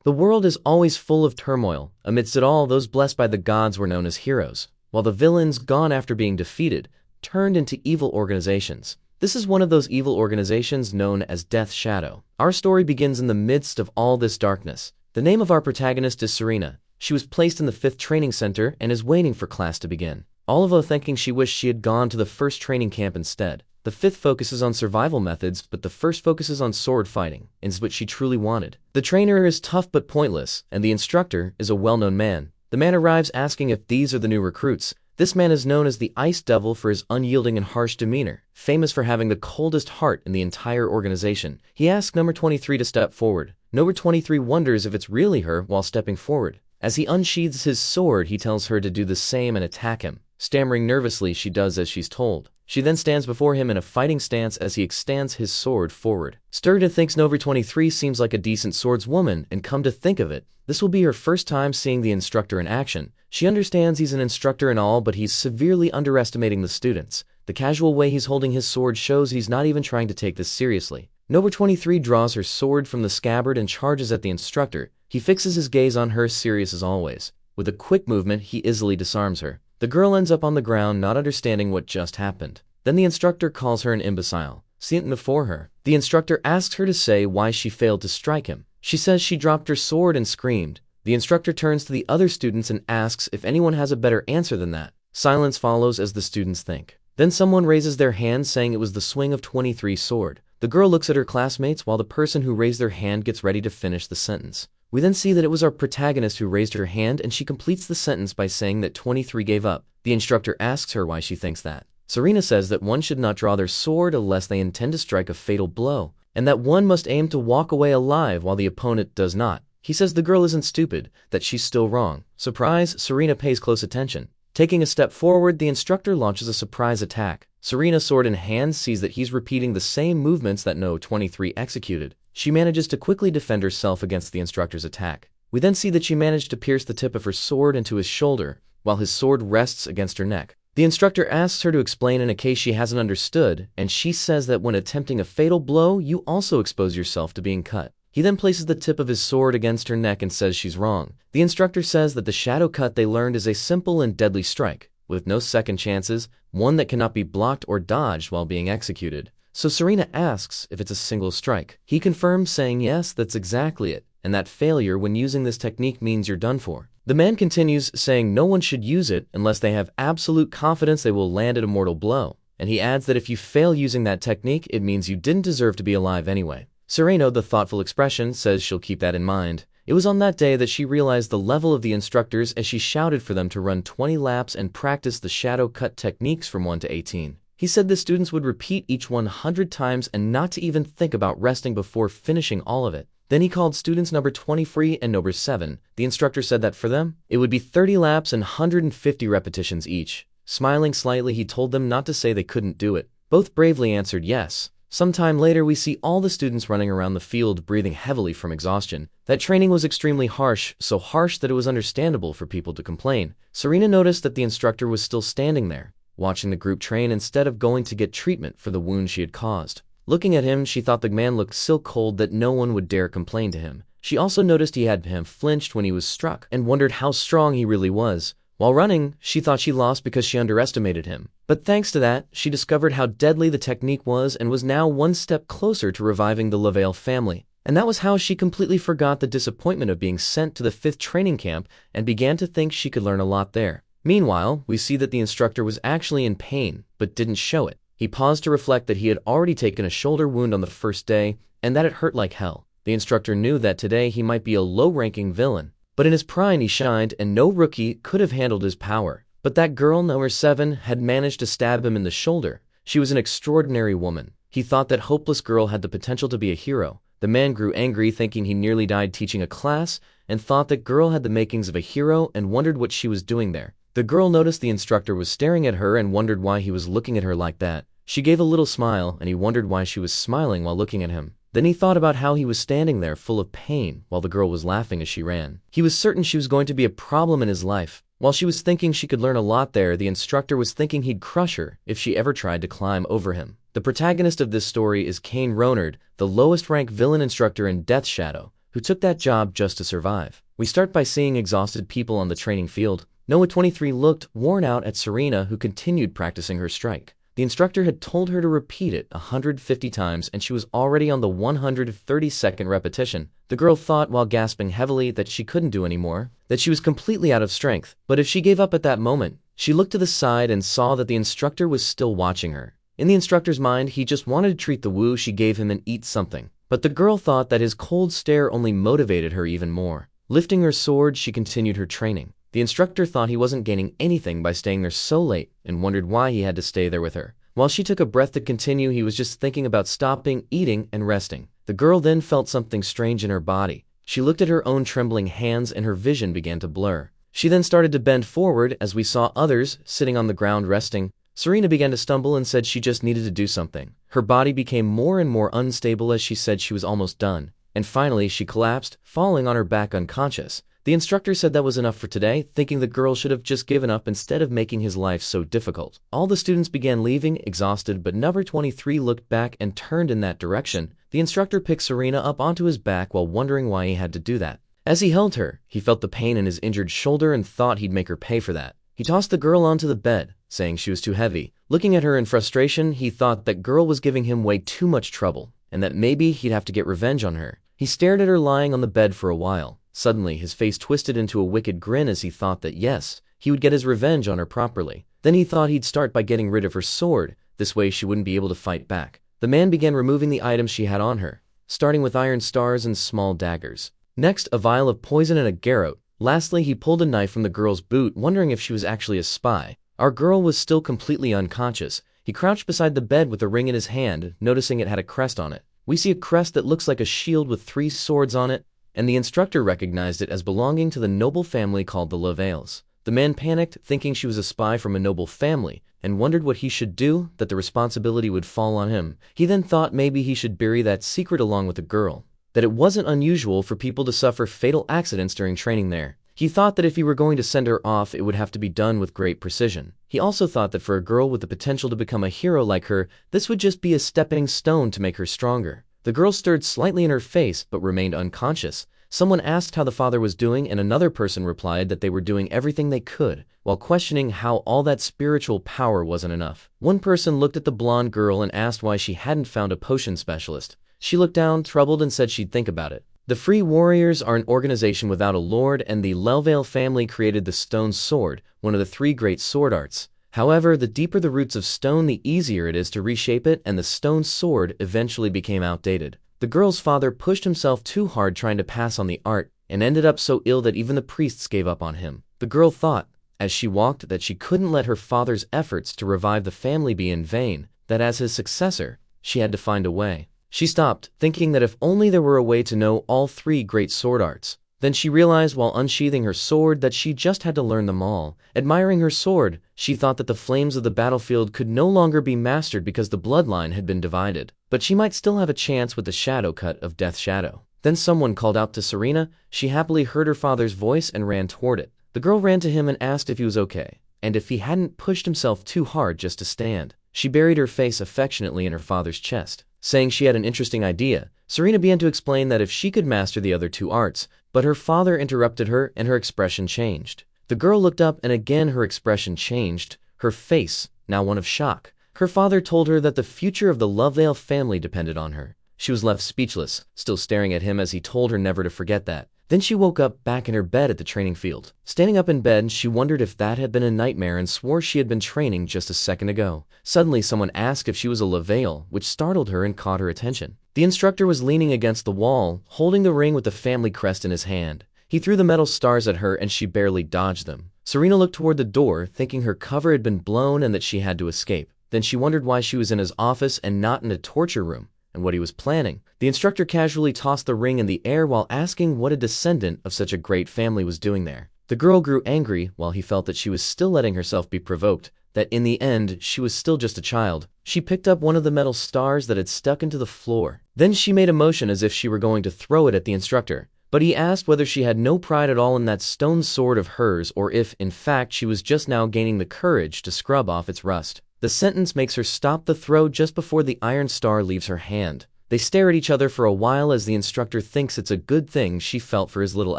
The world is always full of turmoil. Amidst it all, those blessed by the gods were known as heroes, while the villains, gone after being defeated, turned into evil organizations. This is one of those evil organizations known as Death Shadow. Our story begins in the midst of all this darkness. The name of our protagonist is Serena. She was placed in the 5th training center and is waiting for class to begin. All of us thinking she wished she had gone to the 1st training camp instead. The 5th focuses on survival methods, but the 1st focuses on sword fighting, and is what she truly wanted. The trainer is tough but pointless, and the instructor is a well-known man. The man arrives asking if these are the new recruits. This man is known as the Ice Devil for his unyielding and harsh demeanor, famous for having the coldest heart in the entire organization. He asks number 23 to step forward. Number 23 wonders if it's really her while stepping forward. As he unsheathes his sword, he tells her to do the same and attack him. Stammering nervously, she does as she's told. She then stands before him in a fighting stance as he extends his sword forward. Sturda thinks number 23 seems like a decent swordswoman, and come to think of it, this will be her first time seeing the instructor in action. She understands he's an instructor and all, but he's severely underestimating the students. The casual way he's holding his sword shows he's not even trying to take this seriously. Number 23 draws her sword from the scabbard and charges at the instructor. He fixes his gaze on her, serious as always. With a quick movement, he easily disarms her. The girl ends up on the ground, not understanding what just happened. Then the instructor calls her an imbecile. Sitting before her, the instructor asks her to say why she failed to strike him. She says she dropped her sword and screamed. The instructor turns to the other students and asks if anyone has a better answer than that. Silence follows as the students think. Then someone raises their hand saying it was the swing of 23's sword. The girl looks at her classmates while the person who raised their hand gets ready to finish the sentence. We then see that it was our protagonist who raised her hand, and she completes the sentence by saying that 23 gave up. The instructor asks her why she thinks that. Serena says that one should not draw their sword unless they intend to strike a fatal blow, and that one must aim to walk away alive while the opponent does not. He says the girl isn't stupid, that she's still wrong. Surprise, Serena pays close attention. Taking a step forward, the instructor launches a surprise attack. Serena, sword in hand, sees that he's repeating the same movements that No. 23 executed. She manages to quickly defend herself against the instructor's attack. We then see that she managed to pierce the tip of her sword into his shoulder, while his sword rests against her neck. The instructor asks her to explain in a case she hasn't understood, and she says that when attempting a fatal blow, you also expose yourself to being cut. He then places the tip of his sword against her neck and says she's wrong. The instructor says that the shadow cut they learned is a simple and deadly strike, with no second chances, one that cannot be blocked or dodged while being executed. So Serena asks if it's a single strike. He confirms, saying yes, that's exactly it, and that failure when using this technique means you're done for. The man continues, saying no one should use it unless they have absolute confidence they will land at a mortal blow, and he adds that if you fail using that technique, it means you didn't deserve to be alive anyway. Serena, the thoughtful expression, says she'll keep that in mind. It was on that day that she realized the level of the instructors as she shouted for them to run 20 laps and practice the shadow cut techniques from 1 to 18. He said the students would repeat each 100 times and not to even think about resting before finishing all of it. Then he called students number 23 and number 7. The instructor said that for them, it would be 30 laps and 150 repetitions each. Smiling slightly, he told them not to say they couldn't do it. Both bravely answered yes. Sometime later, we see all the students running around the field breathing heavily from exhaustion. That training was extremely harsh, so harsh that it was understandable for people to complain. Serena noticed that the instructor was still standing there, watching the group train instead of going to get treatment for the wound she had caused. Looking at him, she thought the man looked so cold that no one would dare complain to him. She also noticed he had flinched when he was struck, and wondered how strong he really was. While running, she thought she lost because she underestimated him. But thanks to that, she discovered how deadly the technique was and was now one step closer to reviving the Lavelle family. And that was how she completely forgot the disappointment of being sent to the 5th training camp and began to think she could learn a lot there. Meanwhile, we see that the instructor was actually in pain, but didn't show it. He paused to reflect that he had already taken a shoulder wound on the first day, and that it hurt like hell. The instructor knew that today he might be a low-ranking villain, but in his prime he shined, and no rookie could have handled his power. But that girl, number 7, had managed to stab him in the shoulder. She was an extraordinary woman. He thought that hopeless girl had the potential to be a hero. The man grew angry, thinking he nearly died teaching a class, and thought that girl had the makings of a hero and wondered what she was doing there. The girl noticed the instructor was staring at her and wondered why he was looking at her like that. She gave a little smile, and he wondered why she was smiling while looking at him. Then he thought about how he was standing there full of pain while the girl was laughing as she ran. He was certain she was going to be a problem in his life. While she was thinking she could learn a lot there, the instructor was thinking he'd crush her if she ever tried to climb over him. The protagonist of this story is Kane Ronard, the lowest-ranked villain instructor in Death Shadow. who took that job just to survive. We start by seeing exhausted people on the training field. Noah 23 looked worn out at Serena, who continued practicing her strike. The instructor had told her to repeat it 150 times and she was already on the 132nd repetition. The girl thought while gasping heavily that she couldn't do anymore, that she was completely out of strength. But if she gave up at that moment, she looked to the side and saw that the instructor was still watching her. In the instructor's mind, he just wanted to treat the woo she gave him and eat something. But the girl thought that his cold stare only motivated her even more. Lifting her sword, she continued her training. The instructor thought he wasn't gaining anything by staying there so late and wondered why he had to stay there with her. While she took a breath to continue, he was just thinking about stopping, eating, and resting. The girl then felt something strange in her body. She looked at her own trembling hands and her vision began to blur. She then started to bend forward as we saw others sitting on the ground resting. Serena began to stumble and said she just needed to do something. Her body became more and more unstable as she said she was almost done. And finally, she collapsed, falling on her back unconscious. The instructor said that was enough for today, thinking the girl should have just given up instead of making his life so difficult. All the students began leaving, exhausted, but number 23 looked back and turned in that direction. The instructor picked Serena up onto his back while wondering why he had to do that. As he held her, he felt the pain in his injured shoulder and thought he'd make her pay for that. He tossed the girl onto the bed, saying she was too heavy. Looking at her in frustration, he thought that girl was giving him way too much trouble, and that maybe he'd have to get revenge on her. He stared at her lying on the bed for a while. Suddenly, his face twisted into a wicked grin as he thought that yes, he would get his revenge on her properly. Then he thought he'd start by getting rid of her sword. This way she wouldn't be able to fight back. The man began removing the items she had on her, starting with iron stars and small daggers. Next, a vial of poison and a garrote. Lastly, he pulled a knife from the girl's boot, wondering if she was actually a spy. Our girl was still completely unconscious. He crouched beside the bed with a ring in his hand, noticing it had a crest on it. We see a crest that looks like a shield with 3 swords on it, and the instructor recognized it as belonging to the noble family called the Lavales. The man panicked, thinking she was a spy from a noble family, and wondered what he should do, that the responsibility would fall on him. He then thought maybe he should bury that secret along with the girl, that it wasn't unusual for people to suffer fatal accidents during training there. He thought that if he were going to send her off, it would have to be done with great precision. He also thought that for a girl with the potential to become a hero like her, this would just be a stepping stone to make her stronger. The girl stirred slightly in her face but remained unconscious. Someone asked how the father was doing, and another person replied that they were doing everything they could, while questioning how all that spiritual power wasn't enough. One person looked at the blonde girl and asked why she hadn't found a potion specialist. She looked down, troubled, and said she'd think about it. The Free Warriors are an organization without a lord, and the Lelvale family created the stone sword, one of the 3 great sword arts. However, the deeper the roots of stone, the easier it is to reshape it, and the stone sword eventually became outdated. The girl's father pushed himself too hard trying to pass on the art, and ended up so ill that even the priests gave up on him. The girl thought, as she walked, that she couldn't let her father's efforts to revive the family be in vain, that as his successor, she had to find a way. She stopped, thinking that if only there were a way to know all 3 great sword arts. Then she realized while unsheathing her sword that she just had to learn them all. Admiring her sword, she thought that the flames of the battlefield could no longer be mastered because the bloodline had been divided. But she might still have a chance with the shadow cut of Death's Shadow. Then someone called out to Serena. She happily heard her father's voice and ran toward it. The girl ran to him and asked if he was okay, and if he hadn't pushed himself too hard just to stand. She buried her face affectionately in her father's chest, saying she had an interesting idea. Serena began to explain that if she could master the other 2 arts, but her father interrupted her and her expression changed. The girl looked up and again her expression changed, her face, now one of shock. Her father told her that the future of the Lovedale family depended on her. She was left speechless, still staring at him as he told her never to forget that. Then she woke up back in her bed at the training field. Standing up in bed, she wondered if that had been a nightmare and swore she had been training just a second ago. Suddenly, someone asked if she was a Lavale, which startled her and caught her attention. The instructor was leaning against the wall, holding the ring with the family crest in his hand. He threw the metal stars at her and she barely dodged them. Serena looked toward the door, thinking her cover had been blown and that she had to escape. Then she wondered why she was in his office and not in a torture room, and what he was planning. The instructor casually tossed the ring in the air while asking what a descendant of such a great family was doing there. The girl grew angry while he felt that she was still letting herself be provoked, that in the end she was still just a child. She picked up one of the metal stars that had stuck into the floor. Then she made a motion as if she were going to throw it at the instructor, but he asked whether she had no pride at all in that stone sword of hers or if, in fact, she was just now gaining the courage to scrub off its rust. The sentence makes her stop the throw just before the iron star leaves her hand. They stare at each other for a while as the instructor thinks it's a good thing she felt for his little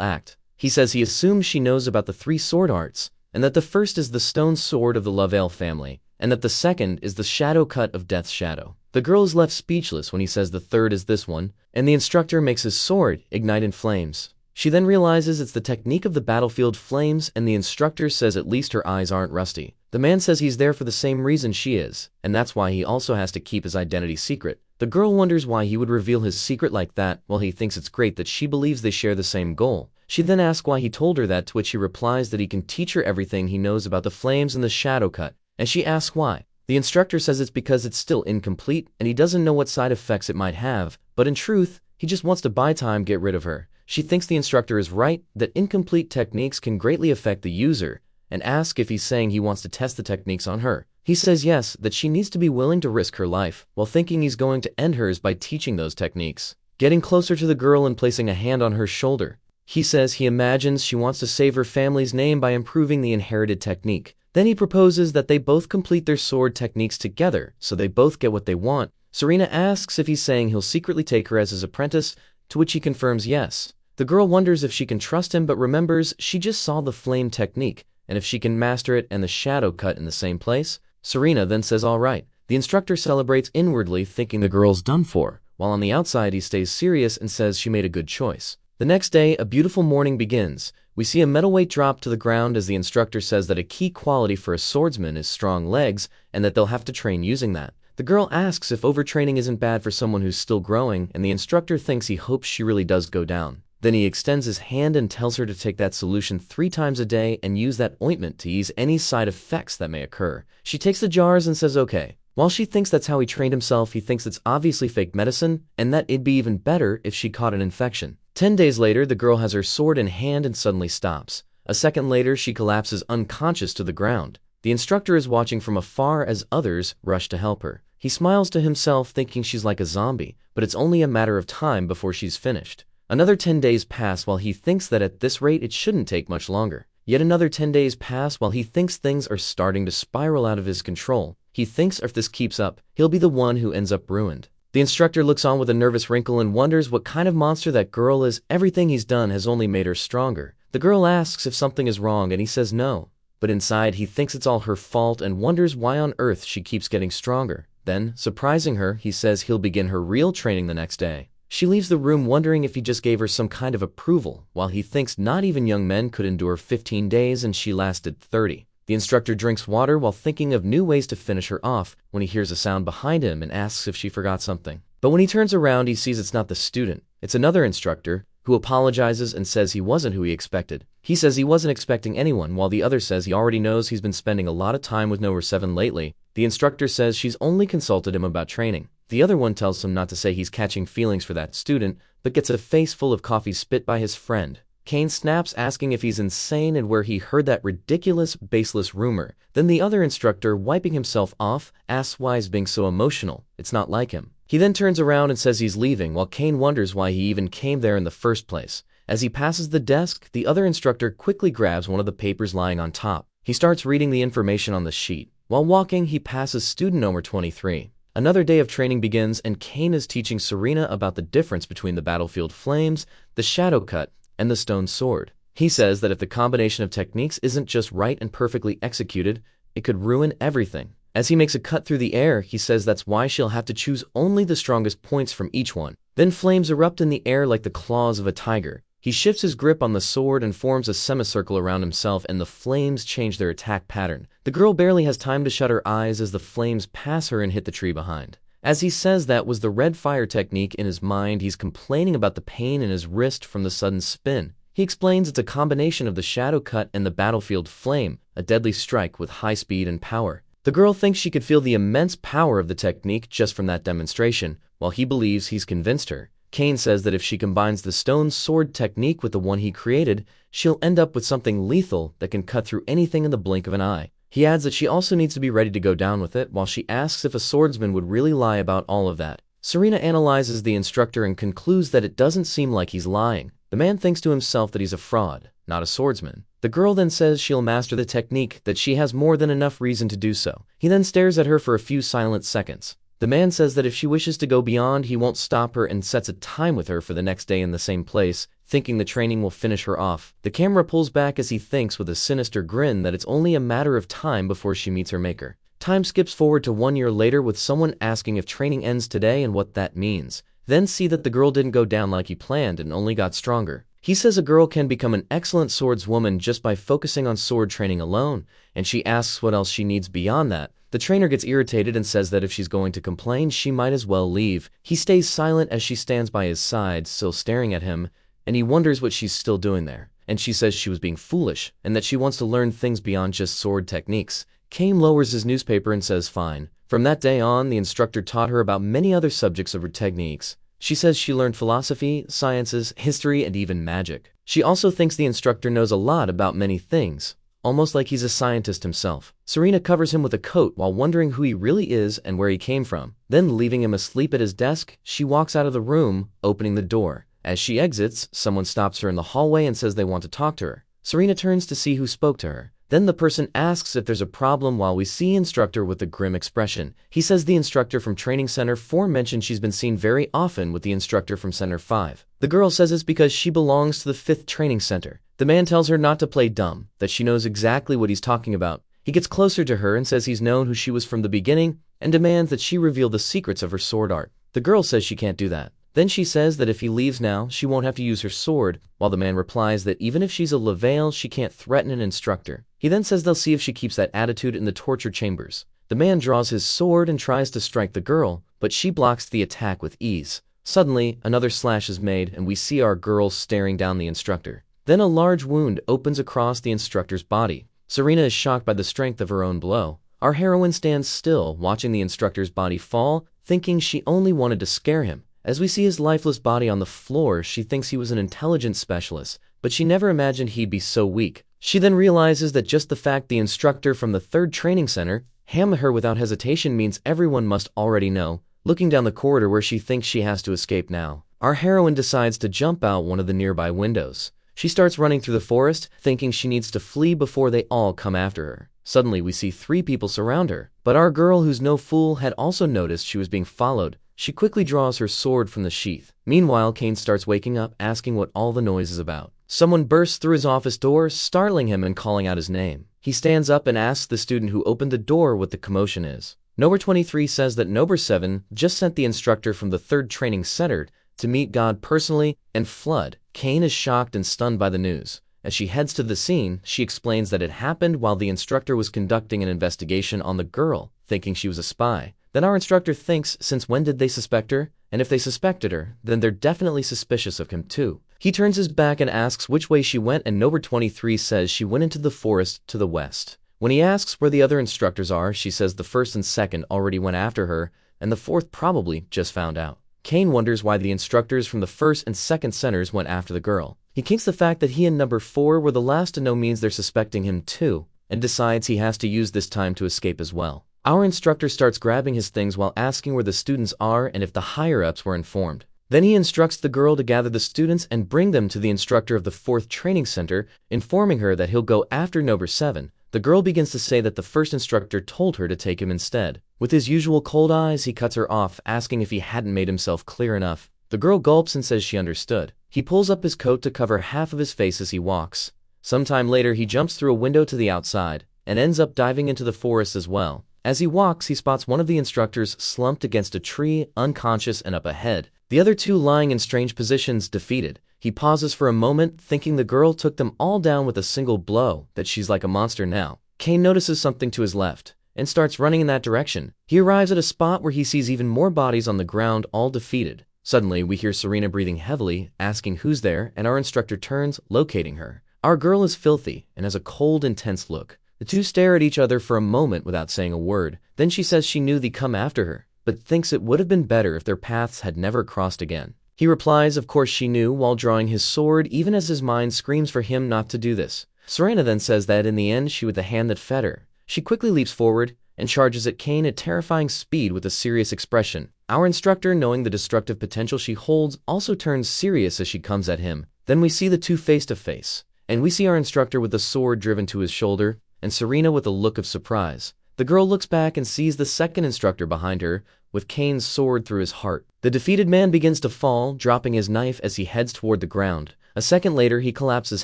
act. He says he assumes she knows about the 3 sword arts, and that the first is the stone sword of the Lovale family, and that the second is the shadow cut of Death's shadow. The girl is left speechless when he says the third is this one, and the instructor makes his sword ignite in flames. She then realizes it's the technique of the battlefield flames, and the instructor says at least her eyes aren't rusty. The man says he's there for the same reason she is, and that's why he also has to keep his identity secret. The girl wonders why he would reveal his secret like that, while he thinks it's great that she believes they share the same goal. She then asks why he told her that, to which he replies that he can teach her everything he knows about the flames and the shadow cut, and she asks why. The instructor says it's because it's still incomplete, and he doesn't know what side effects it might have, but in truth, he just wants to buy time, get rid of her. She thinks the instructor is right, that incomplete techniques can greatly affect the user, and asks if he's saying he wants to test the techniques on her. He says yes, that she needs to be willing to risk her life, while thinking he's going to end hers by teaching those techniques. Getting closer to the girl and placing a hand on her shoulder, he says he imagines she wants to save her family's name by improving the inherited technique. Then he proposes that they both complete their sword techniques together, so they both get what they want. Serena asks if he's saying he'll secretly take her as his apprentice, to which he confirms yes. The girl wonders if she can trust him, but remembers she just saw the flame technique, and if she can master it and the shadow cut in the same place. Serena then says all right. The instructor celebrates inwardly, thinking the girl's done for, while on the outside he stays serious and says she made a good choice. The next day, a beautiful morning begins. We see a metalweight drop to the ground as the instructor says that a key quality for a swordsman is strong legs, and that they'll have to train using that. The girl asks if overtraining isn't bad for someone who's still growing, and the instructor thinks he hopes she really does go down. Then he extends his hand and tells her to take that solution 3 times a day and use that ointment to ease any side effects that may occur. She takes the jars and says okay. While she thinks that's how he trained himself, he thinks it's obviously fake medicine, and that it'd be even better if she caught an infection. 10 days later, the girl has her sword in hand and suddenly stops. A second later, she collapses unconscious to the ground. The instructor is watching from afar as others rush to help her. He smiles to himself, thinking she's like a zombie, but it's only a matter of time before she's finished. Another 10 days pass while he thinks that at this rate it shouldn't take much longer. Yet another 10 days pass while he thinks things are starting to spiral out of his control. He thinks if this keeps up, he'll be the one who ends up ruined. The instructor looks on with a nervous wrinkle and wonders what kind of monster that girl is. Everything he's done has only made her stronger. The girl asks if something is wrong and he says no. But inside he thinks it's all her fault and wonders why on earth she keeps getting stronger. Then, surprising her, he says he'll begin her real training the next day. She leaves the room wondering if he just gave her some kind of approval, while he thinks not even young men could endure 15 days and she lasted 30. The instructor drinks water while thinking of new ways to finish her off when he hears a sound behind him and asks if she forgot something. But when he turns around, he sees it's not the student. It's another instructor, who apologizes and says he wasn't who he expected. He says he wasn't expecting anyone, while the other says he already knows he's been spending a lot of time with No. 7 lately. The instructor says she's only consulted him about training. The other one tells him not to say he's catching feelings for that student, but gets a face full of coffee spit by his friend. Kane snaps, asking if he's insane and where he heard that ridiculous, baseless rumor. Then the other instructor, wiping himself off, asks why he's being so emotional. It's not like him. He then turns around and says he's leaving, while Kane wonders why he even came there in the first place. As he passes the desk, the other instructor quickly grabs one of the papers lying on top. He starts reading the information on the sheet. While walking, he passes student number 23. Another day of training begins, and Kane is teaching Serena about the difference between the battlefield flames, the shadow cut, and the stone sword. He says that if the combination of techniques isn't just right and perfectly executed, it could ruin everything. As he makes a cut through the air, he says that's why she'll have to choose only the strongest points from each one. Then flames erupt in the air like the claws of a tiger. He shifts his grip on the sword and forms a semicircle around himself, and the flames change their attack pattern. The girl barely has time to shut her eyes as the flames pass her and hit the tree behind. As he says that was the red fire technique in his mind, he's complaining about the pain in his wrist from the sudden spin. He explains it's a combination of the shadow cut and the battlefield flame, a deadly strike with high speed and power. The girl thinks she could feel the immense power of the technique just from that demonstration, while he believes he's convinced her. Kane says that if she combines the stone sword technique with the one he created, she'll end up with something lethal that can cut through anything in the blink of an eye. He adds that she also needs to be ready to go down with it, while she asks if a swordsman would really lie about all of that. Serena analyzes the instructor and concludes that it doesn't seem like he's lying. The man thinks to himself that he's a fraud, not a swordsman. The girl then says she'll master the technique, that she has more than enough reason to do so. He then stares at her for a few silent seconds. The man says that if she wishes to go beyond, he won't stop her and sets a time with her for the next day in the same place, thinking the training will finish her off. The camera pulls back as he thinks with a sinister grin that it's only a matter of time before she meets her maker. Time skips forward to 1 year later with someone asking if training ends today and what that means. Then see that the girl didn't go down like he planned and only got stronger. He says a girl can become an excellent swordswoman just by focusing on sword training alone, and she asks what else she needs beyond that. The trainer gets irritated and says that if she's going to complain, she might as well leave. He stays silent as she stands by his side, still staring at him, and he wonders what she's still doing there. And she says she was being foolish, and that she wants to learn things beyond just sword techniques. Kane lowers his newspaper and says fine. From that day on, the instructor taught her about many other subjects of her techniques. She says she learned philosophy, sciences, history, and even magic. She also thinks the instructor knows a lot about many things, almost like he's a scientist himself. Serena covers him with a coat while wondering who he really is and where he came from. Then, leaving him asleep at his desk, she walks out of the room, opening the door. As she exits, someone stops her in the hallway and says they want to talk to her. Serena turns to see who spoke to her. Then the person asks if there's a problem while we see instructor with a grim expression. He says the instructor from Training Center 4 mentioned she's been seen very often with the instructor from Center 5. The girl says it's because she belongs to the 5th training center. The man tells her not to play dumb, that she knows exactly what he's talking about. He gets closer to her and says he's known who she was from the beginning and demands that she reveal the secrets of her sword art. The girl says she can't do that. Then she says that if he leaves now, she won't have to use her sword, while the man replies that even if she's a Leveille, she can't threaten an instructor. He then says they'll see if she keeps that attitude in the torture chambers. The man draws his sword and tries to strike the girl, but she blocks the attack with ease. Suddenly, another slash is made and we see our girl staring down the instructor. Then a large wound opens across the instructor's body. Serena is shocked by the strength of her own blow. Our heroine stands still, watching the instructor's body fall, thinking she only wanted to scare him. As we see his lifeless body on the floor, she thinks he was an intelligence specialist, but she never imagined he'd be so weak. She then realizes that just the fact the instructor from the 3rd training center hammered her without hesitation means everyone must already know. Looking down the corridor where she thinks she has to escape now, our heroine decides to jump out one of the nearby windows. She starts running through the forest, thinking she needs to flee before they all come after her. Suddenly we see 3 people surround her, but our girl, who's no fool, had also noticed she was being followed. She quickly draws her sword from the sheath. Meanwhile, Kane starts waking up, asking what all the noise is about. Someone bursts through his office door, startling him and calling out his name. He stands up and asks the student who opened the door what the commotion is. Number 23 says that Number 7 just sent the instructor from the 3rd training center to meet God personally and flood. Kane is shocked and stunned by the news. As she heads to the scene, she explains that it happened while the instructor was conducting an investigation on the girl, thinking she was a spy. Then our instructor thinks, since when did they suspect her? And if they suspected her, then they're definitely suspicious of him too. He turns his back and asks which way she went, and Number 23 says she went into the forest to the west. When he asks where the other instructors are, she says the 1st and 2nd already went after her, and the 4th probably just found out. Kane wonders why the instructors from the 1st and 2nd centers went after the girl. He thinks the fact that he and Number 4 were the last to know means they're suspecting him too, and decides he has to use this time to escape as well. Our instructor starts grabbing his things while asking where the students are and if the higher-ups were informed. Then he instructs the girl to gather the students and bring them to the instructor of the 4th training center, informing her that he'll go after Number 7. The girl begins to say that the 1st instructor told her to take him instead. With his usual cold eyes, he cuts her off, asking if he hadn't made himself clear enough. The girl gulps and says she understood. He pulls up his coat to cover half of his face as he walks. Sometime later, he jumps through a window to the outside and ends up diving into the forest as well. As he walks, he spots one of the instructors slumped against a tree, unconscious and up ahead. The other 2 lying in strange positions, defeated. He pauses for a moment, thinking the girl took them all down with a single blow, that she's like a monster now. Kane notices something to his left and starts running in that direction. He arrives at a spot where he sees even more bodies on the ground, all defeated. Suddenly, we hear Serena breathing heavily, asking who's there, and our instructor turns, locating her. Our girl is filthy and has a cold, intense look. The 2 stare at each other for a moment without saying a word. Then she says she knew they'd come after her, but thinks it would have been better if their paths had never crossed again. He replies of course she knew while drawing his sword, even as his mind screams for him not to do this. Serena then says that in the end she was the hand that fed her. She quickly leaps forward and charges at Kane at terrifying speed with a serious expression. Our instructor, knowing the destructive potential she holds, also turns serious as she comes at him. Then we see the 2 face to face, and we see our instructor with the sword driven to his shoulder, and Serena with a look of surprise. The girl looks back and sees the second instructor behind her, with Kane's sword through his heart. The defeated man begins to fall, dropping his knife as he heads toward the ground. A second later, he collapses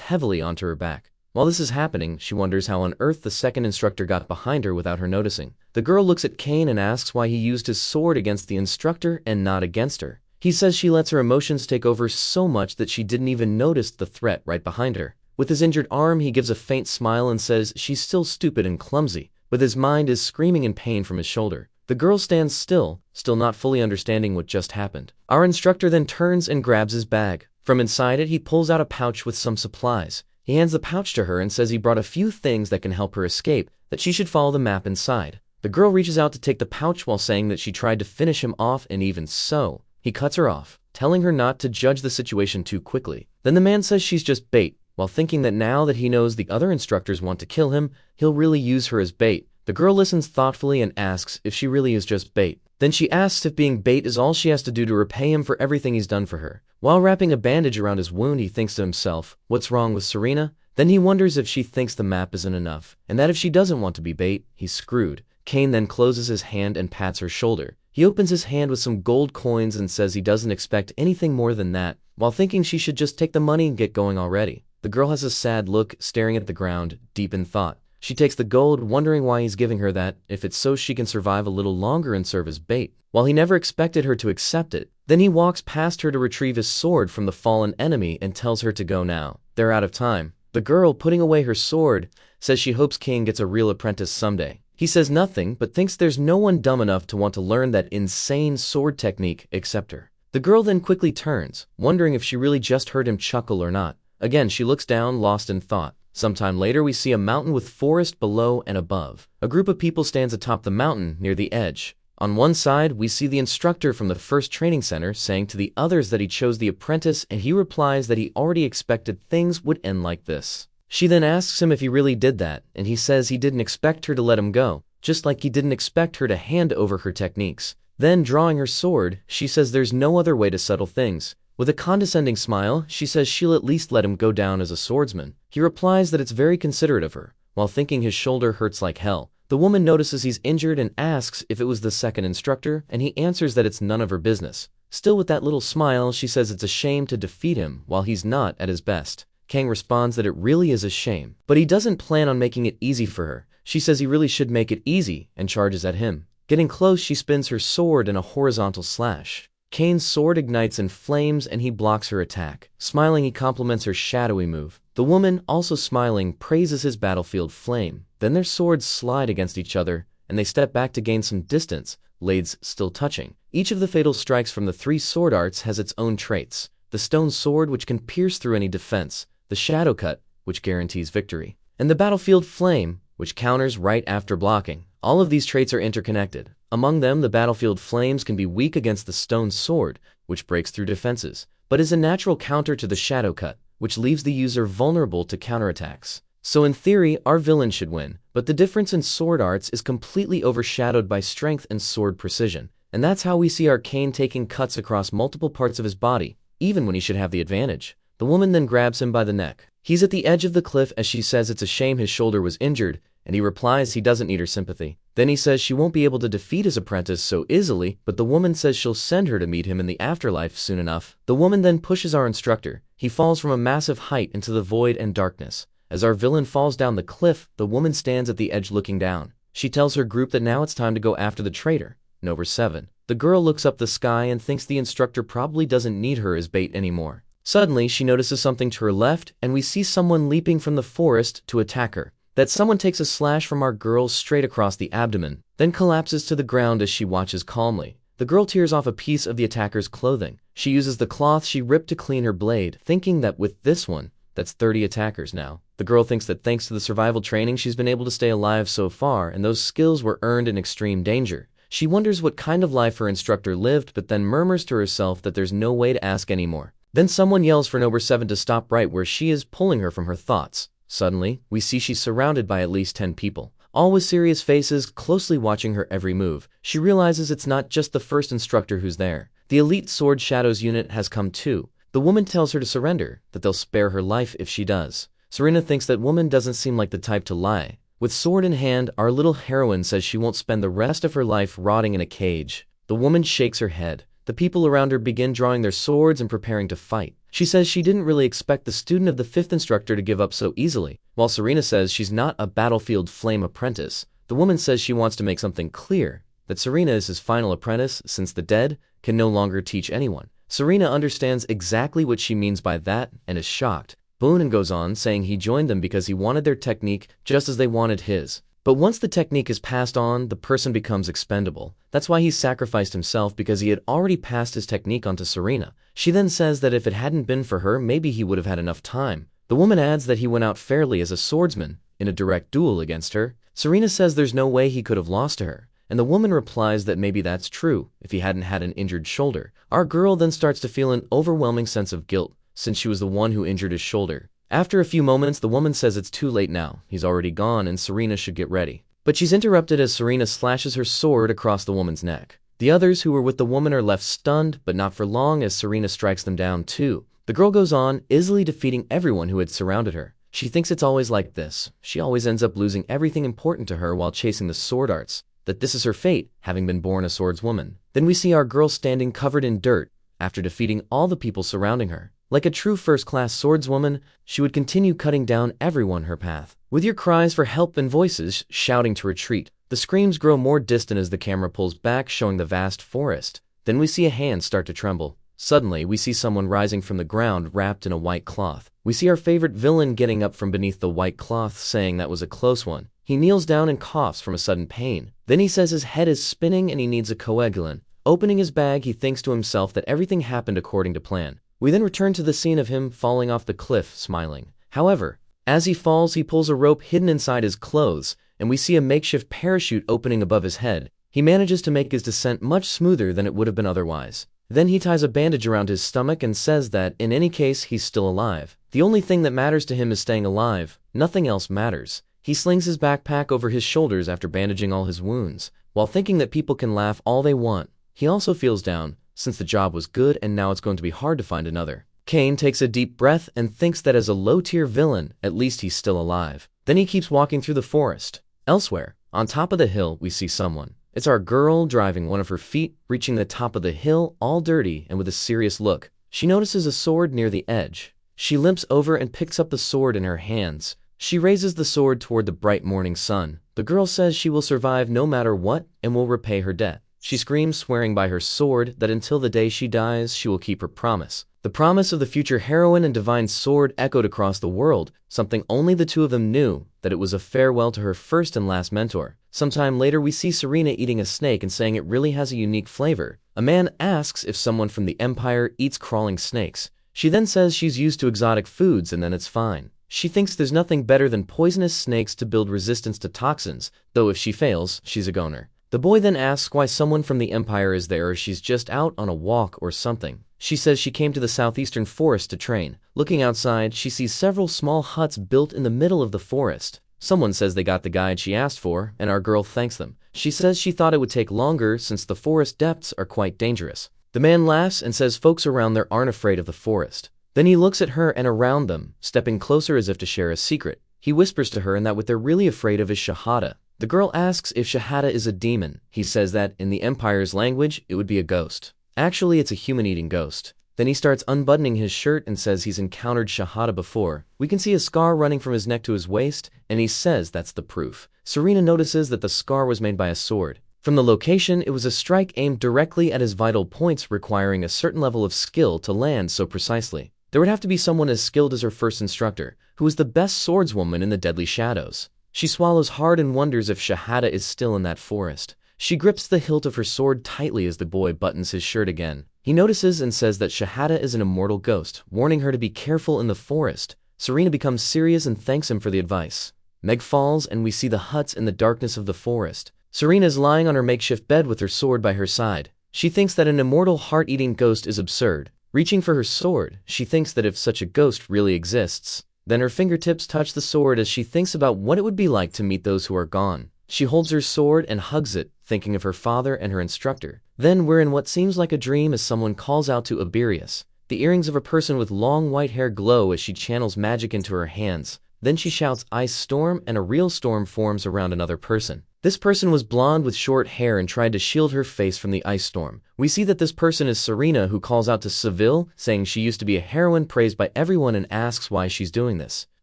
heavily onto her back. While this is happening, she wonders how on earth the second instructor got behind her without her noticing. The girl looks at Kane and asks why he used his sword against the instructor and not against her. He says she lets her emotions take over so much that she didn't even notice the threat right behind her. With his injured arm, he gives a faint smile and says she's still stupid and clumsy, but his mind is screaming in pain from his shoulder. The girl stands still not fully understanding what just happened. Our instructor then turns and grabs his bag. From inside it, he pulls out a pouch with some supplies. He hands the pouch to her and says he brought a few things that can help her escape, that she should follow the map inside. The girl reaches out to take the pouch while saying that she tried to finish him off, and even so, he cuts her off, telling her not to judge the situation too quickly. Then the man says she's just bait, while thinking that now that he knows the other instructors want to kill him, he'll really use her as bait. The girl listens thoughtfully and asks if she really is just bait. Then she asks if being bait is all she has to do to repay him for everything he's done for her. While wrapping a bandage around his wound, he thinks to himself, what's wrong with Serena? Then he wonders if she thinks the map isn't enough, and that if she doesn't want to be bait, he's screwed. Kane then closes his hand and pats her shoulder. He opens his hand with some gold coins and says he doesn't expect anything more than that, while thinking she should just take the money and get going already. The girl has a sad look, staring at the ground, deep in thought. She takes the gold, wondering why he's giving her that, if it's so she can survive a little longer and serve as bait. While he never expected her to accept it, then he walks past her to retrieve his sword from the fallen enemy and tells her to go now. They're out of time. The girl, putting away her sword, says she hopes King gets a real apprentice someday. He says nothing, but thinks there's no one dumb enough to want to learn that insane sword technique except her. The girl then quickly turns, wondering if she really just heard him chuckle or not. Again, she looks down, lost in thought. Sometime later, we see a mountain with forest below and above. A group of people stands atop the mountain near the edge. On one side, we see the instructor from the first training center saying to the others that he chose the apprentice, and he replies that he already expected things would end like this. She then asks him if he really did that, and he says he didn't expect her to let him go, just like he didn't expect her to hand over her techniques. Then, drawing her sword, she says there's no other way to settle things. With a condescending smile, she says she'll at least let him go down as a swordsman. He replies that it's very considerate of her, while thinking his shoulder hurts like hell. The woman notices he's injured and asks if it was the second instructor, and he answers that it's none of her business. Still with that little smile, she says it's a shame to defeat him while he's not at his best. Kang responds that it really is a shame, but he doesn't plan on making it easy for her. She says he really should make it easy and charges at him. Getting close, she spins her sword in a horizontal slash. Kane's sword ignites in flames and he blocks her attack. Smiling, he compliments her shadowy move. The woman, also smiling, praises his battlefield flame. Then their swords slide against each other, and they step back to gain some distance, blades still touching. Each of the fatal strikes from the three sword arts has its own traits. The stone sword, which can pierce through any defense. The shadow cut, which guarantees victory. And the battlefield flame, which counters right after blocking. All of these traits are interconnected. Among them, the battlefield flames can be weak against the stone sword, which breaks through defenses, but is a natural counter to the shadow cut, which leaves the user vulnerable to counterattacks. So in theory, our villain should win, but the difference in sword arts is completely overshadowed by strength and sword precision, and that's how we see our Kane taking cuts across multiple parts of his body, even when he should have the advantage. The woman then grabs him by the neck. He's at the edge of the cliff as she says it's a shame his shoulder was injured, and he replies he doesn't need her sympathy. Then he says she won't be able to defeat his apprentice so easily, but the woman says she'll send her to meet him in the afterlife soon enough. The woman then pushes our instructor. He falls from a massive height into the void and darkness. As our villain falls down the cliff, the woman stands at the edge looking down. She tells her group that now it's time to go after the traitor. Number 7. The girl looks up the sky and thinks the instructor probably doesn't need her as bait anymore. Suddenly, she notices something to her left, and we see someone leaping from the forest to attack her. That someone takes a slash from our girl straight across the abdomen, then collapses to the ground as she watches calmly. The girl tears off a piece of the attacker's clothing. She uses the cloth she ripped to clean her blade, thinking that with this one, that's 30 attackers now. The girl thinks that thanks to the survival training she's been able to stay alive so far, and those skills were earned in extreme danger. She wonders what kind of life her instructor lived, but then murmurs to herself that there's no way to ask anymore. Then someone yells for number 7 to stop right where she is, pulling her from her thoughts. Suddenly, we see she's surrounded by at least 10 people, all with serious faces, closely watching her every move. She realizes it's not just the first instructor who's there. The elite Sword Shadows unit has come too. The woman tells her to surrender, that they'll spare her life if she does. Serena thinks that woman doesn't seem like the type to lie, With sword in hand, our little heroine says she won't spend the rest of her life rotting in a cage. The woman shakes her head. The people around her begin drawing their swords and preparing to fight. She says she didn't really expect the student of the 5th instructor to give up so easily, while Serena says she's not a battlefield flame apprentice. The woman says she wants to make something clear, that Serena is his final apprentice since the dead can no longer teach anyone. Serena understands exactly what she means by that and is shocked. Boonen goes on saying he joined them because he wanted their technique just as they wanted his. But once the technique is passed on, the person becomes expendable. That's why he sacrificed himself, because he had already passed his technique on to Serena. She then says that if it hadn't been for her, maybe he would have had enough time. The woman adds that he went out fairly as a swordsman in a direct duel against her. Serena says there's no way he could have lost to her, and the woman replies that maybe that's true if he hadn't had an injured shoulder. Our girl then starts to feel an overwhelming sense of guilt, since she was the one who injured his shoulder. After a few moments, the woman says it's too late now, he's already gone and Serena should get ready. But she's interrupted as Serena slashes her sword across the woman's neck. The others who were with the woman are left stunned, but not for long, as Serena strikes them down too. The girl goes on, easily defeating everyone who had surrounded her. She thinks it's always like this. She always ends up losing everything important to her while chasing the sword arts, that this is her fate, having been born a swordswoman. Then we see our girl standing covered in dirt, after defeating all the people surrounding her. Like a true first-class swordswoman, she would continue cutting down everyone her path. With your cries for help and voices shouting to retreat, the screams grow more distant as the camera pulls back, showing the vast forest. Then we see a hand start to tremble. Suddenly, we see someone rising from the ground wrapped in a white cloth. We see our favorite villain getting up from beneath the white cloth, saying that was a close one. He kneels down and coughs from a sudden pain. Then he says his head is spinning and he needs a coagulant. Opening his bag, he thinks to himself that everything happened according to plan. We then return to the scene of him falling off the cliff, smiling. However, as he falls, he pulls a rope hidden inside his clothes, and we see a makeshift parachute opening above his head. He manages to make his descent much smoother than it would have been otherwise. Then he ties a bandage around his stomach and says that, in any case, he's still alive. The only thing that matters to him is staying alive. Nothing else matters. He slings his backpack over his shoulders after bandaging all his wounds. While thinking that people can laugh all they want, he also feels down, since the job was good and now it's going to be hard to find another. Kane takes a deep breath and thinks that as a low-tier villain, at least he's still alive. Then he keeps walking through the forest. Elsewhere, on top of the hill, we see someone. It's our girl driving one of her feet, reaching the top of the hill, all dirty and with a serious look. She notices a sword near the edge. She limps over and picks up the sword in her hands. She raises the sword toward the bright morning sun. The girl says she will survive no matter what and will repay her debt. She screams, swearing by her sword that until the day she dies, she will keep her promise. The promise of the future heroine and divine sword echoed across the world, something only the two of them knew, that it was a farewell to her first and last mentor. Sometime later, we see Serena eating a snake and saying it really has a unique flavor. A man asks if someone from the Empire eats crawling snakes. She then says she's used to exotic foods and then it's fine. She thinks there's nothing better than poisonous snakes to build resistance to toxins, though if she fails, she's a goner. The boy then asks why someone from the Empire is there, or she's just out on a walk or something. She says she came to the southeastern forest to train. Looking outside, she sees several small huts built in the middle of the forest. Someone says they got the guide she asked for, and our girl thanks them. She says she thought it would take longer since the forest depths are quite dangerous. The man laughs and says folks around there aren't afraid of the forest. Then he looks at her and around them, stepping closer as if to share a secret. He whispers to her and that what they're really afraid of is Shahada. The girl asks if Shahada is a demon. He says that, in the Empire's language, it would be a ghost. Actually, it's a human-eating ghost. Then he starts unbuttoning his shirt and says he's encountered Shahada before. We can see a scar running from his neck to his waist, and he says that's the proof. Serena notices that the scar was made by a sword. From the location, it was a strike aimed directly at his vital points, requiring a certain level of skill to land so precisely. There would have to be someone as skilled as her first instructor, who was the best swordswoman in the Deadly Shadows. She swallows hard and wonders if Shahada is still in that forest. She grips the hilt of her sword tightly as the boy buttons his shirt again. He notices and says that Shahada is an immortal ghost, warning her to be careful in the forest. Serena becomes serious and thanks him for the advice. Meg falls and we see the huts in the darkness of the forest. Serena is lying on her makeshift bed with her sword by her side. She thinks that an immortal heart-eating ghost is absurd. Reaching for her sword, she thinks that if such a ghost really exists, then her fingertips touch the sword as she thinks about what it would be like to meet those who are gone. She holds her sword and hugs it, thinking of her father and her instructor. Then we're in what seems like a dream as someone calls out to Abirius. The earrings of a person with long white hair glow as she channels magic into her hands. Then she shouts ice storm and a real storm forms around another person. This person was blonde with short hair and tried to shield her face from the ice storm. We see that this person is Serena, who calls out to Seville, saying she used to be a heroine praised by everyone and asks why she's doing this.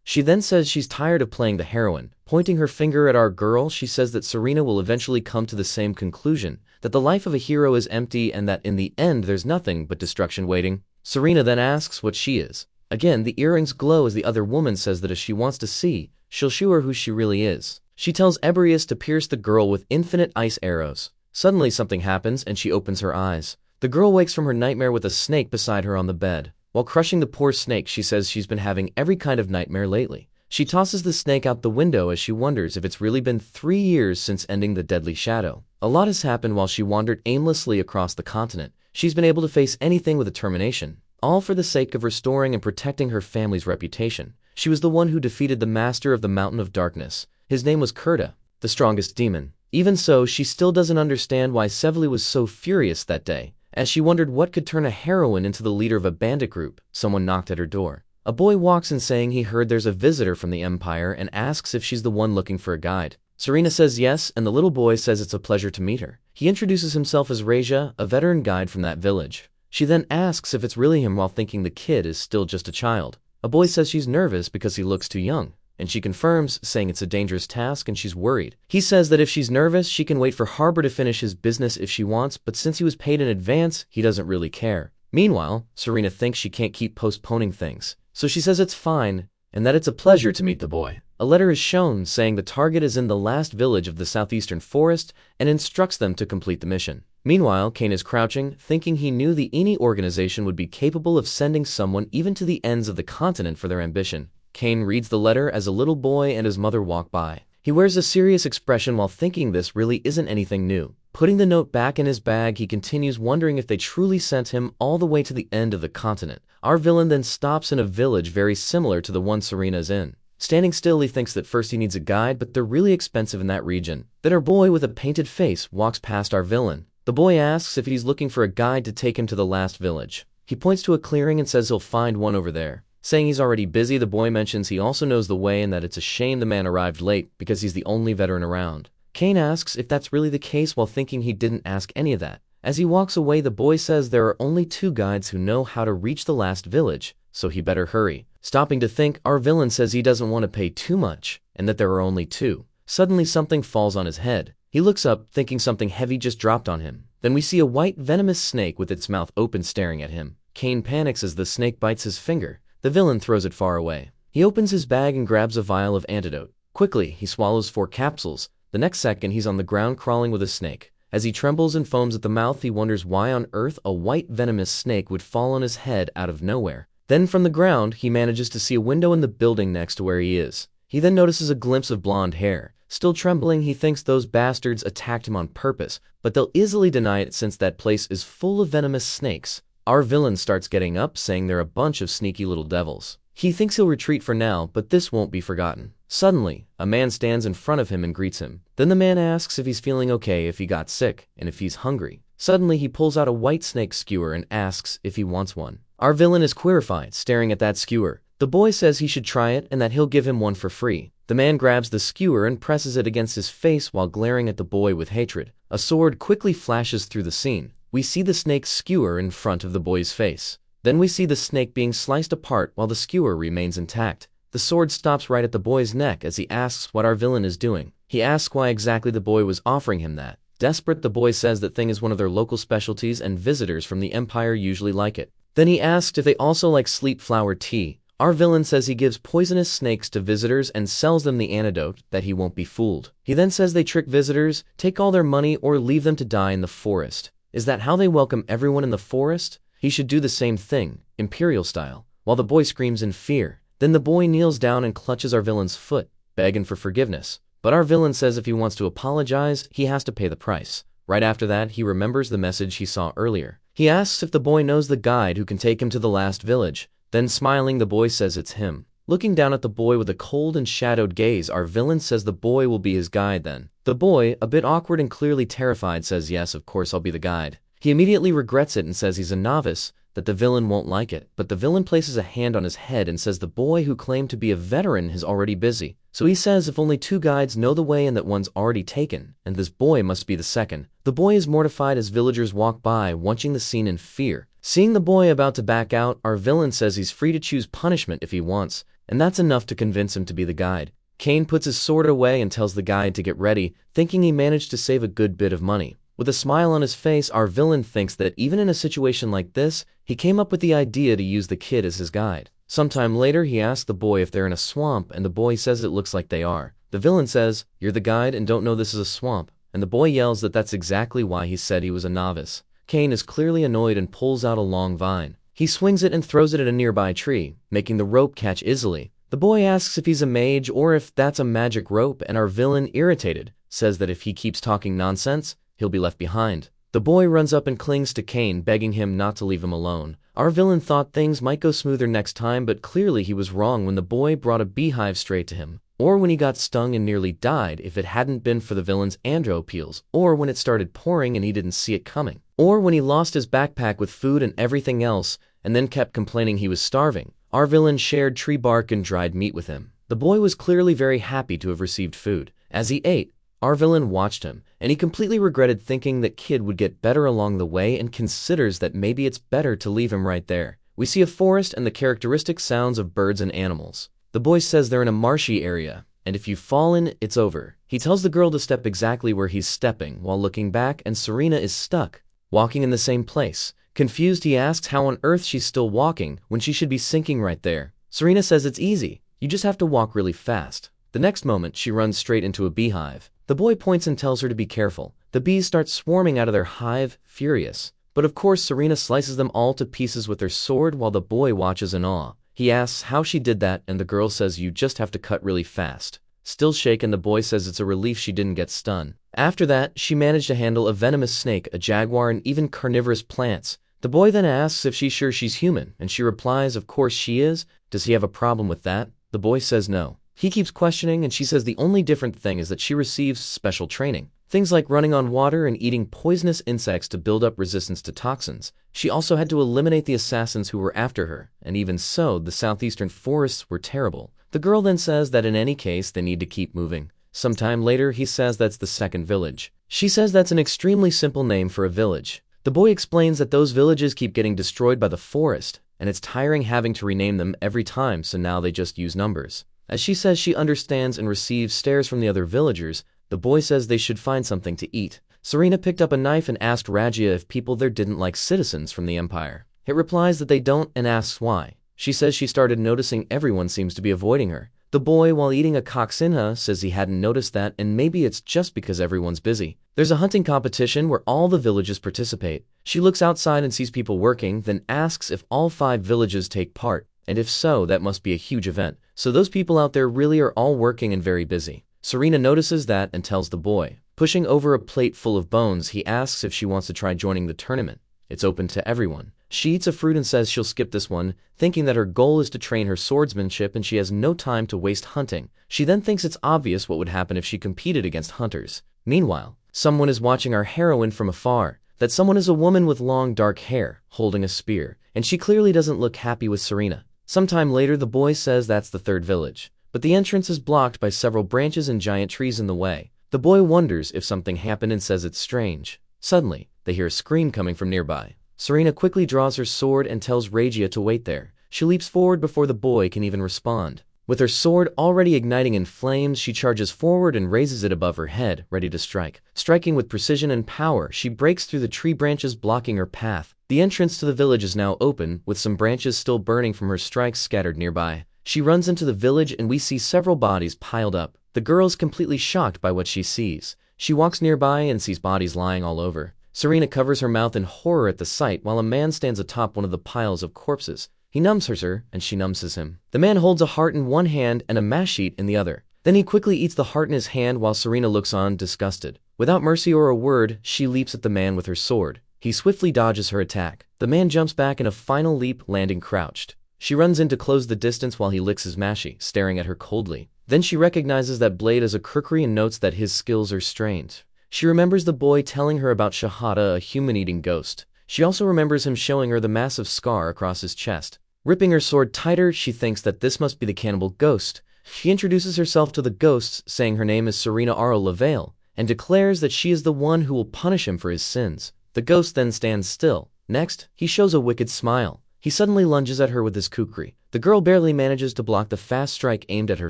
She then says she's tired of playing the heroine. Pointing her finger at our girl, she says that Serena will eventually come to the same conclusion, that the life of a hero is empty and that in the end there's nothing but destruction waiting. Serena then asks what she is. Again, the earrings glow as the other woman says that if she wants to see, she'll show her who she really is. She tells Ebrius to pierce the girl with infinite ice arrows. Suddenly something happens and she opens her eyes. The girl wakes from her nightmare with a snake beside her on the bed. While crushing the poor snake, she says she's been having every kind of nightmare lately. She tosses the snake out the window as she wonders if it's really been 3 years since ending the deadly shadow. A lot has happened while she wandered aimlessly across the continent. She's been able to face anything with determination, all for the sake of restoring and protecting her family's reputation. She was the one who defeated the master of the Mountain of Darkness. His name was Kurta, the strongest demon. Even so, she still doesn't understand why Seville was so furious that day. As she wondered what could turn a heroine into the leader of a bandit group, someone knocked at her door. A boy walks in saying he heard there's a visitor from the Empire and asks if she's the one looking for a guide. Serena says yes, and the little boy says it's a pleasure to meet her. He introduces himself as Reja, a veteran guide from that village. She then asks if it's really him while thinking the kid is still just a child. A boy says she's nervous because he looks too young, and she confirms, saying it's a dangerous task and she's worried. He says that if she's nervous, she can wait for Harbor to finish his business if she wants, but since he was paid in advance, he doesn't really care. Meanwhile, Serena thinks she can't keep postponing things, so she says it's fine, and that it's a pleasure to meet the boy. A letter is shown saying the target is in the last village of the southeastern forest and instructs them to complete the mission. Meanwhile, Kane is crouching, thinking he knew the Ini organization would be capable of sending someone even to the ends of the continent for their ambition. Kane reads the letter as a little boy and his mother walk by. He wears a serious expression while thinking this really isn't anything new. Putting the note back in his bag, he continues wondering if they truly sent him all the way to the end of the continent. Our villain then stops in a village very similar to the one Serena's in. Standing still, he thinks that first he needs a guide, but they're really expensive in that region. Then our boy with a painted face walks past our villain. The boy asks if he's looking for a guide to take him to the last village. He points to a clearing and says he'll find one over there. Saying he's already busy, the boy mentions he also knows the way and that it's a shame the man arrived late because he's the only veteran around. Kane asks if that's really the case while thinking he didn't ask any of that. As he walks away, the boy says there are only 2 guides who know how to reach the last village, so he better hurry. Stopping to think, our villain says he doesn't want to pay too much, and that there are only 2. Suddenly something falls on his head. He looks up, thinking something heavy just dropped on him. Then we see a white venomous snake with its mouth open staring at him. Kane panics as the snake bites his finger. The villain throws it far away. He opens his bag and grabs a vial of antidote. Quickly, he swallows 4 capsules. The next second, he's on the ground crawling with a snake. As he trembles and foams at the mouth, he wonders why on earth a white venomous snake would fall on his head out of nowhere. Then from the ground, he manages to see a window in the building next to where he is. He then notices a glimpse of blonde hair. Still trembling, he thinks those bastards attacked him on purpose, but they'll easily deny it since that place is full of venomous snakes. Our villain starts getting up, saying they're a bunch of sneaky little devils. He thinks he'll retreat for now, but this won't be forgotten. Suddenly, a man stands in front of him and greets him. Then the man asks if he's feeling okay, if he got sick, and if he's hungry. Suddenly, he pulls out a white snake skewer and asks if he wants one. Our villain is queerified, staring at that skewer. The boy says he should try it and that he'll give him one for free. The man grabs the skewer and presses it against his face while glaring at the boy with hatred. A sword quickly flashes through the scene. We see the snake's skewer in front of the boy's face. Then we see the snake being sliced apart while the skewer remains intact. The sword stops right at the boy's neck as he asks what our villain is doing. He asks why exactly the boy was offering him that. Desperate, the boy says that thing is one of their local specialties and visitors from the Empire usually like it. Then he asks if they also like sleep flower tea. Our villain says he gives poisonous snakes to visitors and sells them the antidote, that he won't be fooled. He then says they trick visitors, take all their money, or leave them to die in the forest. Is that how they welcome everyone in the forest? He should do the same thing, imperial style, while the boy screams in fear. Then the boy kneels down and clutches our villain's foot, begging for forgiveness. But our villain says if he wants to apologize, he has to pay the price. Right after that, he remembers the message he saw earlier. He asks if the boy knows the guide who can take him to the last village. Then smiling, the boy says it's him. Looking down at the boy with a cold and shadowed gaze, our villain says the boy will be his guide then. The boy, a bit awkward and clearly terrified, says yes, of course I'll be the guide. He immediately regrets it and says he's a novice. that the villain won't like it, but the villain places a hand on his head and says the boy who claimed to be a veteran is already busy. So he says if only 2 guides know the way and that one's already taken, and this boy must be the second. The boy is mortified as villagers walk by, watching the scene in fear. Seeing the boy about to back out, our villain says he's free to choose punishment if he wants, and that's enough to convince him to be the guide. Kane puts his sword away and tells the guide to get ready, thinking he managed to save a good bit of money. With a smile on his face, our villain thinks that even in a situation like this, he came up with the idea to use the kid as his guide. Sometime later, he asks the boy if they're in a swamp, and the boy says it looks like they are. The villain says, "You're the guide and don't know this is a swamp," and the boy yells that that's exactly why he said he was a novice. Kane is clearly annoyed and pulls out a long vine. He swings it and throws it at a nearby tree, making the rope catch easily. The boy asks if he's a mage or if that's a magic rope, and our villain, irritated, says that if he keeps talking nonsense, he'll be left behind. The boy runs up and clings to Kane, begging him not to leave him alone. Our villain thought things might go smoother next time, but clearly he was wrong when the boy brought a beehive straight to him, or when he got stung and nearly died if it hadn't been for the villain's enro peels, or when it started pouring and he didn't see it coming, or when he lost his backpack with food and everything else and then kept complaining he was starving. Our villain shared tree bark and dried meat with him. The boy was clearly very happy to have received food. As he ate, our villain watched him, and he completely regretted thinking that kid would get better along the way and considers that maybe it's better to leave him right there. We see a forest and the characteristic sounds of birds and animals. The boy says they're in a marshy area, and if you fall in, it's over. He tells the girl to step exactly where he's stepping while looking back, and Serena is stuck, walking in the same place. Confused, he asks how on earth she's still walking when she should be sinking right there. Serena says it's easy, you just have to walk really fast. The next moment, she runs straight into a beehive. The boy points and tells her to be careful. The bees start swarming out of their hive, furious. But of course, Serena slices them all to pieces with her sword while the boy watches in awe. He asks how she did that, and the girl says you just have to cut really fast. Still shaken, the boy says it's a relief she didn't get stung. After that, she managed to handle a venomous snake, a jaguar, and even carnivorous plants. The boy then asks if she's sure she's human, and she replies of course she is. Does he have a problem with that? The boy says no. He keeps questioning, and she says the only different thing is that she receives special training. Things like running on water and eating poisonous insects to build up resistance to toxins. She also had to eliminate the assassins who were after her, and even so, the southeastern forests were terrible. The girl then says that in any case, they need to keep moving. Sometime later, he says that's the second village. She says that's an extremely simple name for a village. The boy explains that those villages keep getting destroyed by the forest, and it's tiring having to rename them every time, so now they just use numbers. As she says she understands and receives stares from the other villagers, the boy says they should find something to eat. Serena picked up a knife and asked Rajia if people there didn't like citizens from the empire. It replies that they don't and asks why. She says she started noticing everyone seems to be avoiding her. The boy, while eating a coccinha, says he hadn't noticed that, and maybe it's just because everyone's busy. There's a hunting competition where all the villages participate. She looks outside and sees people working, then asks if all 5 villages take part, and if so, that must be a huge event. So those people out there really are all working and very busy. Serena notices that and tells the boy. Pushing over a plate full of bones, he asks if she wants to try joining the tournament. It's open to everyone. She eats a fruit and says she'll skip this one, thinking that her goal is to train her swordsmanship and she has no time to waste hunting. She then thinks it's obvious what would happen if she competed against hunters. Meanwhile, someone is watching our heroine from afar. That someone is a woman with long dark hair, holding a spear, and she clearly doesn't look happy with Serena. Sometime later, the boy says that's the third village, but the entrance is blocked by several branches and giant trees in the way. The boy wonders if something happened and says it's strange. Suddenly, they hear a scream coming from nearby. Serena quickly draws her sword and tells Rajia to wait there. She leaps forward before the boy can even respond. With her sword already igniting in flames, she charges forward and raises it above her head, ready to strike. Striking with precision and power, she breaks through the tree branches blocking her path. The entrance to the village is now open, with some branches still burning from her strikes scattered nearby. She runs into the village and we see several bodies piled up. The girl is completely shocked by what she sees. She walks nearby and sees bodies lying all over. Serena covers her mouth in horror at the sight while a man stands atop one of the piles of corpses. He numbs her and she numbs him. The man holds a heart in one hand and a mash sheet in the other. Then he quickly eats the heart in his hand while Serena looks on, disgusted. Without mercy or a word, she leaps at the man with her sword. He swiftly dodges her attack. The man jumps back in a final leap, landing crouched. She runs in to close the distance while he licks his mashie, staring at her coldly. Then she recognizes that blade as a crookery and notes that his skills are strange. She remembers the boy telling her about Shahada, a human-eating ghost. She also remembers him showing her the massive scar across his chest. Ripping her sword tighter, she thinks that this must be the cannibal ghost. She introduces herself to the ghosts, saying her name is Serena Aro Lavale, and declares that she is the one who will punish him for his sins. The ghost then stands still. Next, he shows a wicked smile. He suddenly lunges at her with his kukri. The girl barely manages to block the fast strike aimed at her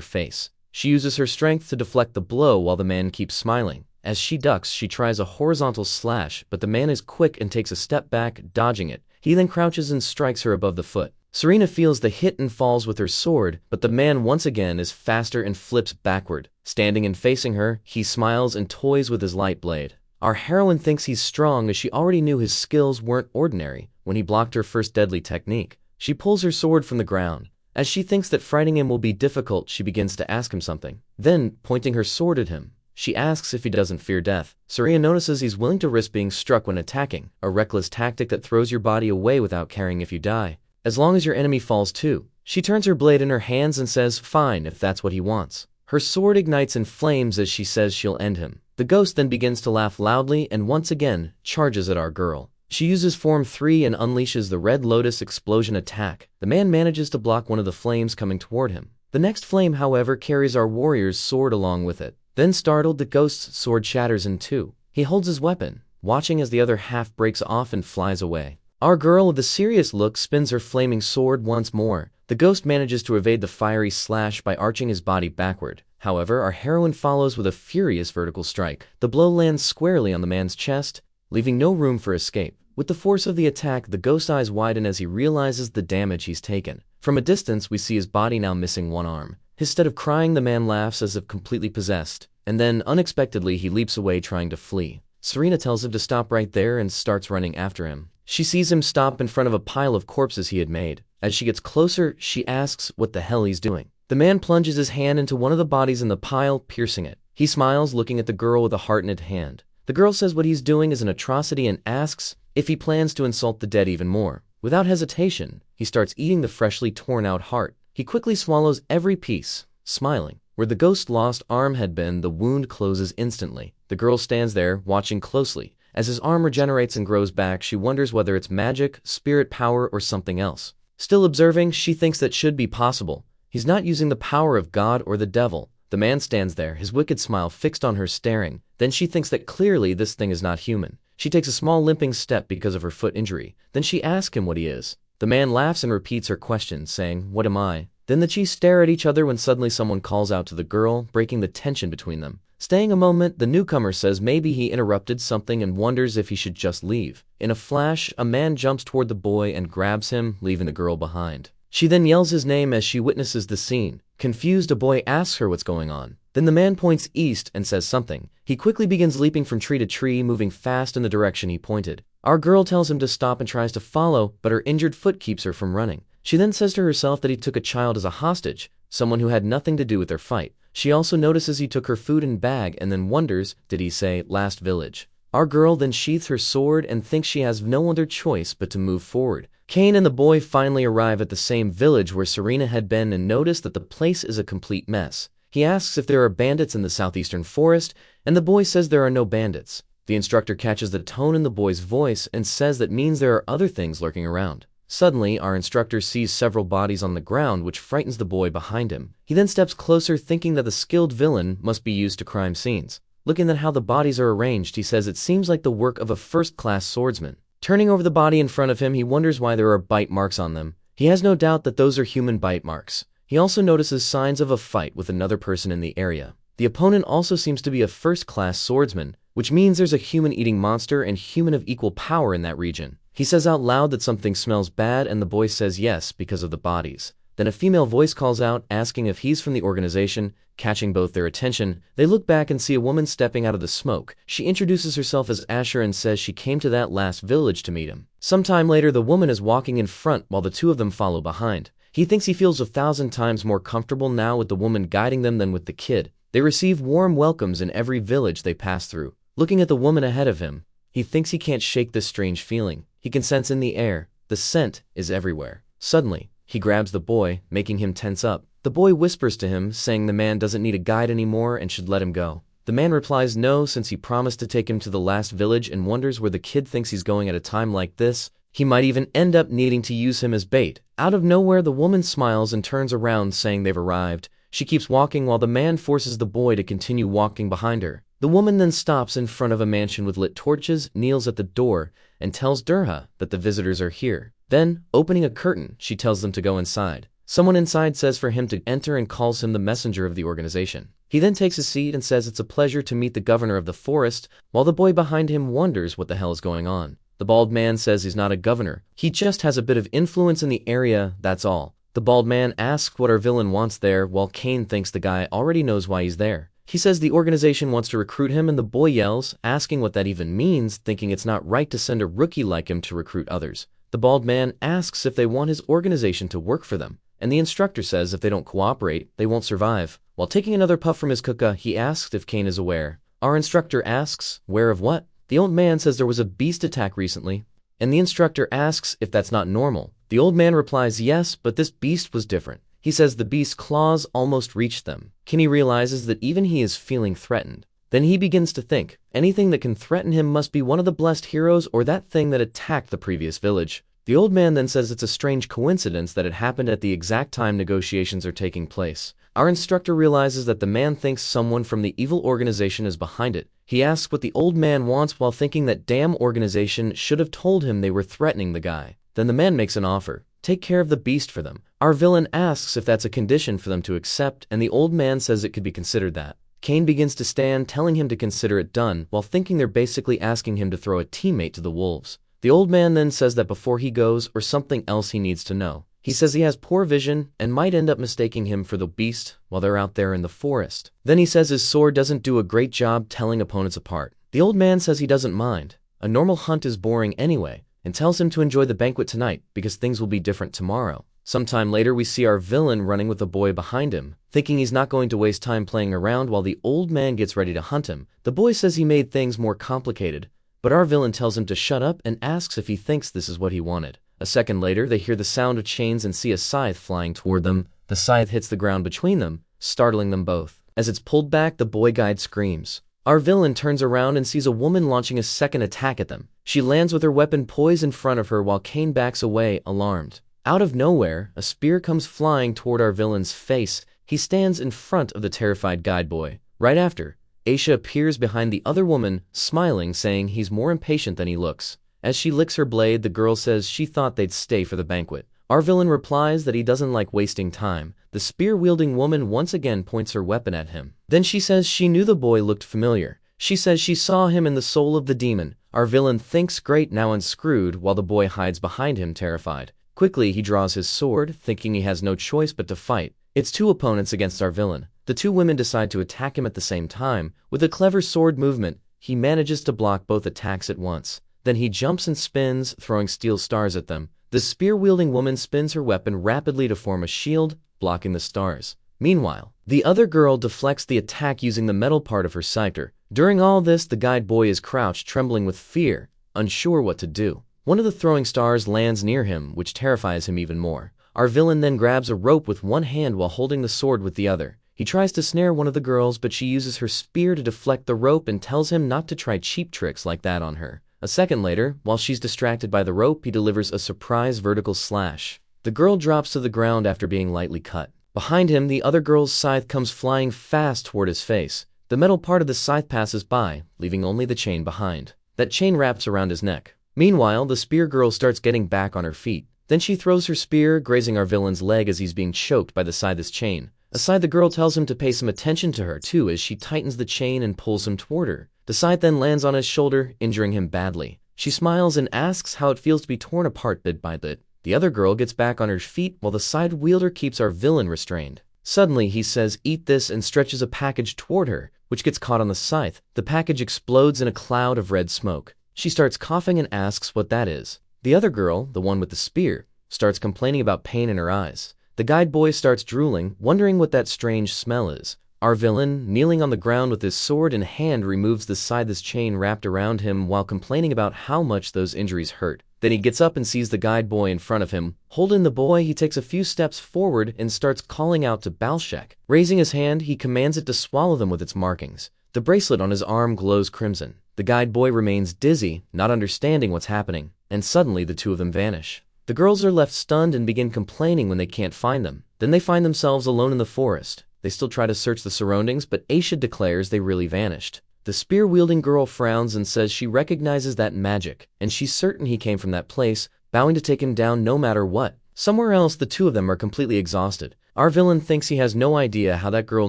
face. She uses her strength to deflect the blow while the man keeps smiling. As she ducks, she tries a horizontal slash, but the man is quick and takes a step back, dodging it. He then crouches and strikes her above the foot. Serena feels the hit and falls with her sword, but the man once again is faster and flips backward. Standing and facing her, he smiles and toys with his light blade. Our heroine thinks he's strong as she already knew his skills weren't ordinary when he blocked her first deadly technique. She pulls her sword from the ground. As she thinks that fighting him will be difficult, she begins to ask him something. Then, pointing her sword at him, she asks if he doesn't fear death. Serena notices he's willing to risk being struck when attacking, a reckless tactic that throws your body away without caring if you die, as long as your enemy falls too. She turns her blade in her hands and says, fine, if that's what he wants. Her sword ignites in flames as she says she'll end him. The ghost then begins to laugh loudly and once again charges at our girl. She uses Form 3 and unleashes the Red Lotus explosion attack. The man manages to block one of the flames coming toward him. The next flame, however, carries our warrior's sword along with it. Then startled, the ghost's sword shatters in two. He holds his weapon, watching as the other half breaks off and flies away. Our girl with a serious look spins her flaming sword once more. The ghost manages to evade the fiery slash by arching his body backward. However, our heroine follows with a furious vertical strike. The blow lands squarely on the man's chest, leaving no room for escape. With the force of the attack, the ghost's eyes widen as he realizes the damage he's taken. From a distance, we see his body now missing one arm. Instead of crying, the man laughs as if completely possessed, and then, unexpectedly, he leaps away trying to flee. Serena tells him to stop right there and starts running after him. She sees him stop in front of a pile of corpses he had made. As she gets closer, she asks what the hell he's doing. The man plunges his hand into one of the bodies in the pile, piercing it. He smiles, looking at the girl with a heart in his hand. The girl says what he's doing is an atrocity and asks if he plans to insult the dead even more. Without hesitation, he starts eating the freshly torn out heart. He quickly swallows every piece, smiling. Where the ghost's lost arm had been, the wound closes instantly. The girl stands there, watching closely. As his arm regenerates and grows back, she wonders whether it's magic, spirit power, or something else. Still observing, she thinks that should be possible. He's not using the power of God or the devil. The man stands there, his wicked smile fixed on her, staring. Then she thinks that clearly this thing is not human. She takes a small limping step because of her foot injury. Then she asks him what he is. The man laughs and repeats her question, saying, "What am I?" Then the two stare at each other when suddenly someone calls out to the girl, breaking the tension between them. Staying a moment, the newcomer says maybe he interrupted something and wonders if he should just leave. In a flash, a man jumps toward the boy and grabs him, leaving the girl behind. She then yells his name as she witnesses the scene. Confused, a boy asks her what's going on. Then the man points east and says something. He quickly begins leaping from tree to tree, moving fast in the direction he pointed. Our girl tells him to stop and tries to follow, but her injured foot keeps her from running. She then says to herself that he took a child as a hostage, someone who had nothing to do with their fight. She also notices he took her food and bag and then wonders, did he say last village? Our girl then sheaths her sword and thinks she has no other choice but to move forward. Kane and the boy finally arrive at the same village where Serena had been and notice that the place is a complete mess. He asks if there are bandits in the southeastern forest, and the boy says there are no bandits. The instructor catches the tone in the boy's voice and says that means there are other things lurking around. Suddenly, our instructor sees several bodies on the ground, which frightens the boy behind him. He then steps closer, thinking that the skilled villain must be used to crime scenes. Looking at how the bodies are arranged, he says it seems like the work of a first-class swordsman. Turning over the body in front of him, he wonders why there are bite marks on them. He has no doubt that those are human bite marks. He also notices signs of a fight with another person in the area. The opponent also seems to be a first-class swordsman, which means there's a human-eating monster and human of equal power in that region. He says out loud that something smells bad, and the boy says yes because of the bodies. Then a female voice calls out, asking if he's from the organization. Catching both their attention, they look back and see a woman stepping out of the smoke. She introduces herself as Asher and says she came to that last village to meet him. Sometime later, the woman is walking in front while the two of them follow behind. He thinks he feels 1,000 times more comfortable now with the woman guiding them than with the kid. They receive warm welcomes in every village they pass through. Looking at the woman ahead of him, he thinks he can't shake this strange feeling. He can sense in the air. The scent is everywhere. Suddenly, he grabs the boy, making him tense up. The boy whispers to him, saying the man doesn't need a guide anymore and should let him go. The man replies no since he promised to take him to the last village and wonders where the kid thinks he's going at a time like this. He might even end up needing to use him as bait. Out of nowhere, the woman smiles and turns around saying they've arrived. She keeps walking while the man forces the boy to continue walking behind her. The woman then stops in front of a mansion with lit torches, kneels at the door, and tells Durha that the visitors are here. Then, opening a curtain, she tells them to go inside. Someone inside says for him to enter and calls him the messenger of the organization. He then takes a seat and says it's a pleasure to meet the governor of the forest, while the boy behind him wonders what the hell is going on. The bald man says he's not a governor. He just has a bit of influence in the area, that's all. The bald man asks what our villain wants there, while Kane thinks the guy already knows why he's there. He says the organization wants to recruit him, and the boy yells, asking what that even means, thinking it's not right to send a rookie like him to recruit others. The bald man asks if they want his organization to work for them, and the instructor says if they don't cooperate, they won't survive. While taking another puff from his hookah, he asks if Kane is aware. Our instructor asks, aware of what? The old man says there was a beast attack recently, and the instructor asks if that's not normal. The old man replies yes, but this beast was different. He says the beast's claws almost reached them. Kenny realizes that even he is feeling threatened. Then he begins to think, anything that can threaten him must be one of the blessed heroes or that thing that attacked the previous village. The old man then says it's a strange coincidence that it happened at the exact time negotiations are taking place. Our instructor realizes that the man thinks someone from the evil organization is behind it. He asks what the old man wants while thinking that damn organization should have told him they were threatening the guy. Then the man makes an offer. Take care of the beast for them. Our villain asks if that's a condition for them to accept, and the old man says it could be considered that. Kane begins to stand, telling him to consider it done, while thinking they're basically asking him to throw a teammate to the wolves. The old man then says that before he goes, or something else he needs to know. He says he has poor vision and might end up mistaking him for the beast while they're out there in the forest. Then he says his sword doesn't do a great job telling opponents apart. The old man says he doesn't mind. A normal hunt is boring anyway, and tells him to enjoy the banquet tonight because things will be different tomorrow. Sometime later, we see our villain running with the boy behind him, thinking he's not going to waste time playing around while the old man gets ready to hunt him. The boy says he made things more complicated, but our villain tells him to shut up and asks if he thinks this is what he wanted. A second later, they hear the sound of chains and see a scythe flying toward them. The scythe hits the ground between them, startling them both. As it's pulled back, the boy guide screams. Our villain turns around and sees a woman launching a second attack at them. She lands with her weapon poised in front of her while Kane backs away, alarmed. Out of nowhere, a spear comes flying toward our villain's face. He stands in front of the terrified guide boy. Right after, Aisha appears behind the other woman, smiling, saying he's more impatient than he looks. As she licks her blade, the girl says she thought they'd stay for the banquet. Our villain replies that he doesn't like wasting time. The spear-wielding woman once again points her weapon at him. Then she says she knew the boy looked familiar. She says she saw him in the soul of the demon. Our villain thinks great, now unscrewed, while the boy hides behind him, terrified. Quickly, he draws his sword, thinking he has no choice but to fight. It's two opponents against our villain. The two women decide to attack him at the same time. With a clever sword movement, he manages to block both attacks at once. Then he jumps and spins, throwing steel stars at them. The spear-wielding woman spins her weapon rapidly to form a shield, blocking the stars. Meanwhile, the other girl deflects the attack using the metal part of her scyther. During all this, the guide boy is crouched, trembling with fear, unsure what to do. One of the throwing stars lands near him, which terrifies him even more. Our villain then grabs a rope with one hand while holding the sword with the other. He tries to snare one of the girls, but she uses her spear to deflect the rope and tells him not to try cheap tricks like that on her. A second later, while she's distracted by the rope, he delivers a surprise vertical slash. The girl drops to the ground after being lightly cut. Behind him, the other girl's scythe comes flying fast toward his face. The metal part of the scythe passes by, leaving only the chain behind. That chain wraps around his neck. Meanwhile, the spear girl starts getting back on her feet. Then she throws her spear, grazing our villain's leg as he's being choked by the scythe's chain. Aside, the girl tells him to pay some attention to her too as she tightens the chain and pulls him toward her. The scythe then lands on his shoulder, injuring him badly. She smiles and asks how it feels to be torn apart bit by bit. The other girl gets back on her feet while the scythe wielder keeps our villain restrained. Suddenly, he says, "Eat this," and stretches a package toward her, which gets caught on the scythe. The package explodes in a cloud of red smoke. She starts coughing and asks what that is. The other girl, the one with the spear, starts complaining about pain in her eyes. The guide boy starts drooling, wondering what that strange smell is. Our villain, kneeling on the ground with his sword in hand, removes the scythe's chain wrapped around him while complaining about how much those injuries hurt. Then he gets up and sees the guide boy in front of him. Holding the boy, he takes a few steps forward and starts calling out to Balshek. Raising his hand, he commands it to swallow them with its markings. The bracelet on his arm glows crimson. The guide boy remains dizzy, not understanding what's happening, and suddenly the two of them vanish. The girls are left stunned and begin complaining when they can't find them. Then they find themselves alone in the forest. They still try to search the surroundings, but Aisha declares they really vanished. The spear-wielding girl frowns and says she recognizes that magic, and she's certain he came from that place, vowing to take him down no matter what. Somewhere else, the two of them are completely exhausted. Our villain thinks he has no idea how that girl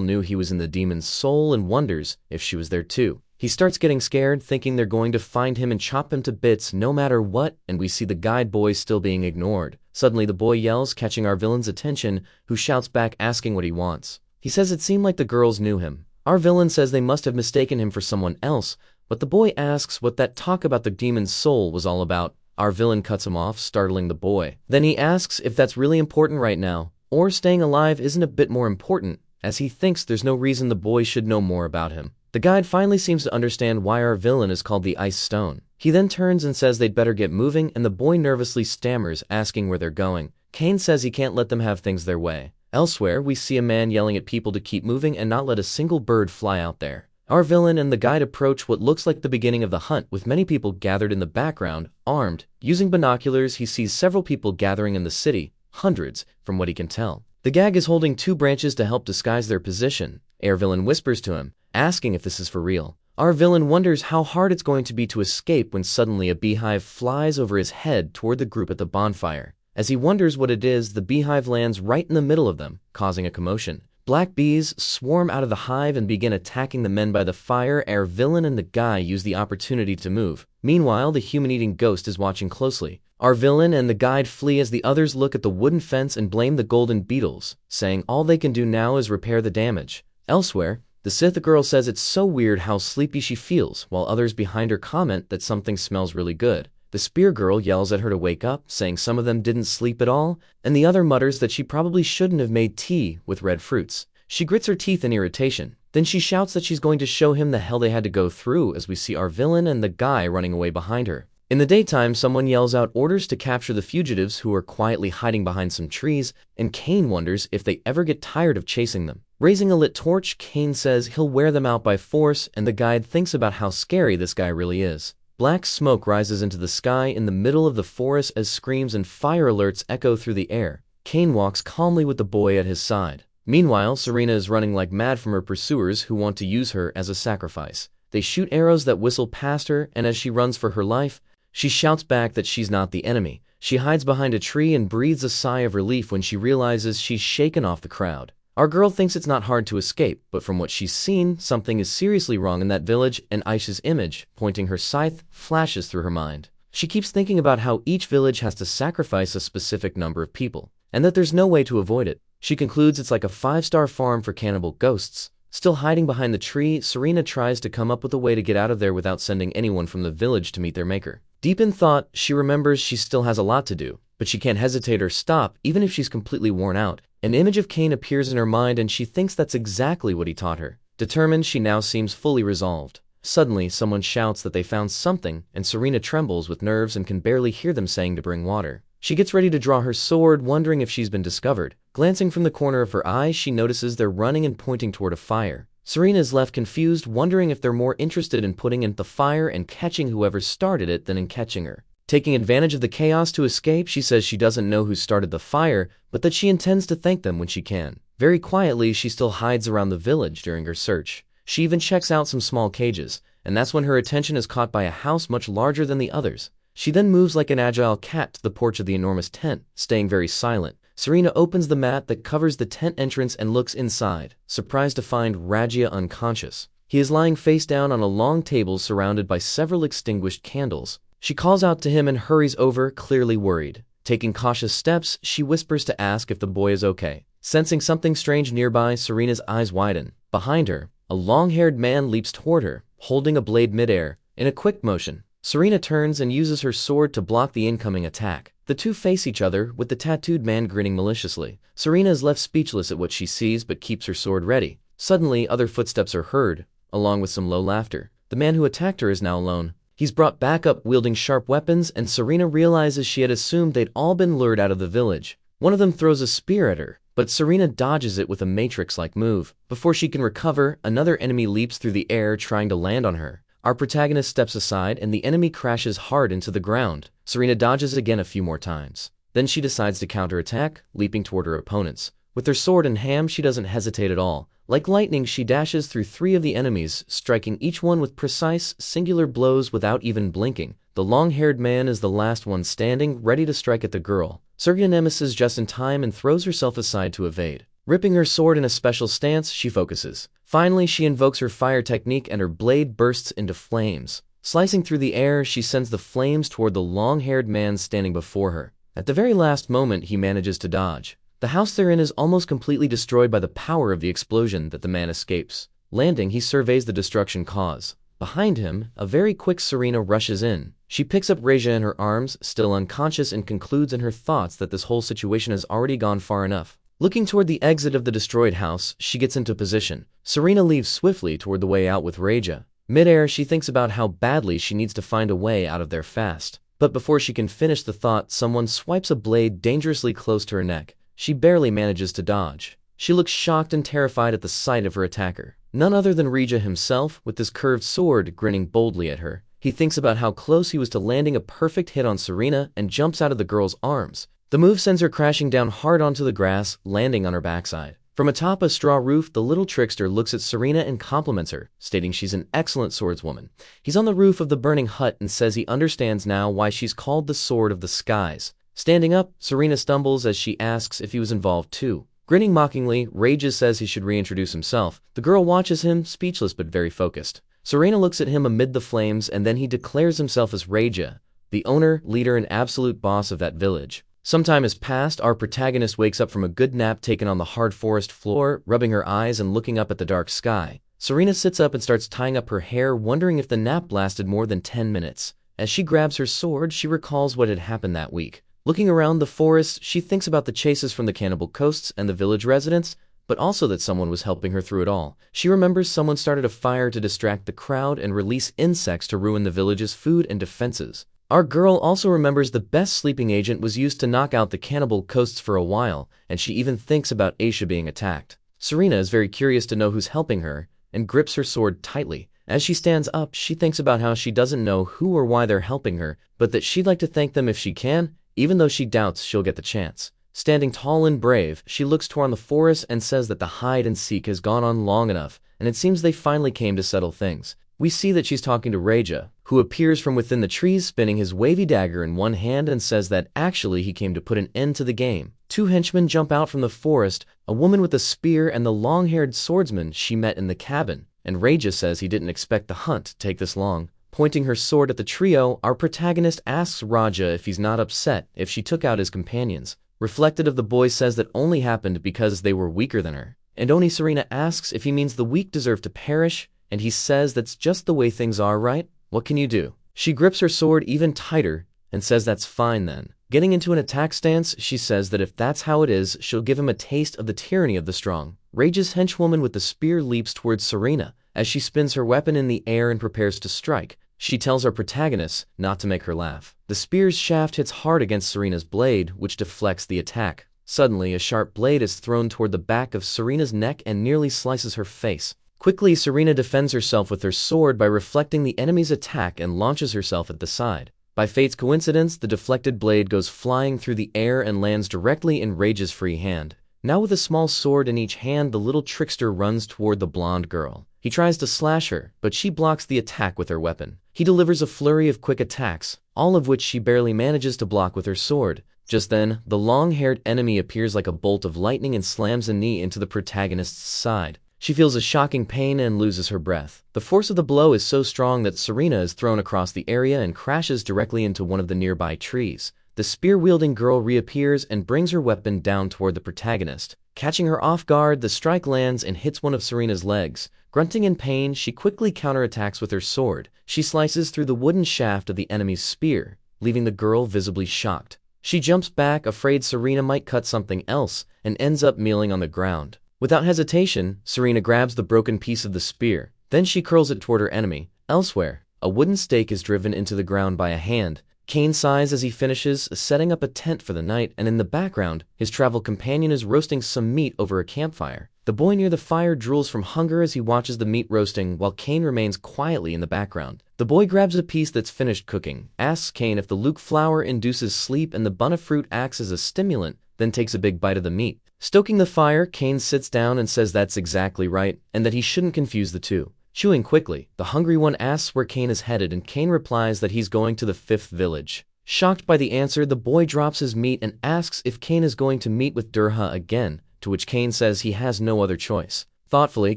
knew he was in the demon's soul and wonders if she was there too. He starts getting scared, thinking they're going to find him and chop him to bits no matter what, and we see the guide boy still being ignored. Suddenly the boy yells, catching our villain's attention, who shouts back asking what he wants. He says it seemed like the girls knew him. Our villain says they must have mistaken him for someone else, but the boy asks what that talk about the demon's soul was all about. Our villain cuts him off, startling the boy. Then he asks if that's really important right now, or staying alive isn't a bit more important, as he thinks there's no reason the boy should know more about him. The guide finally seems to understand why our villain is called the Ice Stone. He then turns and says they'd better get moving, and the boy nervously stammers, asking where they're going. Kane says he can't let them have things their way. Elsewhere, we see a man yelling at people to keep moving and not let a single bird fly out there. Our villain and the guide approach what looks like the beginning of the hunt, with many people gathered in the background, armed. Using binoculars, he sees several people gathering in the city, hundreds, from what he can tell. The gag is holding two branches to help disguise their position. Our villain whispers to him, asking if this is for real. Our villain wonders how hard it's going to be to escape when suddenly a beehive flies over his head toward the group at the bonfire. As he wonders what it is, the beehive lands right in the middle of them, causing a commotion. Black bees swarm out of the hive and begin attacking the men by the fire. Our villain and the guy use the opportunity to move. Meanwhile, the human-eating ghost is watching closely. Our villain and the guide flee as the others look at the wooden fence and blame the golden beetles, saying all they can do now is repair the damage. Elsewhere, the Sith girl says it's so weird how sleepy she feels, while others behind her comment that something smells really good. The spear girl yells at her to wake up, saying some of them didn't sleep at all, and the other mutters that she probably shouldn't have made tea with red fruits. She grits her teeth in irritation. Then she shouts that she's going to show him the hell they had to go through, as we see our villain and the guy running away behind her. In the daytime, someone yells out orders to capture the fugitives who are quietly hiding behind some trees, and Kane wonders if they ever get tired of chasing them. Raising a lit torch, Kane says he'll wear them out by force, and the guide thinks about how scary this guy really is. Black smoke rises into the sky in the middle of the forest as screams and fire alerts echo through the air. Kane walks calmly with the boy at his side. Meanwhile, Serena is running like mad from her pursuers who want to use her as a sacrifice. They shoot arrows that whistle past her, and as she runs for her life, she shouts back that she's not the enemy. She hides behind a tree and breathes a sigh of relief when she realizes she's shaken off the crowd. Our girl thinks it's not hard to escape, but from what she's seen, something is seriously wrong in that village, and Aisha's image, pointing her scythe, flashes through her mind. She keeps thinking about how each village has to sacrifice a specific number of people, and that there's no way to avoid it. She concludes it's like a 5-star farm for cannibal ghosts. Still hiding behind the tree, Serena tries to come up with a way to get out of there without sending anyone from the village to meet their maker. Deep in thought, she remembers she still has a lot to do, but she can't hesitate or stop, even if she's completely worn out. An image of Kane appears in her mind and she thinks that's exactly what he taught her. Determined, she now seems fully resolved. Suddenly, someone shouts that they found something, and Serena trembles with nerves and can barely hear them saying to bring water. She gets ready to draw her sword, wondering if she's been discovered. Glancing from the corner of her eye, she notices they're running and pointing toward a fire. Serena is left confused, wondering if they're more interested in putting in the fire and catching whoever started it than in catching her. Taking advantage of the chaos to escape, she says she doesn't know who started the fire, but that she intends to thank them when she can. Very quietly, she still hides around the village during her search. She even checks out some small cages, and that's when her attention is caught by a house much larger than the others. She then moves like an agile cat to the porch of the enormous tent, staying very silent. Serena opens the mat that covers the tent entrance and looks inside, surprised to find Rajia unconscious. He is lying face down on a long table surrounded by several extinguished candles. She calls out to him and hurries over, clearly worried. Taking cautious steps, she whispers to ask if the boy is okay. Sensing something strange nearby, Serena's eyes widen. Behind her, a long-haired man leaps toward her, holding a blade midair. In a quick motion, Serena turns and uses her sword to block the incoming attack. The two face each other, with the tattooed man grinning maliciously. Serena is left speechless at what she sees but keeps her sword ready. Suddenly, other footsteps are heard, along with some low laughter. The man who attacked her is now alone. He's brought back up wielding sharp weapons, and Serena realizes she had assumed they'd all been lured out of the village. One of them throws a spear at her, but Serena dodges it with a Matrix-like move. Before she can recover, another enemy leaps through the air trying to land on her. Our protagonist steps aside and the enemy crashes hard into the ground. Serena dodges again a few more times. Then she decides to counterattack, leaping toward her opponents. With her sword in hand, she doesn't hesitate at all. Like lightning, she dashes through 3 of the enemies, striking each one with precise, singular blows without even blinking. The long-haired man is the last one standing, ready to strike at the girl. Serena nemesis just in time and throws herself aside to evade. Ripping her sword in a special stance, she focuses. Finally, she invokes her fire technique and her blade bursts into flames. Slicing through the air, she sends the flames toward the long-haired man standing before her. At the very last moment, he manages to dodge. The house they're in is almost completely destroyed by the power of the explosion that the man escapes. Landing, he surveys the destruction cause. Behind him, a very quick Serena rushes in. She picks up Reja in her arms, still unconscious, and concludes in her thoughts that this whole situation has already gone far enough. Looking toward the exit of the destroyed house, she gets into position. Serena leaves swiftly toward the way out with Reja. Mid-air, she thinks about how badly she needs to find a way out of there fast. But before she can finish the thought, someone swipes a blade dangerously close to her neck. She barely manages to dodge. She looks shocked and terrified at the sight of her attacker. None other than Reja himself, with his curved sword grinning boldly at her. He thinks about how close he was to landing a perfect hit on Serena and jumps out of the girl's arms. The move sends her crashing down hard onto the grass, landing on her backside. From atop a straw roof, the little trickster looks at Serena and compliments her, stating she's an excellent swordswoman. He's on the roof of the burning hut and says he understands now why she's called the Sword of the Skies. Standing up, Serena stumbles as she asks if he was involved too. Grinning mockingly, Rages says he should reintroduce himself. The girl watches him, speechless but very focused. Serena looks at him amid the flames and then he declares himself as Reja, the owner, leader, and absolute boss of that village. Some time has passed. Our protagonist wakes up from a good nap taken on the hard forest floor, rubbing her eyes and looking up at the dark sky. Serena sits up and starts tying up her hair, wondering if the nap lasted more than 10 minutes. As she grabs her sword, she recalls what had happened that week. Looking around the forest, she thinks about the chases from the cannibal coasts and the village residents, but also that someone was helping her through it all. She remembers someone started a fire to distract the crowd and release insects to ruin the village's food and defenses. Our girl also remembers the best sleeping agent was used to knock out the cannibal coasts for a while, and she even thinks about Aisha being attacked. Serena is very curious to know who's helping her, and grips her sword tightly. As she stands up, she thinks about how she doesn't know who or why they're helping her, but that she'd like to thank them if she can, even though she doubts she'll get the chance. Standing tall and brave, she looks toward the forest and says that the hide-and-seek has gone on long enough, and it seems they finally came to settle things. We see that she's talking to Reja, who appears from within the trees spinning his wavy dagger in one hand and says that actually he came to put an end to the game. 2 henchmen jump out from the forest, a woman with a spear and the long-haired swordsman she met in the cabin, and Reja says he didn't expect the hunt to take this long. Pointing her sword at the trio, our protagonist asks Raja if he's not upset if she took out his companions. Reflected of the boy says that only happened because they were weaker than her. And only Serena asks if he means the weak deserve to perish, and he says that's just the way things are, right? What can you do? She grips her sword even tighter and says that's fine then. Getting into an attack stance, she says that if that's how it is, she'll give him a taste of the tyranny of the strong. Rage's henchwoman with the spear leaps towards Serena. As she spins her weapon in the air and prepares to strike, she tells our protagonist not to make her laugh. The spear's shaft hits hard against Serena's blade, which deflects the attack. Suddenly, a sharp blade is thrown toward the back of Serena's neck and nearly slices her face. Quickly, Serena defends herself with her sword by reflecting the enemy's attack and launches herself at the side. By fate's coincidence, the deflected blade goes flying through the air and lands directly in Rage's free hand. Now with a small sword in each hand, the little trickster runs toward the blonde girl. He tries to slash her, but she blocks the attack with her weapon. He delivers a flurry of quick attacks, all of which she barely manages to block with her sword. Just then, the long-haired enemy appears like a bolt of lightning and slams a knee into the protagonist's side. She feels a shocking pain and loses her breath. The force of the blow is so strong that Serena is thrown across the area and crashes directly into one of the nearby trees. The spear-wielding girl reappears and brings her weapon down toward the protagonist. Catching her off guard, the strike lands and hits one of Serena's legs. Grunting in pain, she quickly counterattacks with her sword. She slices through the wooden shaft of the enemy's spear, leaving the girl visibly shocked. She jumps back, afraid Serena might cut something else, and ends up kneeling on the ground. Without hesitation, Serena grabs the broken piece of the spear. Then she curls it toward her enemy. Elsewhere, a wooden stake is driven into the ground by a hand. Kane sighs as he finishes, setting up a tent for the night, and in the background, his travel companion is roasting some meat over a campfire. The boy near the fire drools from hunger as he watches the meat roasting, while Kane remains quietly in the background. The boy grabs a piece that's finished cooking, asks Kane if the Luke flower induces sleep and the bunna fruit acts as a stimulant, then takes a big bite of the meat. Stoking the fire, Kane sits down and says that's exactly right, and that he shouldn't confuse the two. Chewing quickly, the hungry one asks where Kane is headed, and Kane replies that he's going to the 5th village. Shocked by the answer, the boy drops his meat and asks if Kane is going to meet with Durha again, to which Kane says he has no other choice. Thoughtfully,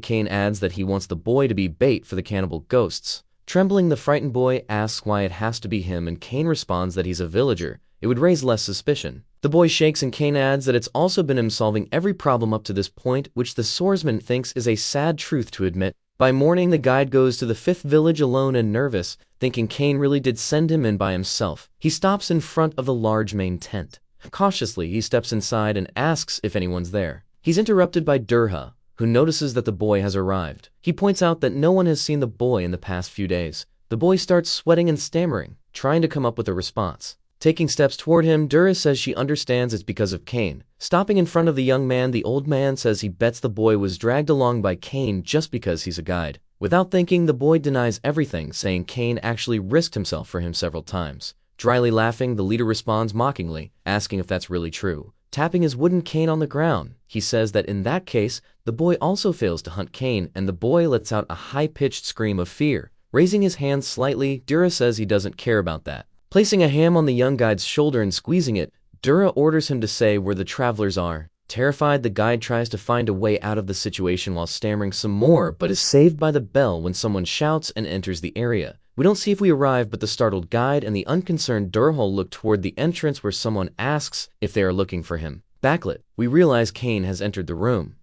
Kane adds that he wants the boy to be bait for the cannibal ghosts. Trembling, the frightened boy asks why it has to be him, and Kane responds that he's a villager. It would raise less suspicion. The boy shakes, and Kane adds that it's also been him solving every problem up to this point, which the swordsman thinks is a sad truth to admit. By morning, the guide goes to the 5th village alone and nervous, thinking Kane really did send him in by himself. He stops in front of the large main tent. Cautiously, he steps inside and asks if anyone's there. He's interrupted by Durha, who notices that the boy has arrived. He points out that no one has seen the boy in the past few days. The boy starts sweating and stammering, trying to come up with a response. Taking steps toward him, Durha says she understands it's because of Kane. Stopping in front of the young man, the old man says he bets the boy was dragged along by Kane just because he's a guide. Without thinking, the boy denies everything, saying Kane actually risked himself for him several times. Dryly laughing, the leader responds mockingly, asking if that's really true. Tapping his wooden cane on the ground, he says that in that case, the boy also fails to hunt Kane, and the boy lets out a high-pitched scream of fear. Raising his hand slightly, Durha says he doesn't care about that. Placing a hand on the young guide's shoulder and squeezing it, Durha orders him to say where the travelers are. Terrified, the guide tries to find a way out of the situation while stammering some more, but is saved by the bell when someone shouts and enters the area. We don't see if we arrive, but the startled guide and the unconcerned Durha look toward the entrance where someone asks if they are looking for him. Backlit, we realize Kane has entered the room.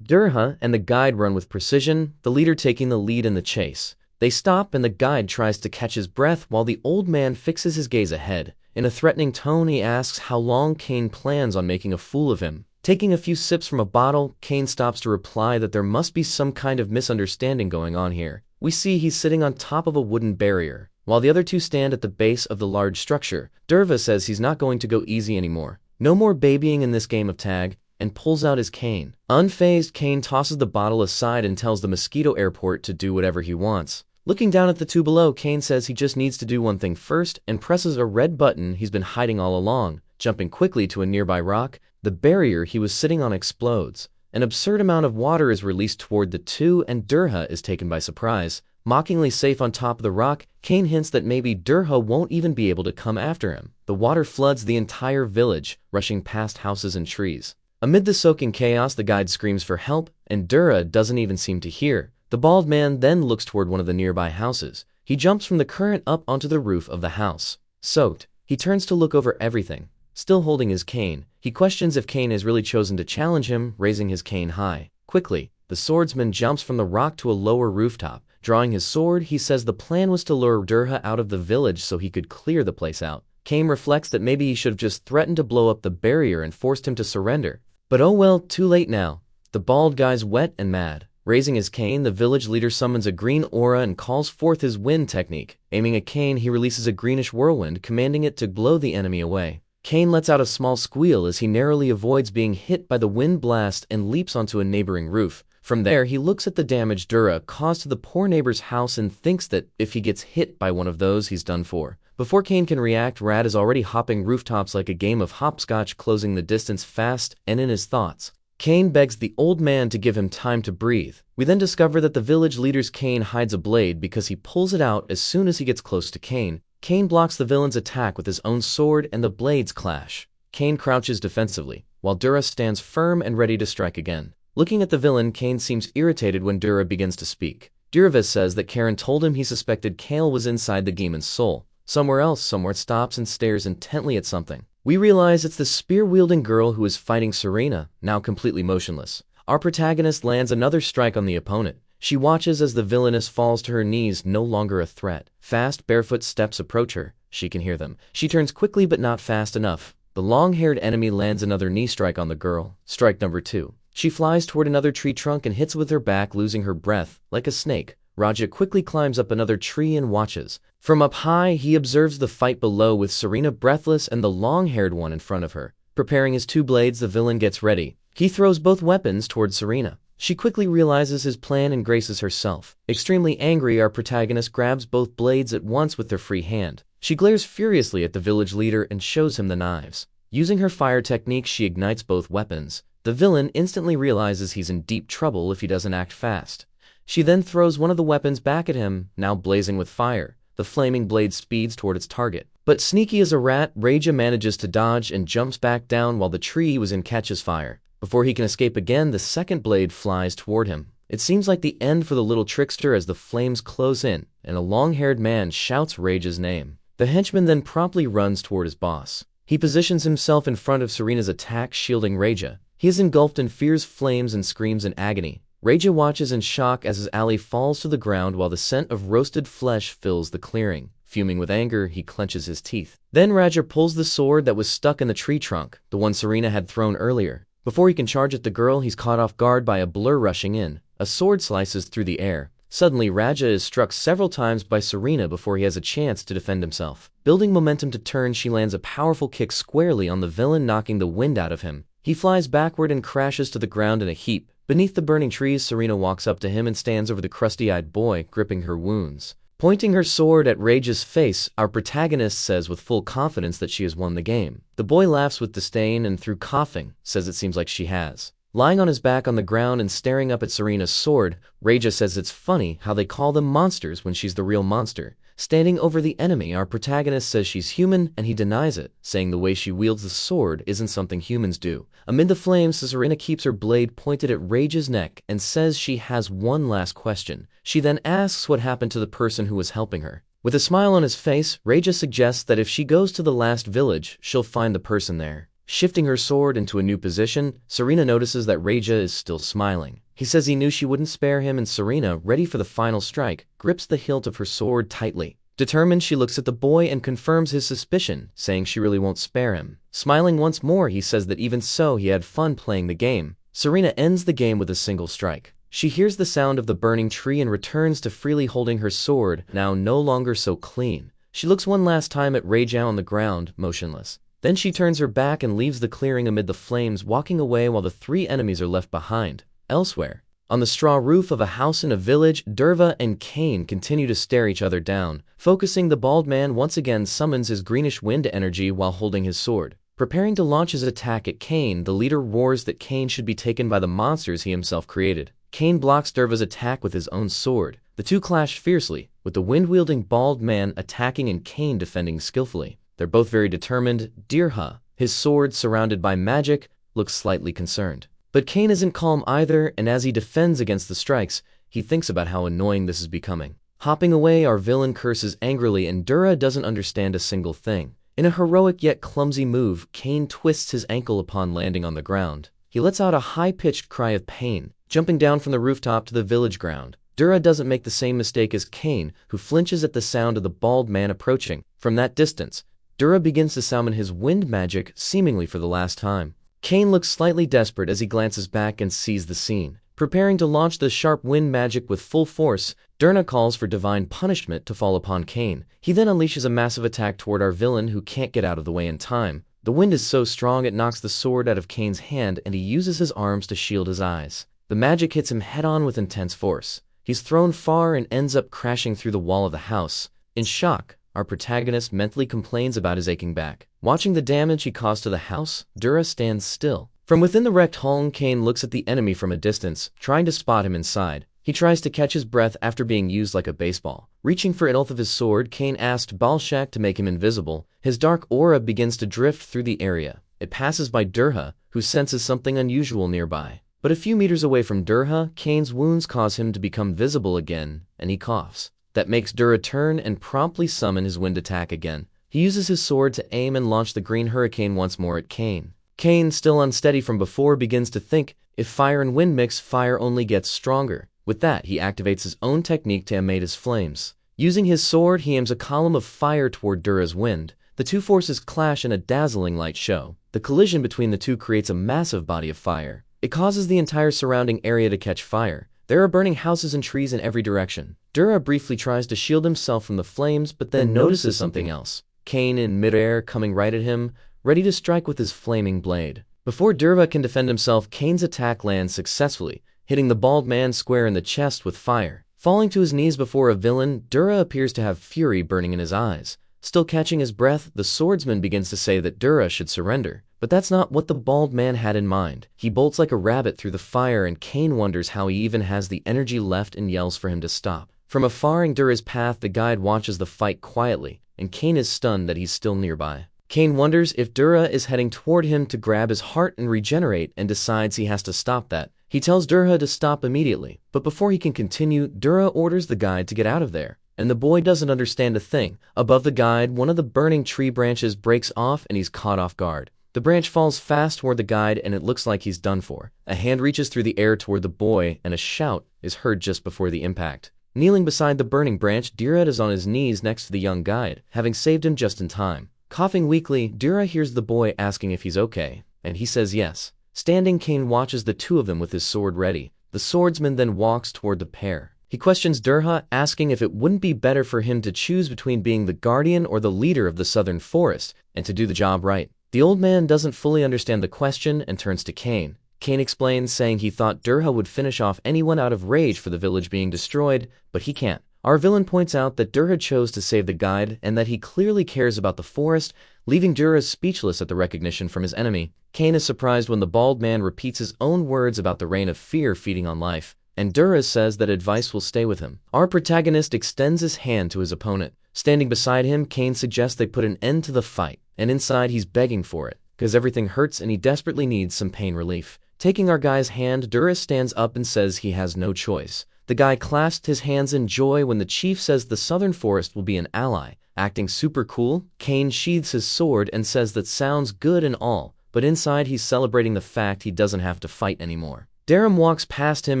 Durha and the guide run with precision, the leader taking the lead in the chase. They stop and the guide tries to catch his breath while the old man fixes his gaze ahead. In a threatening tone, he asks how long Kane plans on making a fool of him. Taking a few sips from a bottle, Kane stops to reply that there must be some kind of misunderstanding going on here. We see he's sitting on top of a wooden barrier, while the other two stand at the base of the large structure. Durha says he's not going to go easy anymore. No more babying in this game of tag, and pulls out his cane. Unfazed, Kane tosses the bottle aside and tells the mosquito airport to do whatever he wants. Looking down at the two below, Kane says he just needs to do one thing first and presses a red button he's been hiding all along. Jumping quickly to a nearby rock, the barrier he was sitting on explodes. An absurd amount of water is released toward the two, and Durha is taken by surprise. Mockingly safe on top of the rock, Kane hints that maybe Durha won't even be able to come after him. The water floods the entire village, rushing past houses and trees. Amid the soaking chaos, the guide screams for help, and Durha doesn't even seem to hear. The bald man then looks toward one of the nearby houses. He jumps from the current up onto the roof of the house. Soaked, he turns to look over everything. Still holding his cane, he questions if Kane has really chosen to challenge him, raising his cane high. Quickly, the swordsman jumps from the rock to a lower rooftop. Drawing his sword, he says the plan was to lure Durha out of the village so he could clear the place out. Kane reflects that maybe he should have just threatened to blow up the barrier and forced him to surrender. But oh well, too late now. The bald guy's wet and mad. Raising his cane, the village leader summons a green aura and calls forth his wind technique. Aiming a cane, he releases a greenish whirlwind, commanding it to blow the enemy away. Kane lets out a small squeal as he narrowly avoids being hit by the wind blast and leaps onto a neighboring roof. From there, he looks at the damage Durha caused to the poor neighbor's house and thinks that if he gets hit by one of those, he's done for. Before Kane can react, Rad is already hopping rooftops like a game of hopscotch, closing the distance fast and in his thoughts. Kane begs the old man to give him time to breathe. We then discover that the village leader's cane hides a blade because he pulls it out as soon as he gets close to Kane. Kane blocks the villain's attack with his own sword and the blades clash. Kane crouches defensively, while Durha stands firm and ready to strike again. Looking at the villain, Kane seems irritated when Durha begins to speak. Durha says that Karen told him he suspected Kale was inside the demon's soul. Somewhere stops and stares intently at something. We realize it's the spear-wielding girl who is fighting Serena, now completely motionless. Our protagonist lands another strike on the opponent. She watches as the villainess falls to her knees, no longer a threat. Fast, barefoot steps approach her. She can hear them. She turns quickly but not fast enough. The long-haired enemy lands another knee strike on the girl. Strike number 2. She flies toward another tree trunk and hits with her back, losing her breath. Like a snake, Raja quickly climbs up another tree and watches. From up high, he observes the fight below with Serena breathless and the long-haired one in front of her. Preparing his 2 blades, the villain gets ready. He throws both weapons toward Serena. She quickly realizes his plan and graces herself. Extremely angry, our protagonist grabs both blades at once with her free hand. She glares furiously at the village leader and shows him the knives. Using her fire technique, she ignites both weapons. The villain instantly realizes he's in deep trouble if he doesn't act fast. She then throws one of the weapons back at him, now blazing with fire. The flaming blade speeds toward its target. But sneaky as a rat, Raja manages to dodge and jumps back down while the tree he was in catches fire. Before he can escape again, the second blade flies toward him. It seems like the end for the little trickster as the flames close in, and a long-haired man shouts Raja's name. The henchman then promptly runs toward his boss. He positions himself in front of Serena's attack, shielding Raja. He is engulfed in fierce flames and screams in agony. Raja watches in shock as his ally falls to the ground while the scent of roasted flesh fills the clearing. Fuming with anger, he clenches his teeth. Then Raja pulls the sword that was stuck in the tree trunk, the one Serena had thrown earlier. Before he can charge at the girl, he's caught off guard by a blur rushing in. A sword slices through the air. Suddenly, Raja is struck several times by Serena before he has a chance to defend himself. Building momentum to turn, she lands a powerful kick squarely on the villain, knocking the wind out of him. He flies backward and crashes to the ground in a heap. Beneath the burning trees, Serena walks up to him and stands over the crusty-eyed boy, gripping her wounds. Pointing her sword at Raja's face, our protagonist says with full confidence that she has won the game. The boy laughs with disdain and, through coughing, says it seems like she has. Lying on his back on the ground and staring up at Serena's sword, Raja says it's funny how they call them monsters when she's the real monster. Standing over the enemy, our protagonist says she's human, and he denies it, saying the way she wields the sword isn't something humans do. Amid the flames, Serena keeps her blade pointed at Raja's neck and says she has one last question. She then asks what happened to the person who was helping her. With a smile on his face, Raja suggests that if she goes to the last village, she'll find the person there. Shifting her sword into a new position, Serena notices that Raja is still smiling. He says he knew she wouldn't spare him, and Serena, ready for the final strike, grips the hilt of her sword tightly. Determined, she looks at the boy and confirms his suspicion, saying she really won't spare him. Smiling once more, he says that even so, he had fun playing the game. Serena ends the game with a single strike. She hears the sound of the burning tree and returns to freely holding her sword, now no longer so clean. She looks one last time at Raja on the ground, motionless. Then she turns her back and leaves the clearing amid the flames, walking away while the 3 enemies are left behind. Elsewhere, on the straw roof of a house in a village, Durva and Kane continue to stare each other down. Focusing, the bald man once again summons his greenish wind energy while holding his sword. Preparing to launch his attack at Kane, the leader roars that Kane should be taken by the monsters he himself created. Kane blocks Durva's attack with his own sword. The two clash fiercely, with the wind-wielding bald man attacking and Kane defending skillfully. They're both very determined. Durva, his sword surrounded by magic, looks slightly concerned. But Kane isn't calm either, and as he defends against the strikes, he thinks about how annoying this is becoming. Hopping away, our villain curses angrily, and Durva doesn't understand a single thing. In a heroic yet clumsy move, Kane twists his ankle upon landing on the ground. He lets out a high-pitched cry of pain, jumping down from the rooftop to the village ground. Durva doesn't make the same mistake as Kane, who flinches at the sound of the bald man approaching. From that distance, Durva begins to summon his wind magic, seemingly for the last time. Kane looks slightly desperate as he glances back and sees the scene. Preparing to launch the sharp wind magic with full force, Durva calls for divine punishment to fall upon Kane. He then unleashes a massive attack toward our villain, who can't get out of the way in time. The wind is so strong it knocks the sword out of Kane's hand, and he uses his arms to shield his eyes. The magic hits him head-on with intense force. He's thrown far and ends up crashing through the wall of the house. In shock, our protagonist mentally complains about his aching back. Watching the damage he caused to the house, Durva stands still. From within the wrecked home, Kane looks at the enemy from a distance, trying to spot him inside. He tries to catch his breath after being used like a baseball. Reaching for an hilt of his sword, Kane asked Balshak to make him invisible. His dark aura begins to drift through the area. It passes by Durva, who senses something unusual nearby. But a few meters away from Durva, Kane's wounds cause him to become visible again, and he coughs. That makes Durva turn and promptly summon his wind attack again. He uses his sword to aim and launch the green hurricane once more at Kane. Kane, still unsteady from before, begins to think, if fire and wind mix, fire only gets stronger. With that, he activates his own technique to animate his flames. Using his sword, he aims a column of fire toward Dura's wind. The two forces clash in a dazzling light show. The collision between the two creates a massive body of fire. It causes the entire surrounding area to catch fire. There are burning houses and trees in every direction. Dura briefly tries to shield himself from the flames, but then notices something else. Cain in midair coming right at him, ready to strike with his flaming blade. Before Dura can defend himself, Cain's attack lands successfully, hitting the bald man square in the chest with fire. Falling to his knees before a villain, Dura appears to have fury burning in his eyes. Still catching his breath, the swordsman begins to say that Dura should surrender. But that's not what the bald man had in mind. He bolts like a rabbit through the fire, and Cain wonders how he even has the energy left and yells for him to stop. From afar in Dura's path, the guide watches the fight quietly, and Cain is stunned that he's still nearby. Cain wonders if Dura is heading toward him to grab his heart and regenerate, and decides he has to stop that. He tells Dura to stop immediately, but before he can continue, Dura orders the guide to get out of there. And the boy doesn't understand a thing. Above the guide, one of the burning tree branches breaks off and he's caught off guard. The branch falls fast toward the guide and it looks like he's done for. A hand reaches through the air toward the boy and a shout is heard just before the impact. Kneeling beside the burning branch, Dura is on his knees next to the young guide, having saved him just in time. Coughing weakly, Dura hears the boy asking if he's okay, and he says yes. Standing, Cain watches the two of them with his sword ready. The swordsman then walks toward the pair. He questions Dura, asking if it wouldn't be better for him to choose between being the guardian or the leader of the southern forest, and to do the job right. The old man doesn't fully understand the question and turns to Cain. Cain explains, saying he thought Dura would finish off anyone out of rage for the village being destroyed, but he can't. Our villain points out that Dura chose to save the guide and that he clearly cares about the forest, leaving Dura speechless at the recognition from his enemy. Cain is surprised when the bald man repeats his own words about the reign of fear feeding on life, and Dura says that advice will stay with him. Our protagonist extends his hand to his opponent. Standing beside him, Cain suggests they put an end to the fight, and inside he's begging for it, because everything hurts and he desperately needs some pain relief. Taking our guy's hand, Dura stands up and says he has no choice. The guy clasped his hands in joy when the chief says the southern forest will be an ally. Acting super cool, Cain sheathes his sword and says that sounds good and all, but inside he's celebrating the fact he doesn't have to fight anymore. Darum walks past him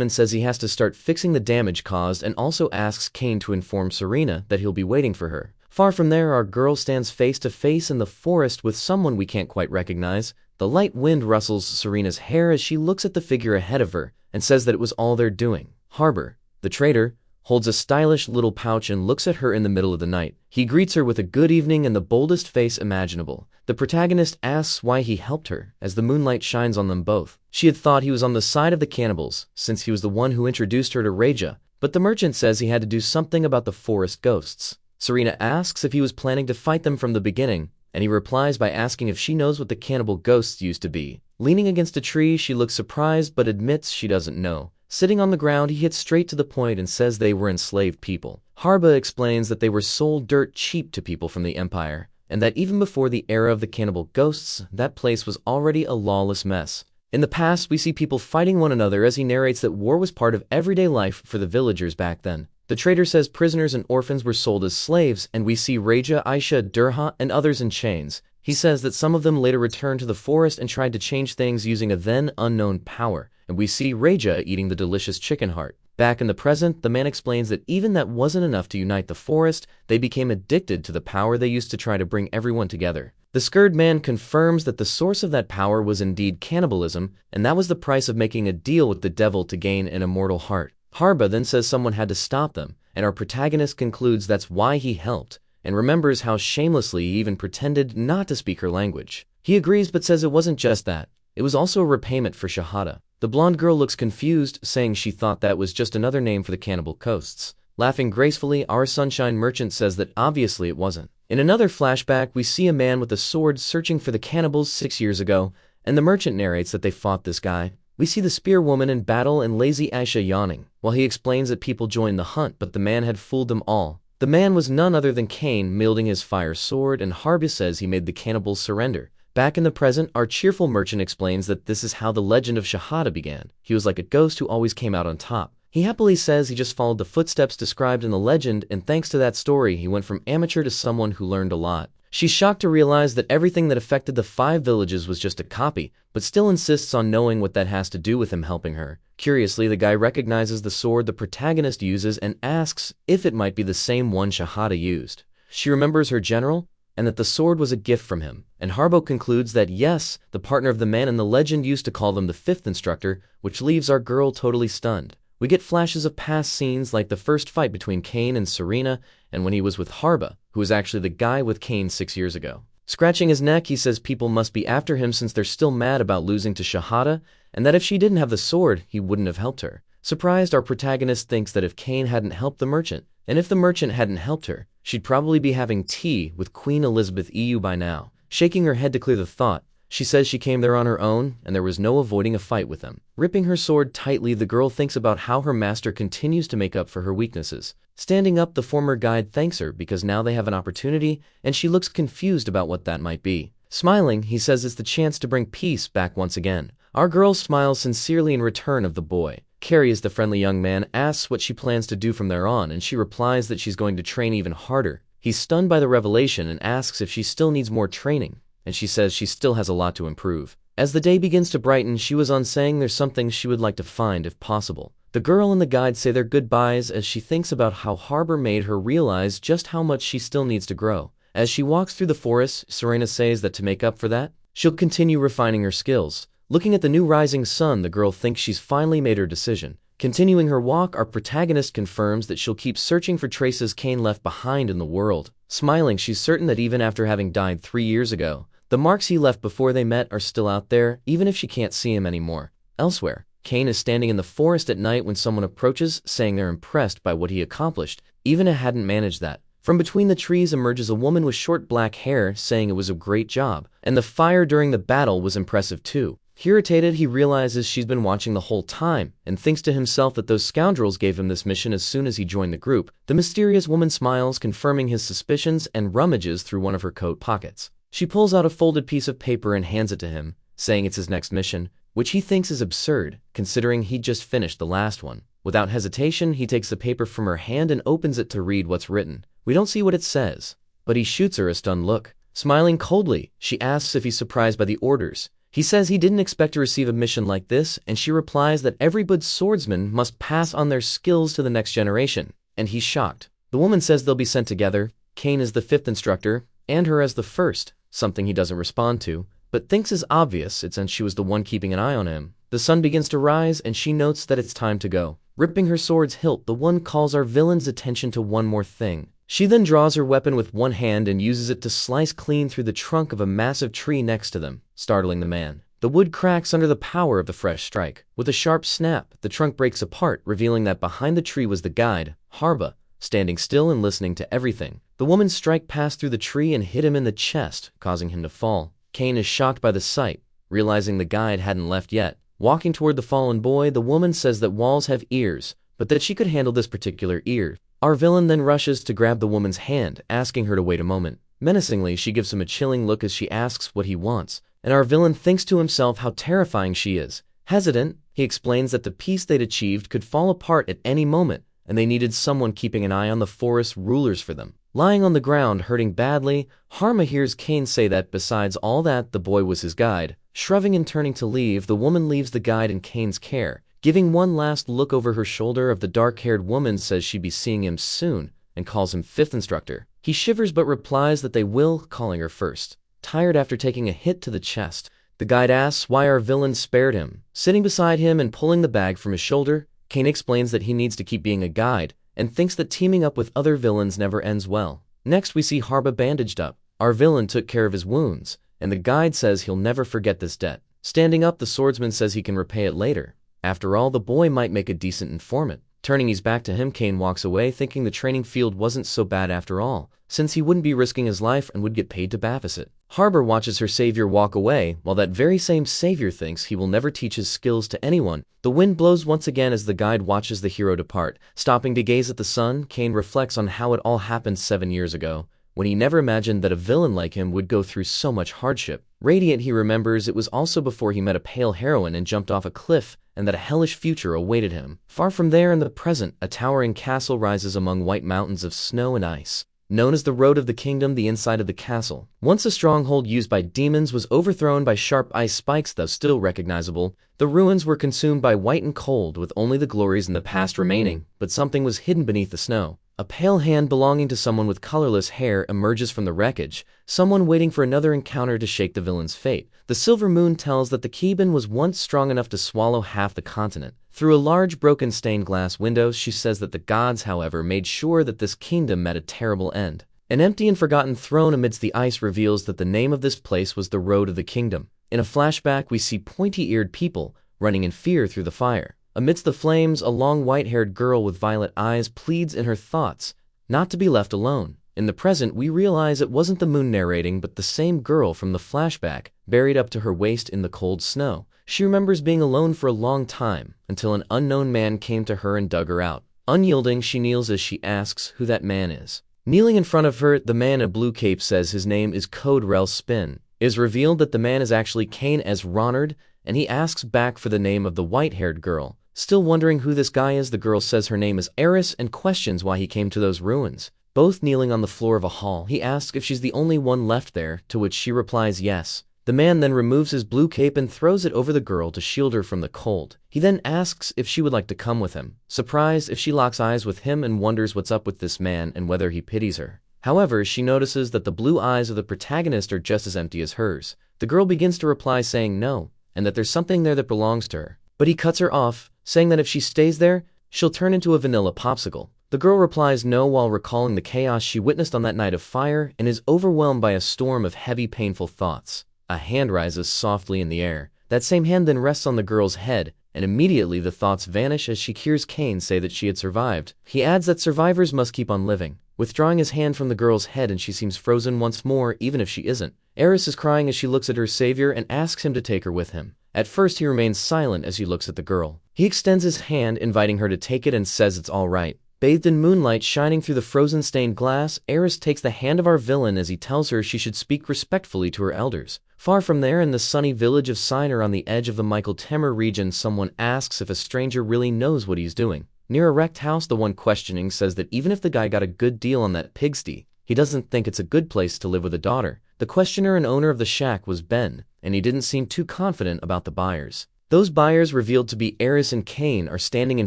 and says he has to start fixing the damage caused, and also asks Cain to inform Serena that he'll be waiting for her. Far from there, our girl stands face to face in the forest with someone we can't quite recognize. The light wind rustles Serena's hair as she looks at the figure ahead of her and says that it was all their doing. Harbor, the trader, holds a stylish little pouch and looks at her in the middle of the night. He greets her with a good evening and the boldest face imaginable. The protagonist asks why he helped her, as the moonlight shines on them both. She had thought he was on the side of the cannibals, since he was the one who introduced her to Reja, but the merchant says he had to do something about the forest ghosts. Serena asks if he was planning to fight them from the beginning, and he replies by asking if she knows what the cannibal ghosts used to be. Leaning against a tree, she looks surprised but admits she doesn't know. Sitting on the ground, he hits straight to the point and says they were enslaved people. Harba explains that they were sold dirt cheap to people from the Empire, and that even before the era of the cannibal ghosts, that place was already a lawless mess. In the past, we see people fighting one another as he narrates that war was part of everyday life for the villagers back then. The trader says prisoners and orphans were sold as slaves, and we see Reja, Aisha, Durha, and others in chains. He says that some of them later returned to the forest and tried to change things using a then unknown power, and we see Reja eating the delicious chicken heart. Back in the present, the man explains that even that wasn't enough to unite the forest, they became addicted to the power they used to try to bring everyone together. The scared man confirms that the source of that power was indeed cannibalism, and that was the price of making a deal with the devil to gain an immortal heart. Harba then says someone had to stop them, and our protagonist concludes that's why he helped, and remembers how shamelessly he even pretended not to speak her language. He agrees but says it wasn't just that, it was also a repayment for Shahada. The blonde girl looks confused, saying she thought that was just another name for the cannibal ghosts. Laughing gracefully, our sunshine merchant says that obviously it wasn't. In another flashback, we see a man with a sword searching for the cannibals 6 years ago, and the merchant narrates that they fought this guy. We see the spear woman in battle and lazy Aisha yawning, while he explains that people joined the hunt, but the man had fooled them all. The man was none other than Cain, wielding his fire sword, and Harba says he made the cannibals surrender. Back in the present, our cheerful merchant explains that this is how the legend of Shahada began. He was like a ghost who always came out on top. He happily says he just followed the footsteps described in the legend, and thanks to that story, he went from amateur to someone who learned a lot. She's shocked to realize that everything that affected the 5 villages was just a copy, but still insists on knowing what that has to do with him helping her. Curiously, the guy recognizes the sword the protagonist uses and asks if it might be the same one Shahada used. She remembers her general, and that the sword was a gift from him, and Harbo concludes that yes, the partner of the man in the legend used to call them the fifth instructor, which leaves our girl totally stunned. We get flashes of past scenes like the first fight between Kane and Serena, and when he was with Harba, who was actually the guy with Kane 6 years ago. Scratching his neck, he says people must be after him since they're still mad about losing to Shahada, and that if she didn't have the sword, he wouldn't have helped her. Surprised, our protagonist thinks that if Kane hadn't helped the merchant, and if the merchant hadn't helped her, she'd probably be having tea with Queen Elizabeth EU by now. Shaking her head to clear the thought, she says she came there on her own, and there was no avoiding a fight with them. Ripping her sword tightly, the girl thinks about how her master continues to make up for her weaknesses. Standing up, the former guide thanks her because now they have an opportunity, and she looks confused about what that might be. Smiling, he says it's the chance to bring peace back once again. Our girl smiles sincerely in return of the boy. Carrie, as the friendly young man, asks what she plans to do from there on, and she replies that she's going to train even harder. He's stunned by the revelation and asks if she still needs more training, and she says she still has a lot to improve. As the day begins to brighten, she was on saying there's something she would like to find if possible. The girl and the guide say their goodbyes as she thinks about how Harbor made her realize just how much she still needs to grow. As she walks through the forest, Serena says that to make up for that, she'll continue refining her skills. Looking at the new rising sun, the girl thinks she's finally made her decision. Continuing her walk, our protagonist confirms that she'll keep searching for traces Kane left behind in the world. Smiling, she's certain that even after having died 3 years ago, the marks he left before they met are still out there, even if she can't see him anymore. Elsewhere, Kane is standing in the forest at night when someone approaches, saying they're impressed by what he accomplished, even if he hadn't managed that. From between the trees emerges a woman with short black hair, saying it was a great job, and the fire during the battle was impressive too. Irritated, he realizes she's been watching the whole time, and thinks to himself that those scoundrels gave him this mission as soon as he joined the group. The mysterious woman smiles, confirming his suspicions, and rummages through one of her coat pockets. She pulls out a folded piece of paper and hands it to him, saying it's his next mission, which he thinks is absurd, considering he'd just finished the last one. Without hesitation, he takes the paper from her hand and opens it to read what's written. We don't see what it says, but he shoots her a stunned look. Smiling coldly, she asks if he's surprised by the orders. He says he didn't expect to receive a mission like this, and she replies that every good swordsman must pass on their skills to the next generation, and he's shocked. The woman says they'll be sent together, Kane as the fifth instructor, and her as the first, something he doesn't respond to, but thinks is obvious since she was the one keeping an eye on him. The sun begins to rise, and she notes that it's time to go. Ripping her sword's hilt, the one calls our villain's attention to one more thing. She then draws her weapon with one hand and uses it to slice clean through the trunk of a massive tree next to them, startling the man. The wood cracks under the power of the fresh strike. With a sharp snap, the trunk breaks apart, revealing that behind the tree was the guide, Harba, standing still and listening to everything. The woman's strike passed through the tree and hit him in the chest, causing him to fall. Kane is shocked by the sight, realizing the guide hadn't left yet. Walking toward the fallen boy, the woman says that walls have ears, but that she could handle this particular ear. Our villain then rushes to grab the woman's hand, asking her to wait a moment. Menacingly, she gives him a chilling look as she asks what he wants, and our villain thinks to himself how terrifying she is. Hesitant, he explains that the peace they'd achieved could fall apart at any moment, and they needed someone keeping an eye on the forest rulers for them. Lying on the ground, hurting badly, Harma hears Kane say that besides all that, the boy was his guide. Shrugging and turning to leave, the woman leaves the guide in Kane's care. Giving one last look over her shoulder of the dark-haired woman, says she'd be seeing him soon, and calls him fifth instructor. He shivers but replies that they will, calling her first. Tired after taking a hit to the chest, the guide asks why our villain spared him. Sitting beside him and pulling the bag from his shoulder, Kane explains that he needs to keep being a guide, and thinks that teaming up with other villains never ends well. Next we see Harba bandaged up. Our villain took care of his wounds, and the guide says he'll never forget this debt. Standing up, the swordsman says he can repay it later. After all, the boy might make a decent informant. Turning his back to him, Kane walks away, thinking the training field wasn't so bad after all, since he wouldn't be risking his life and would get paid to babysit. Harbor watches her savior walk away, while that very same savior thinks he will never teach his skills to anyone. The wind blows once again as the guide watches the hero depart. Stopping to gaze at the sun, Kane reflects on how it all happened 7 years ago, when he never imagined that a villain like him would go through so much hardship. Radiant, he remembers it was also before he met a pale heroine and jumped off a cliff, and that a hellish future awaited him. Far from there in the present, a towering castle rises among white mountains of snow and ice. known as the Road of the Kingdom, the inside of the castle. Once a stronghold used by demons was overthrown by sharp ice spikes, though still recognizable. The ruins were consumed by white and cold, with only the glories in the past remaining, but something was hidden beneath the snow. A pale hand belonging to someone with colorless hair emerges from the wreckage, someone waiting for another encounter to shake the villain's fate. The silver moon tells that the Keban was once strong enough to swallow half the continent. Through a large broken stained glass window, she says that the gods, however, made sure that this kingdom met a terrible end. An empty and forgotten throne amidst the ice reveals that the name of this place was the Road of the Kingdom. In a flashback, we see pointy-eared people running in fear through the fire. Amidst the flames, a long white-haired girl with violet eyes pleads in her thoughts not to be left alone. In the present, we realize it wasn't the moon narrating, but the same girl from the flashback, buried up to her waist in the cold snow. She remembers being alone for a long time, until an unknown man came to her and dug her out. Unyielding, she kneels as she asks who that man is. Kneeling in front of her, the man in blue cape says his name is Code Rel Spin. It is revealed that the man is actually Cain as Ronard, and he asks back for the name of the white-haired girl. Still wondering who this guy is, the girl says her name is Eris and questions why he came to those ruins. Both kneeling on the floor of a hall, he asks if she's the only one left there, to which she replies yes. The man then removes his blue cape and throws it over the girl to shield her from the cold. He then asks if she would like to come with him, surprised if she locks eyes with him and wonders what's up with this man and whether he pities her. However, she notices that the blue eyes of the protagonist are just as empty as hers. The girl begins to reply saying no, and that there's something there that belongs to her. But he cuts her off, saying that if she stays there, she'll turn into a vanilla popsicle. The girl replies no while recalling the chaos she witnessed on that night of fire and is overwhelmed by a storm of heavy, painful thoughts. A hand rises softly in the air. That same hand then rests on the girl's head, and immediately the thoughts vanish as she hears Cain say that she had survived. He adds that survivors must keep on living, withdrawing his hand from the girl's head, and she seems frozen once more even if she isn't. Eris is crying as she looks at her savior and asks him to take her with him. At first he remains silent as he looks at the girl. He extends his hand, inviting her to take it, and says it's all right. Bathed in moonlight shining through the frozen stained glass, Eris takes the hand of our villain as he tells her she should speak respectfully to her elders. Far from there, in the sunny village of Siner on the edge of the Michael Temer region, someone asks if a stranger really knows what he's doing. Near a wrecked house, the one questioning says that even if the guy got a good deal on that pigsty, he doesn't think it's a good place to live with a daughter. The questioner and owner of the shack was Ben, and he didn't seem too confident about the buyers. Those buyers, revealed to be Eris and Cain, are standing in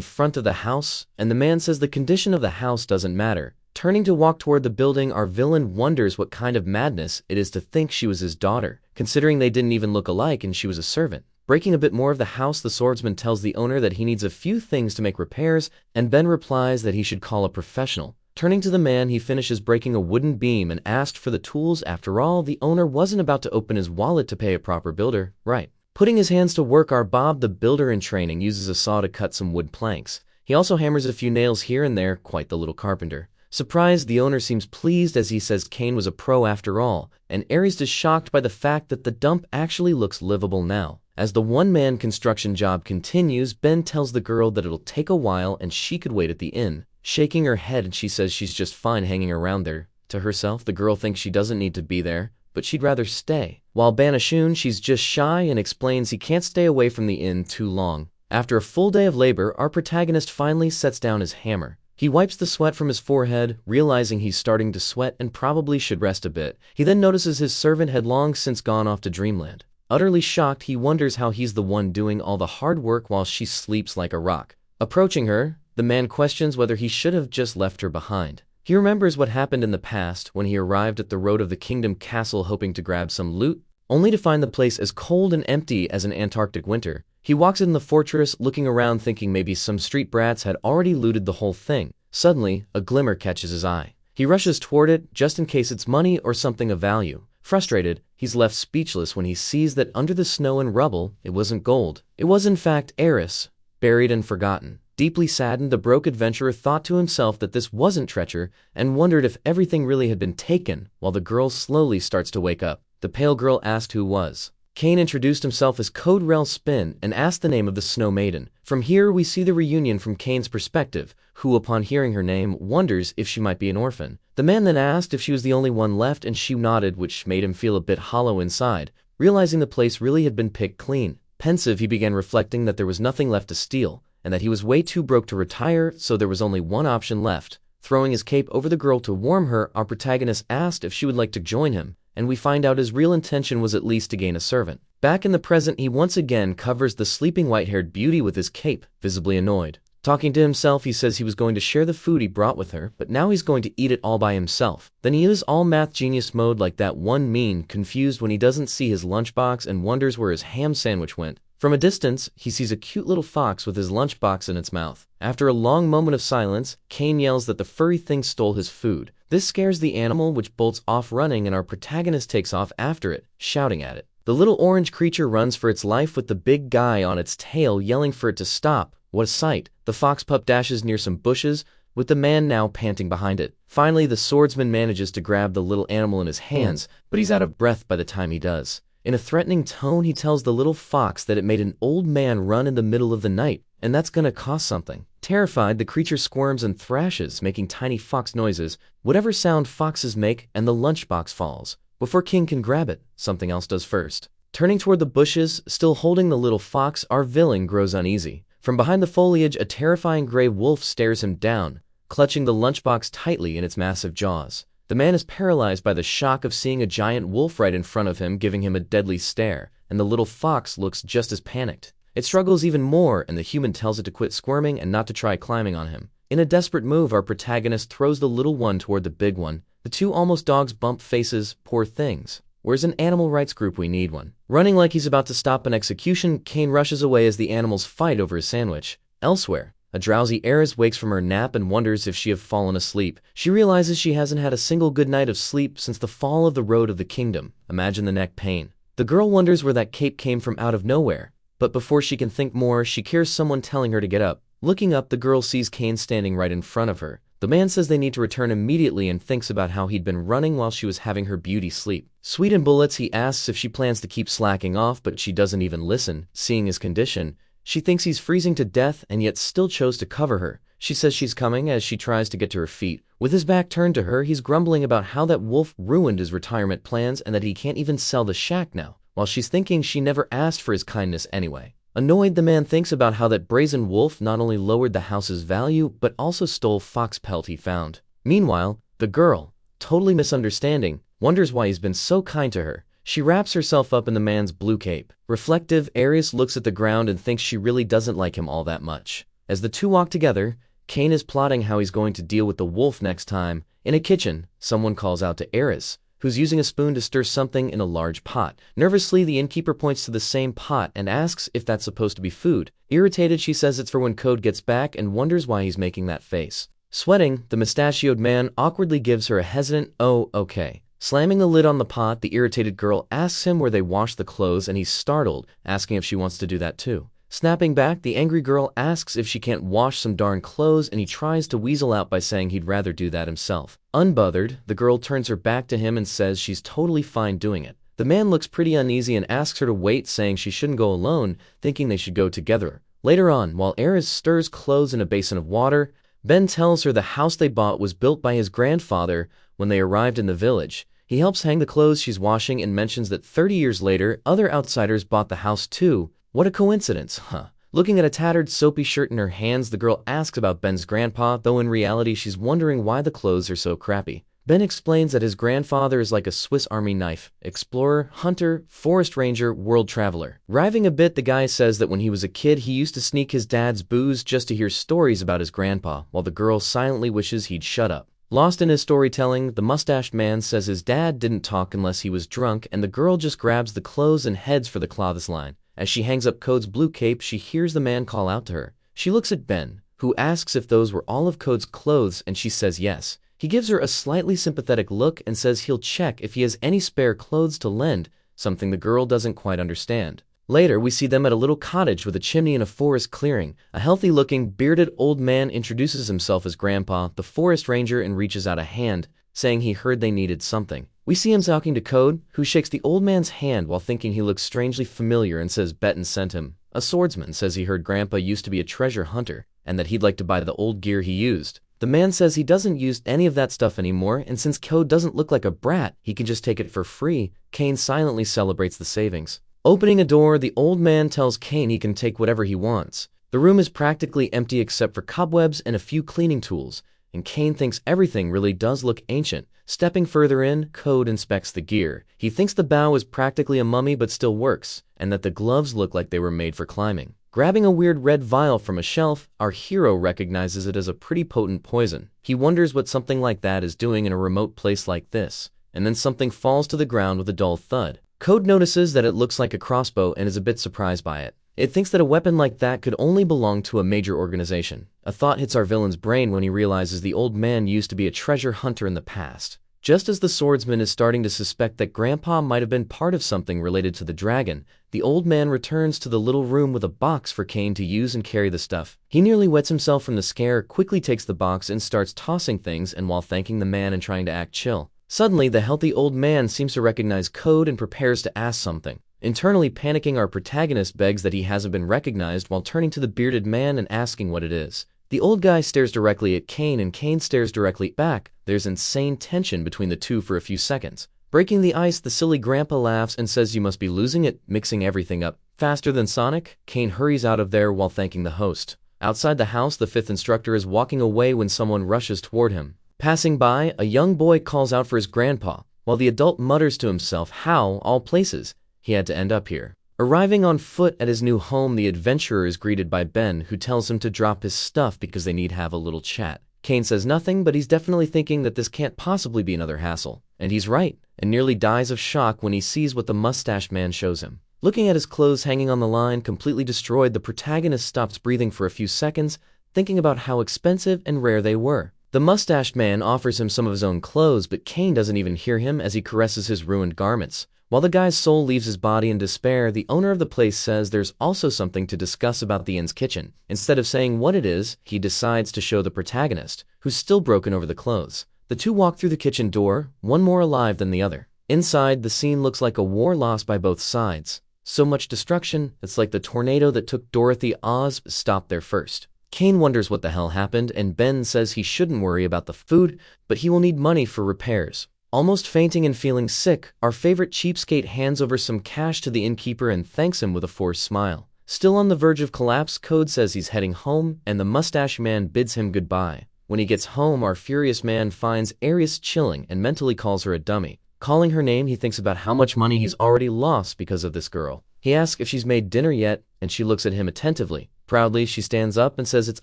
front of the house, and the man says the condition of the house doesn't matter. Turning to walk toward the building, our villain wonders what kind of madness it is to think she was his daughter, considering they didn't even look alike and she was a servant. Breaking a bit more of the house, the swordsman tells the owner that he needs a few things to make repairs, and Ben replies that he should call a professional. Turning to the man, he finishes breaking a wooden beam and asked for the tools. After all, the owner wasn't about to open his wallet to pay a proper builder, right? Putting his hands to work, our Bob, the builder in training, uses a saw to cut some wood planks. He also hammers a few nails here and there, quite the little carpenter. Surprised, the owner seems pleased as he says Cain was a pro after all, and Ares is shocked by the fact that the dump actually looks livable now. As the one-man construction job continues, Ben tells the girl that it'll take a while and she could wait at the inn. Shaking her head, and she says she's just fine hanging around there. To herself, the girl thinks she doesn't need to be there, but she'd rather stay. While Banashun, she's just shy and explains he can't stay away from the inn too long. After a full day of labor, our protagonist finally sets down his hammer. He wipes the sweat from his forehead, realizing he's starting to sweat and probably should rest a bit. He then notices his servant had long since gone off to dreamland. Utterly shocked, he wonders how he's the one doing all the hard work while she sleeps like a rock. Approaching her, the man questions whether he should have just left her behind. He remembers what happened in the past when he arrived at the Road of the Kingdom castle hoping to grab some loot, only to find the place as cold and empty as an Antarctic winter. He walks in the fortress, looking around thinking maybe some street brats had already looted the whole thing. Suddenly, a glimmer catches his eye. He rushes toward it, just in case it's money or something of value. Frustrated, he's left speechless when he sees that under the snow and rubble, it wasn't gold. It was in fact Eris, buried and forgotten. Deeply saddened, the broke adventurer thought to himself that this wasn't treachery and wondered if everything really had been taken, while the girl slowly starts to wake up. The pale girl asked who was. Cain introduced himself as Code Rel Spin and asked the name of the Snow Maiden. From here we see the reunion from Cain's perspective, who upon hearing her name wonders if she might be an orphan. The man then asked if she was the only one left and she nodded, which made him feel a bit hollow inside, realizing the place really had been picked clean. Pensive, he began reflecting that there was nothing left to steal, and that he was way too broke to retire, so there was only one option left, Throwing his cape over the girl to warm her, our protagonist asked if she would like to join him, and we find out his real intention was at least to gain a servant. Back in the present, he once again covers the sleeping white-haired beauty with his cape, visibly annoyed. Talking to himself, he says he was going to share the food he brought with her, but now he's going to eat it all by himself. Then he is all math genius mode like that one meme, confused when he doesn't see his lunchbox and wonders where his ham sandwich went. From a distance, he sees a cute little fox with his lunchbox in its mouth. After a long moment of silence, Kane yells that the furry thing stole his food. This scares the animal, which bolts off running, and our protagonist takes off after it, shouting at it. The little orange creature runs for its life with the big guy on its tail yelling for it to stop. What a sight! The fox pup dashes near some bushes, with the man now panting behind it. Finally, the swordsman manages to grab the little animal in his hands, but he's out of breath by the time he does. In a threatening tone, he tells the little fox that it made an old man run in the middle of the night, and that's gonna cost something. Terrified, the creature squirms and thrashes, making tiny fox noises, whatever sound foxes make, and the lunchbox falls. Before King can grab it, something else does first. Turning toward the bushes, still holding the little fox, our villain grows uneasy. From behind the foliage, a terrifying gray wolf stares him down, clutching the lunchbox tightly in its massive jaws. The man is paralyzed by the shock of seeing a giant wolf right in front of him, giving him a deadly stare, and the little fox looks just as panicked. It struggles even more, and the human tells it to quit squirming and not to try climbing on him. In a desperate move, our protagonist throws the little one toward the big one. The two almost dogs bump faces. Poor things. Where's an animal rights group? We need one. Running like he's about to stop an execution, Kane rushes away as the animals fight over his sandwich. Elsewhere, a drowsy heiress wakes from her nap and wonders if she have fallen asleep. She realizes she hasn't had a single good night of sleep since the fall of the road of the kingdom. Imagine the neck pain. The girl wonders where that cape came from out of nowhere, but before she can think more, she hears someone telling her to get up. Looking up, the girl sees Kane standing right in front of her. The man says they need to return immediately and thinks about how he'd been running while she was having her beauty sleep. Sweet in bullets, he asks if she plans to keep slacking off, but she doesn't even listen. Seeing his condition, she thinks he's freezing to death and yet still chose to cover her. She says she's coming as she tries to get to her feet. With his back turned to her, he's grumbling about how that wolf ruined his retirement plans and that he can't even sell the shack now, while she's thinking she never asked for his kindness anyway. Annoyed, the man thinks about how that brazen wolf not only lowered the house's value, but also stole fox pelt he found. Meanwhile, the girl, totally misunderstanding, wonders why he's been so kind to her. She wraps herself up in the man's blue cape. Reflective, Aries looks at the ground and thinks she really doesn't like him all that much. As the two walk together, Kane is plotting how he's going to deal with the wolf next time. In a kitchen, someone calls out to Aries, who's using a spoon to stir something in a large pot. Nervously, the innkeeper points to the same pot and asks if that's supposed to be food. Irritated, she says it's for when Code gets back and wonders why he's making that face. Sweating, the mustachioed man awkwardly gives her a hesitant, "Oh, okay." Slamming the lid on the pot, the irritated girl asks him where they wash the clothes, and he's startled, asking if she wants to do that too. Snapping back, the angry girl asks if she can't wash some darn clothes, and he tries to weasel out by saying he'd rather do that himself. Unbothered, the girl turns her back to him and says she's totally fine doing it. The man looks pretty uneasy and asks her to wait, saying she shouldn't go alone, thinking they should go together. Later on, while Aries stirs clothes in a basin of water, Ben tells her the house they bought was built by his grandfather when they arrived in the village. He helps hang the clothes she's washing and mentions that 30 years later, other outsiders bought the house too. What a coincidence, huh? Looking at a tattered, soapy shirt in her hands, the girl asks about Ben's grandpa, though in reality she's wondering why the clothes are so crappy. Ben explains that his grandfather is like a Swiss Army knife: explorer, hunter, forest ranger, world traveler. Riving a bit, the guy says that when he was a kid he used to sneak his dad's booze just to hear stories about his grandpa, while the girl silently wishes he'd shut up. Lost in his storytelling, the mustached man says his dad didn't talk unless he was drunk, and the girl just grabs the clothes and heads for the clothesline. As she hangs up Code's blue cape, she hears the man call out to her. She looks at Ben, who asks if those were all of Code's clothes, and she says yes. He gives her a slightly sympathetic look and says he'll check if he has any spare clothes to lend, something the girl doesn't quite understand. Later, we see them at a little cottage with a chimney in a forest clearing. A healthy-looking, bearded old man introduces himself as Grandpa, the forest ranger, and reaches out a hand, saying he heard they needed something. We see him talking to Code, who shakes the old man's hand while thinking he looks strangely familiar and says Betten sent him. A swordsman says he heard Grandpa used to be a treasure hunter, and that he'd like to buy the old gear he used. The man says he doesn't use any of that stuff anymore, and since Code doesn't look like a brat, he can just take it for free. Kane silently celebrates the savings. Opening a door, the old man tells Kane he can take whatever he wants. The room is practically empty except for cobwebs and a few cleaning tools, and Kane thinks everything really does look ancient. Stepping further in, Code inspects the gear. He thinks the bow is practically a mummy but still works, and that the gloves look like they were made for climbing. Grabbing a weird red vial from a shelf, our hero recognizes it as a pretty potent poison. He wonders what something like that is doing in a remote place like this, and then something falls to the ground with a dull thud. Code notices that it looks like a crossbow and is a bit surprised by it. It thinks that a weapon like that could only belong to a major organization. A thought hits our villain's brain when he realizes the old man used to be a treasure hunter in the past. Just as the swordsman is starting to suspect that Grandpa might have been part of something related to the dragon, the old man returns to the little room with a box for Kane to use and carry the stuff. He nearly wets himself from the scare, quickly takes the box and starts tossing things, and while thanking the man and trying to act chill. Suddenly, the healthy old man seems to recognize Code and prepares to ask something. Internally panicking, our protagonist begs that he hasn't been recognized while turning to the bearded man and asking what it is. The old guy stares directly at Kane and Kane stares directly back. There's insane tension between the two for a few seconds. Breaking the ice, the silly grandpa laughs and says you must be losing it, mixing everything up. Faster than Sonic, Kane hurries out of there while thanking the host. Outside the house, the fifth instructor is walking away when someone rushes toward him. Passing by, a young boy calls out for his grandpa, while the adult mutters to himself how, all places, he had to end up here. Arriving on foot at his new home, the adventurer is greeted by Ben, who tells him to drop his stuff because they need to have a little chat. Kane says nothing, but he's definitely thinking that this can't possibly be another hassle. And he's right, and nearly dies of shock when he sees what the mustached man shows him. Looking at his clothes hanging on the line, completely destroyed, the protagonist stops breathing for a few seconds, thinking about how expensive and rare they were. The mustached man offers him some of his own clothes, but Kane doesn't even hear him as he caresses his ruined garments. While the guy's soul leaves his body in despair, the owner of the place says there's also something to discuss about the inn's kitchen. Instead of saying what it is, he decides to show the protagonist, who's still broken over the clothes. The two walk through the kitchen door, one more alive than the other. Inside, the scene looks like a war lost by both sides. So much destruction, it's like the tornado that took Dorothy Oz stopped there first. Kane wonders what the hell happened, and Ben says he shouldn't worry about the food, but he will need money for repairs. Almost fainting and feeling sick, our favorite cheapskate hands over some cash to the innkeeper and thanks him with a forced smile. Still on the verge of collapse, Code says he's heading home, and the mustache man bids him goodbye. When he gets home, our furious man finds Aries chilling and mentally calls her a dummy. Calling her name, he thinks about how much money he's already lost because of this girl. He asks if she's made dinner yet, and she looks at him attentively. Proudly, she stands up and says it's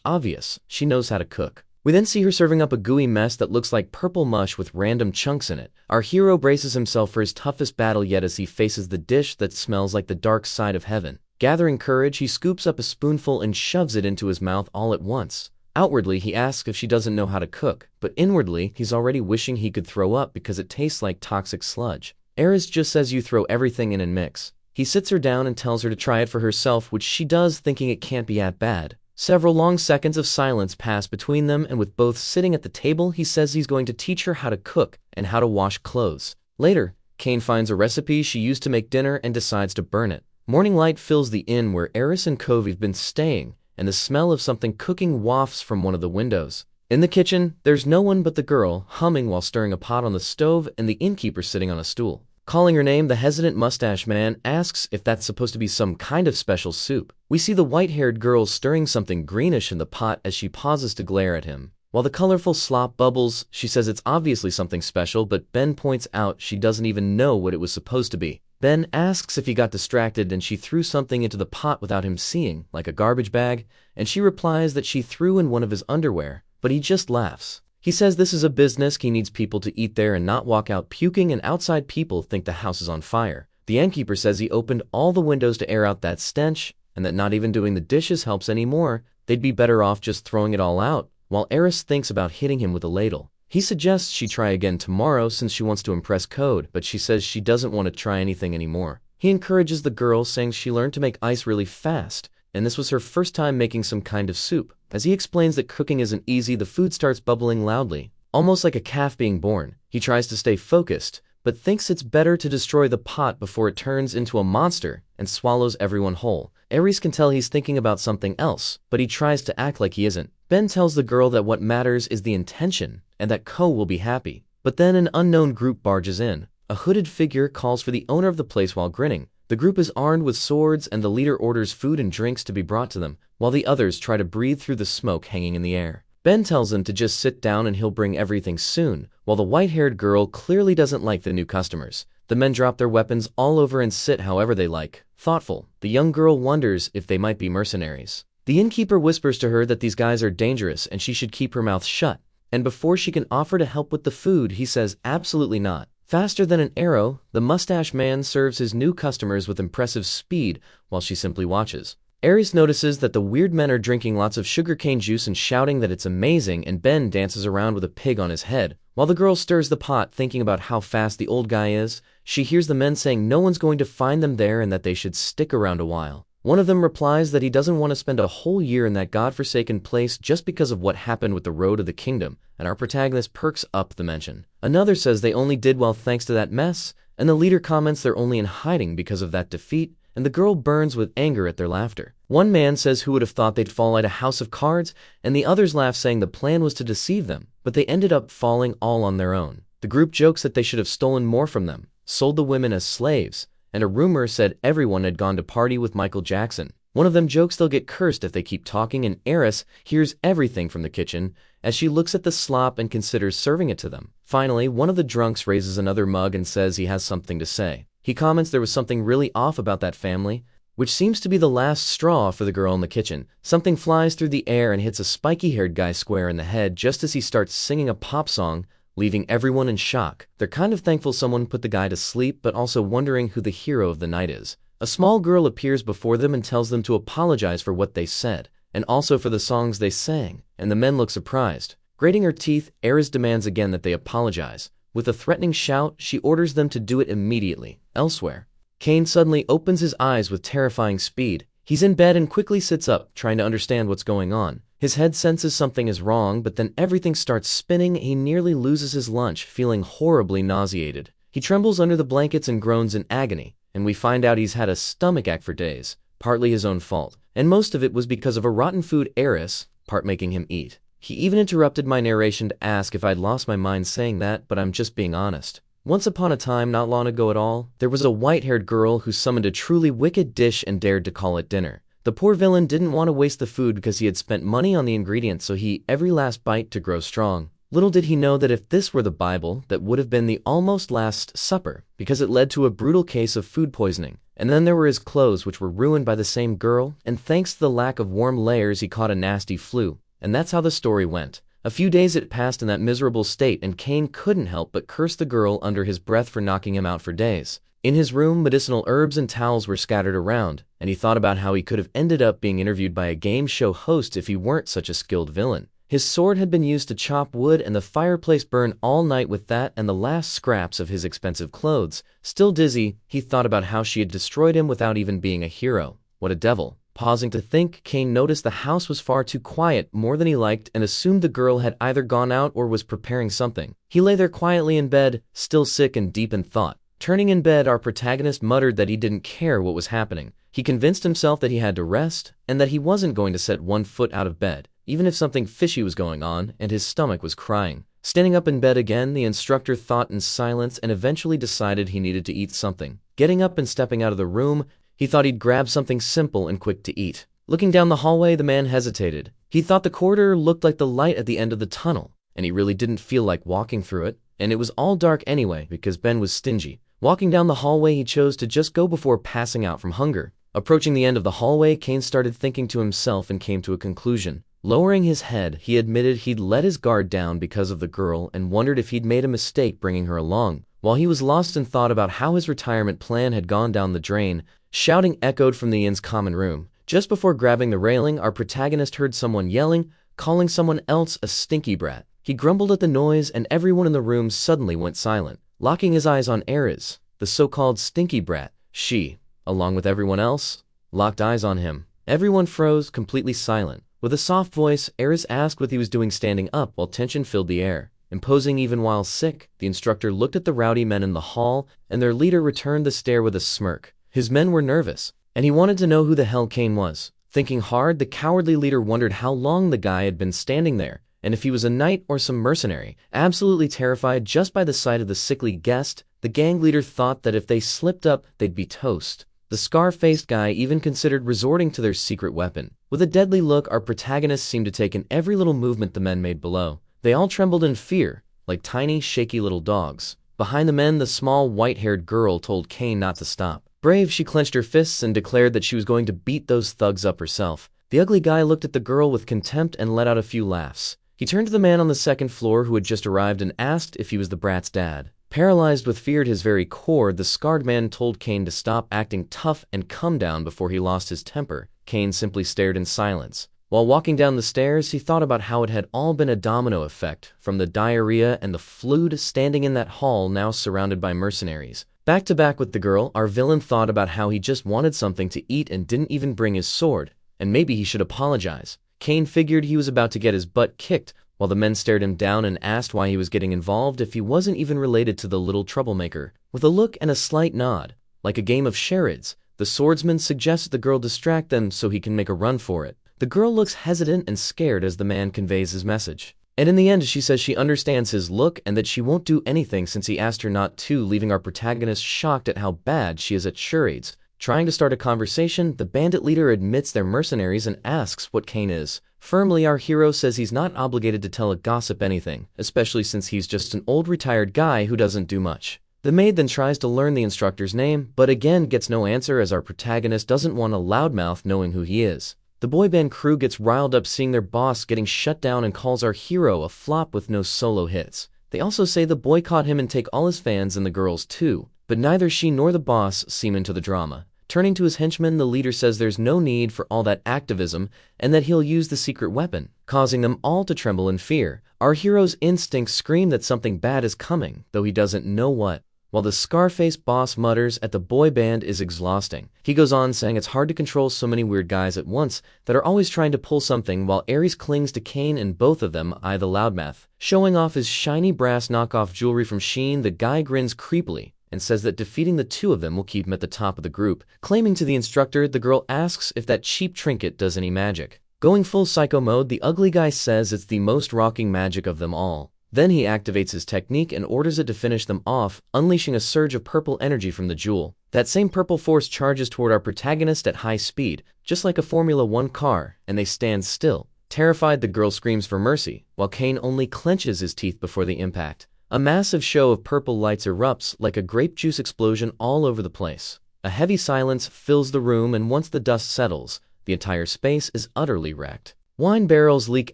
obvious, she knows how to cook. We then see her serving up a gooey mess that looks like purple mush with random chunks in it. Our hero braces himself for his toughest battle yet as he faces the dish that smells like the dark side of heaven. Gathering courage, he scoops up a spoonful and shoves it into his mouth all at once. Outwardly, he asks if she doesn't know how to cook, but inwardly, he's already wishing he could throw up because it tastes like toxic sludge. Aries just says you throw everything in and mix. He sits her down and tells her to try it for herself, which she does, thinking it can't be that bad. Several long seconds of silence pass between them, and with both sitting at the table, he says he's going to teach her how to cook and how to wash clothes. Later, Kane finds a recipe she used to make dinner and decides to burn it. Morning light fills the inn where Aris and Covey have been staying, and the smell of something cooking wafts from one of the windows. In the kitchen, there's no one but the girl, humming while stirring a pot on the stove, and the innkeeper sitting on a stool. Calling her name, the hesitant mustache man asks if that's supposed to be some kind of special soup. We see the white-haired girl stirring something greenish in the pot as she pauses to glare at him. While the colorful slop bubbles, she says it's obviously something special, but Ben points out she doesn't even know what it was supposed to be. Ben asks if he got distracted and she threw something into the pot without him seeing, like a garbage bag, and she replies that she threw in one of his underwear, but he just laughs. He says this is a business, he needs people to eat there and not walk out puking, and outside people think the house is on fire. The innkeeper says he opened all the windows to air out that stench, and that not even doing the dishes helps anymore, they'd be better off just throwing it all out, while Aris thinks about hitting him with a ladle. He suggests she try again tomorrow since she wants to impress Code, but she says she doesn't want to try anything anymore. He encourages the girl, saying she learned to make ice really fast, and this was her first time making some kind of soup. As he explains that cooking isn't easy, the food starts bubbling loudly, almost like a calf being born. He tries to stay focused, but thinks it's better to destroy the pot before it turns into a monster and swallows everyone whole. Aries can tell he's thinking about something else, but he tries to act like he isn't. Ben tells the girl that what matters is the intention, and that Ko will be happy. But then an unknown group barges in. A hooded figure calls for the owner of the place while grinning. The group is armed with swords, and the leader orders food and drinks to be brought to them, while the others try to breathe through the smoke hanging in the air. Ben tells him to just sit down and he'll bring everything soon, while the white-haired girl clearly doesn't like the new customers. The men drop their weapons all over and sit however they like. Thoughtful, the young girl wonders if they might be mercenaries. The innkeeper whispers to her that these guys are dangerous and she should keep her mouth shut. And before she can offer to help with the food, he says absolutely not. Faster than an arrow, the mustache man serves his new customers with impressive speed while she simply watches. Aries notices that the weird men are drinking lots of sugarcane juice and shouting that it's amazing, and Ben dances around with a pig on his head. While the girl stirs the pot thinking about how fast the old guy is, she hears the men saying no one's going to find them there and that they should stick around a while. One of them replies that he doesn't want to spend a whole year in that godforsaken place just because of what happened with the road of the kingdom, and our protagonist perks up the mention. Another says they only did well thanks to that mess, and the leader comments they're only in hiding because of that defeat, and the girl burns with anger at their laughter. One man says who would have thought they'd fall at a house of cards, and the others laugh saying the plan was to deceive them, but they ended up falling all on their own. The group jokes that they should have stolen more from them, sold the women as slaves, and a rumor said everyone had gone to party with Michael Jackson. One of them jokes they'll get cursed if they keep talking, and Eris hears everything from the kitchen as she looks at the slop and considers serving it to them. Finally, one of the drunks raises another mug and says he has something to say. He comments there was something really off about that family, which seems to be the last straw for the girl in the kitchen. Something flies through the air and hits a spiky-haired guy square in the head just as he starts singing a pop song, leaving everyone in shock. They're kind of thankful someone put the guy to sleep, but also wondering who the hero of the night is. A small girl appears before them and tells them to apologize for what they said, and also for the songs they sang, and the men look surprised. Grating her teeth, Eris demands again that they apologize. With a threatening shout, she orders them to do it immediately. Elsewhere, Kane suddenly opens his eyes with terrifying speed. He's in bed and quickly sits up, trying to understand what's going on. His head senses something is wrong, but then everything starts spinning. He nearly loses his lunch, feeling horribly nauseated. He trembles under the blankets and groans in agony, and we find out he's had a stomachache for days, partly his own fault, and most of it was because of a rotten food Eris, part making him eat. He even interrupted my narration to ask if I'd lost my mind saying that, but I'm just being honest. Once upon a time, not long ago at all, there was a white-haired girl who summoned a truly wicked dish and dared to call it dinner. The poor villain didn't want to waste the food because he had spent money on the ingredients, so he ate every last bite to grow strong. Little did he know that if this were the Bible, that would have been the almost Last Supper, because it led to a brutal case of food poisoning. And then there were his clothes, which were ruined by the same girl, and thanks to the lack of warm layers he caught a nasty flu. And that's how the story went. A few days it passed in that miserable state, and Kane couldn't help but curse the girl under his breath for knocking him out for days. In his room, medicinal herbs and towels were scattered around, and he thought about how he could have ended up being interviewed by a game show host if he weren't such a skilled villain. His sword had been used to chop wood, and the fireplace burned all night with that and the last scraps of his expensive clothes. Still dizzy, he thought about how she had destroyed him without even being a hero. What a devil. Pausing to think, Kane noticed the house was far too quiet, more than he liked, and assumed the girl had either gone out or was preparing something. He lay there quietly in bed, still sick and deep in thought. Turning in bed, our protagonist muttered that he didn't care what was happening. He convinced himself that he had to rest, and that he wasn't going to set one foot out of bed, even if something fishy was going on, and his stomach was crying. Standing up in bed again, the instructor thought in silence and eventually decided he needed to eat something. Getting up and stepping out of the room, he thought he'd grab something simple and quick to eat. Looking down the hallway, the man hesitated. He thought the corridor looked like the light at the end of the tunnel, and he really didn't feel like walking through it, and it was all dark anyway because Ben was stingy. Walking down the hallway, he chose to just go before passing out from hunger. Approaching the end of the hallway, Kane started thinking to himself and came to a conclusion. Lowering his head, he admitted he'd let his guard down because of the girl and wondered if he'd made a mistake bringing her along. While he was lost in thought about how his retirement plan had gone down the drain, shouting echoed from the inn's common room. Just before grabbing the railing, our protagonist heard someone yelling, calling someone else a stinky brat. He grumbled at the noise, and everyone in the room suddenly went silent. Locking his eyes on Eris, the so-called stinky brat, she, along with everyone else, locked eyes on him. Everyone froze, completely silent. With a soft voice, Eris asked what he was doing standing up while tension filled the air. Imposing even while sick, the instructor looked at the rowdy men in the hall, and their leader returned the stare with a smirk. His men were nervous, and he wanted to know who the hell Kane was. Thinking hard, the cowardly leader wondered how long the guy had been standing there, and if he was a knight or some mercenary. Absolutely terrified just by the sight of the sickly guest, the gang leader thought that if they slipped up, they'd be toast. The scar-faced guy even considered resorting to their secret weapon. With a deadly look, our protagonists seemed to take in every little movement the men made below. They all trembled in fear, like tiny, shaky little dogs. Behind the men, the small, white-haired girl told Kane not to stop. Brave, she clenched her fists and declared that she was going to beat those thugs up herself. The ugly guy looked at the girl with contempt and let out a few laughs. He turned to the man on the second floor who had just arrived and asked if he was the brat's dad. Paralyzed with fear at his very core, the scarred man told Kane to stop acting tough and come down before he lost his temper. Kane simply stared in silence. While walking down the stairs, he thought about how it had all been a domino effect, from the diarrhea and the flu to standing in that hall now surrounded by mercenaries. Back to back with the girl, our villain thought about how he just wanted something to eat and didn't even bring his sword, and maybe he should apologize. Kane figured he was about to get his butt kicked, while the men stared him down and asked why he was getting involved if he wasn't even related to the little troublemaker. With a look and a slight nod, like a game of charades, the swordsman suggested the girl distract them so he can make a run for it. The girl looks hesitant and scared as the man conveys his message. And in the end, she says she understands his look and that she won't do anything since he asked her not to, leaving our protagonist shocked at how bad she is at charades. Trying to start a conversation, the bandit leader admits they're mercenaries and asks what Kane is. Firmly, our hero says he's not obligated to tell a gossip anything, especially since he's just an old retired guy who doesn't do much. The maid then tries to learn the instructor's name, but again gets no answer as our protagonist doesn't want a loudmouth knowing who he is. The boy band crew gets riled up seeing their boss getting shut down and calls our hero a flop with no solo hits. They also say to boycott him and take all his fans and the girls too, but neither she nor the boss seem into the drama. Turning to his henchmen, the leader says there's no need for all that activism and that he'll use the secret weapon, causing them all to tremble in fear. Our hero's instincts scream that something bad is coming, though he doesn't know what. While the Scarface boss mutters at the boy band is exhausting. He goes on saying it's hard to control so many weird guys at once that are always trying to pull something, while Ares clings to Kane and both of them eye the loudmouth. Showing off his shiny brass knockoff jewelry from Shein, the guy grins creepily and says that defeating the two of them will keep him at the top of the group. Claiming to the instructor, the girl asks if that cheap trinket does any magic. Going full psycho mode, the ugly guy says it's the most rocking magic of them all. Then he activates his technique and orders it to finish them off, unleashing a surge of purple energy from the jewel. That same purple force charges toward our protagonist at high speed, just like a Formula 1 car, and they stand still. Terrified, the girl screams for mercy, while Kane only clenches his teeth before the impact. A massive show of purple lights erupts like a grape juice explosion all over the place. A heavy silence fills the room, and once the dust settles, the entire space is utterly wrecked. Wine barrels leak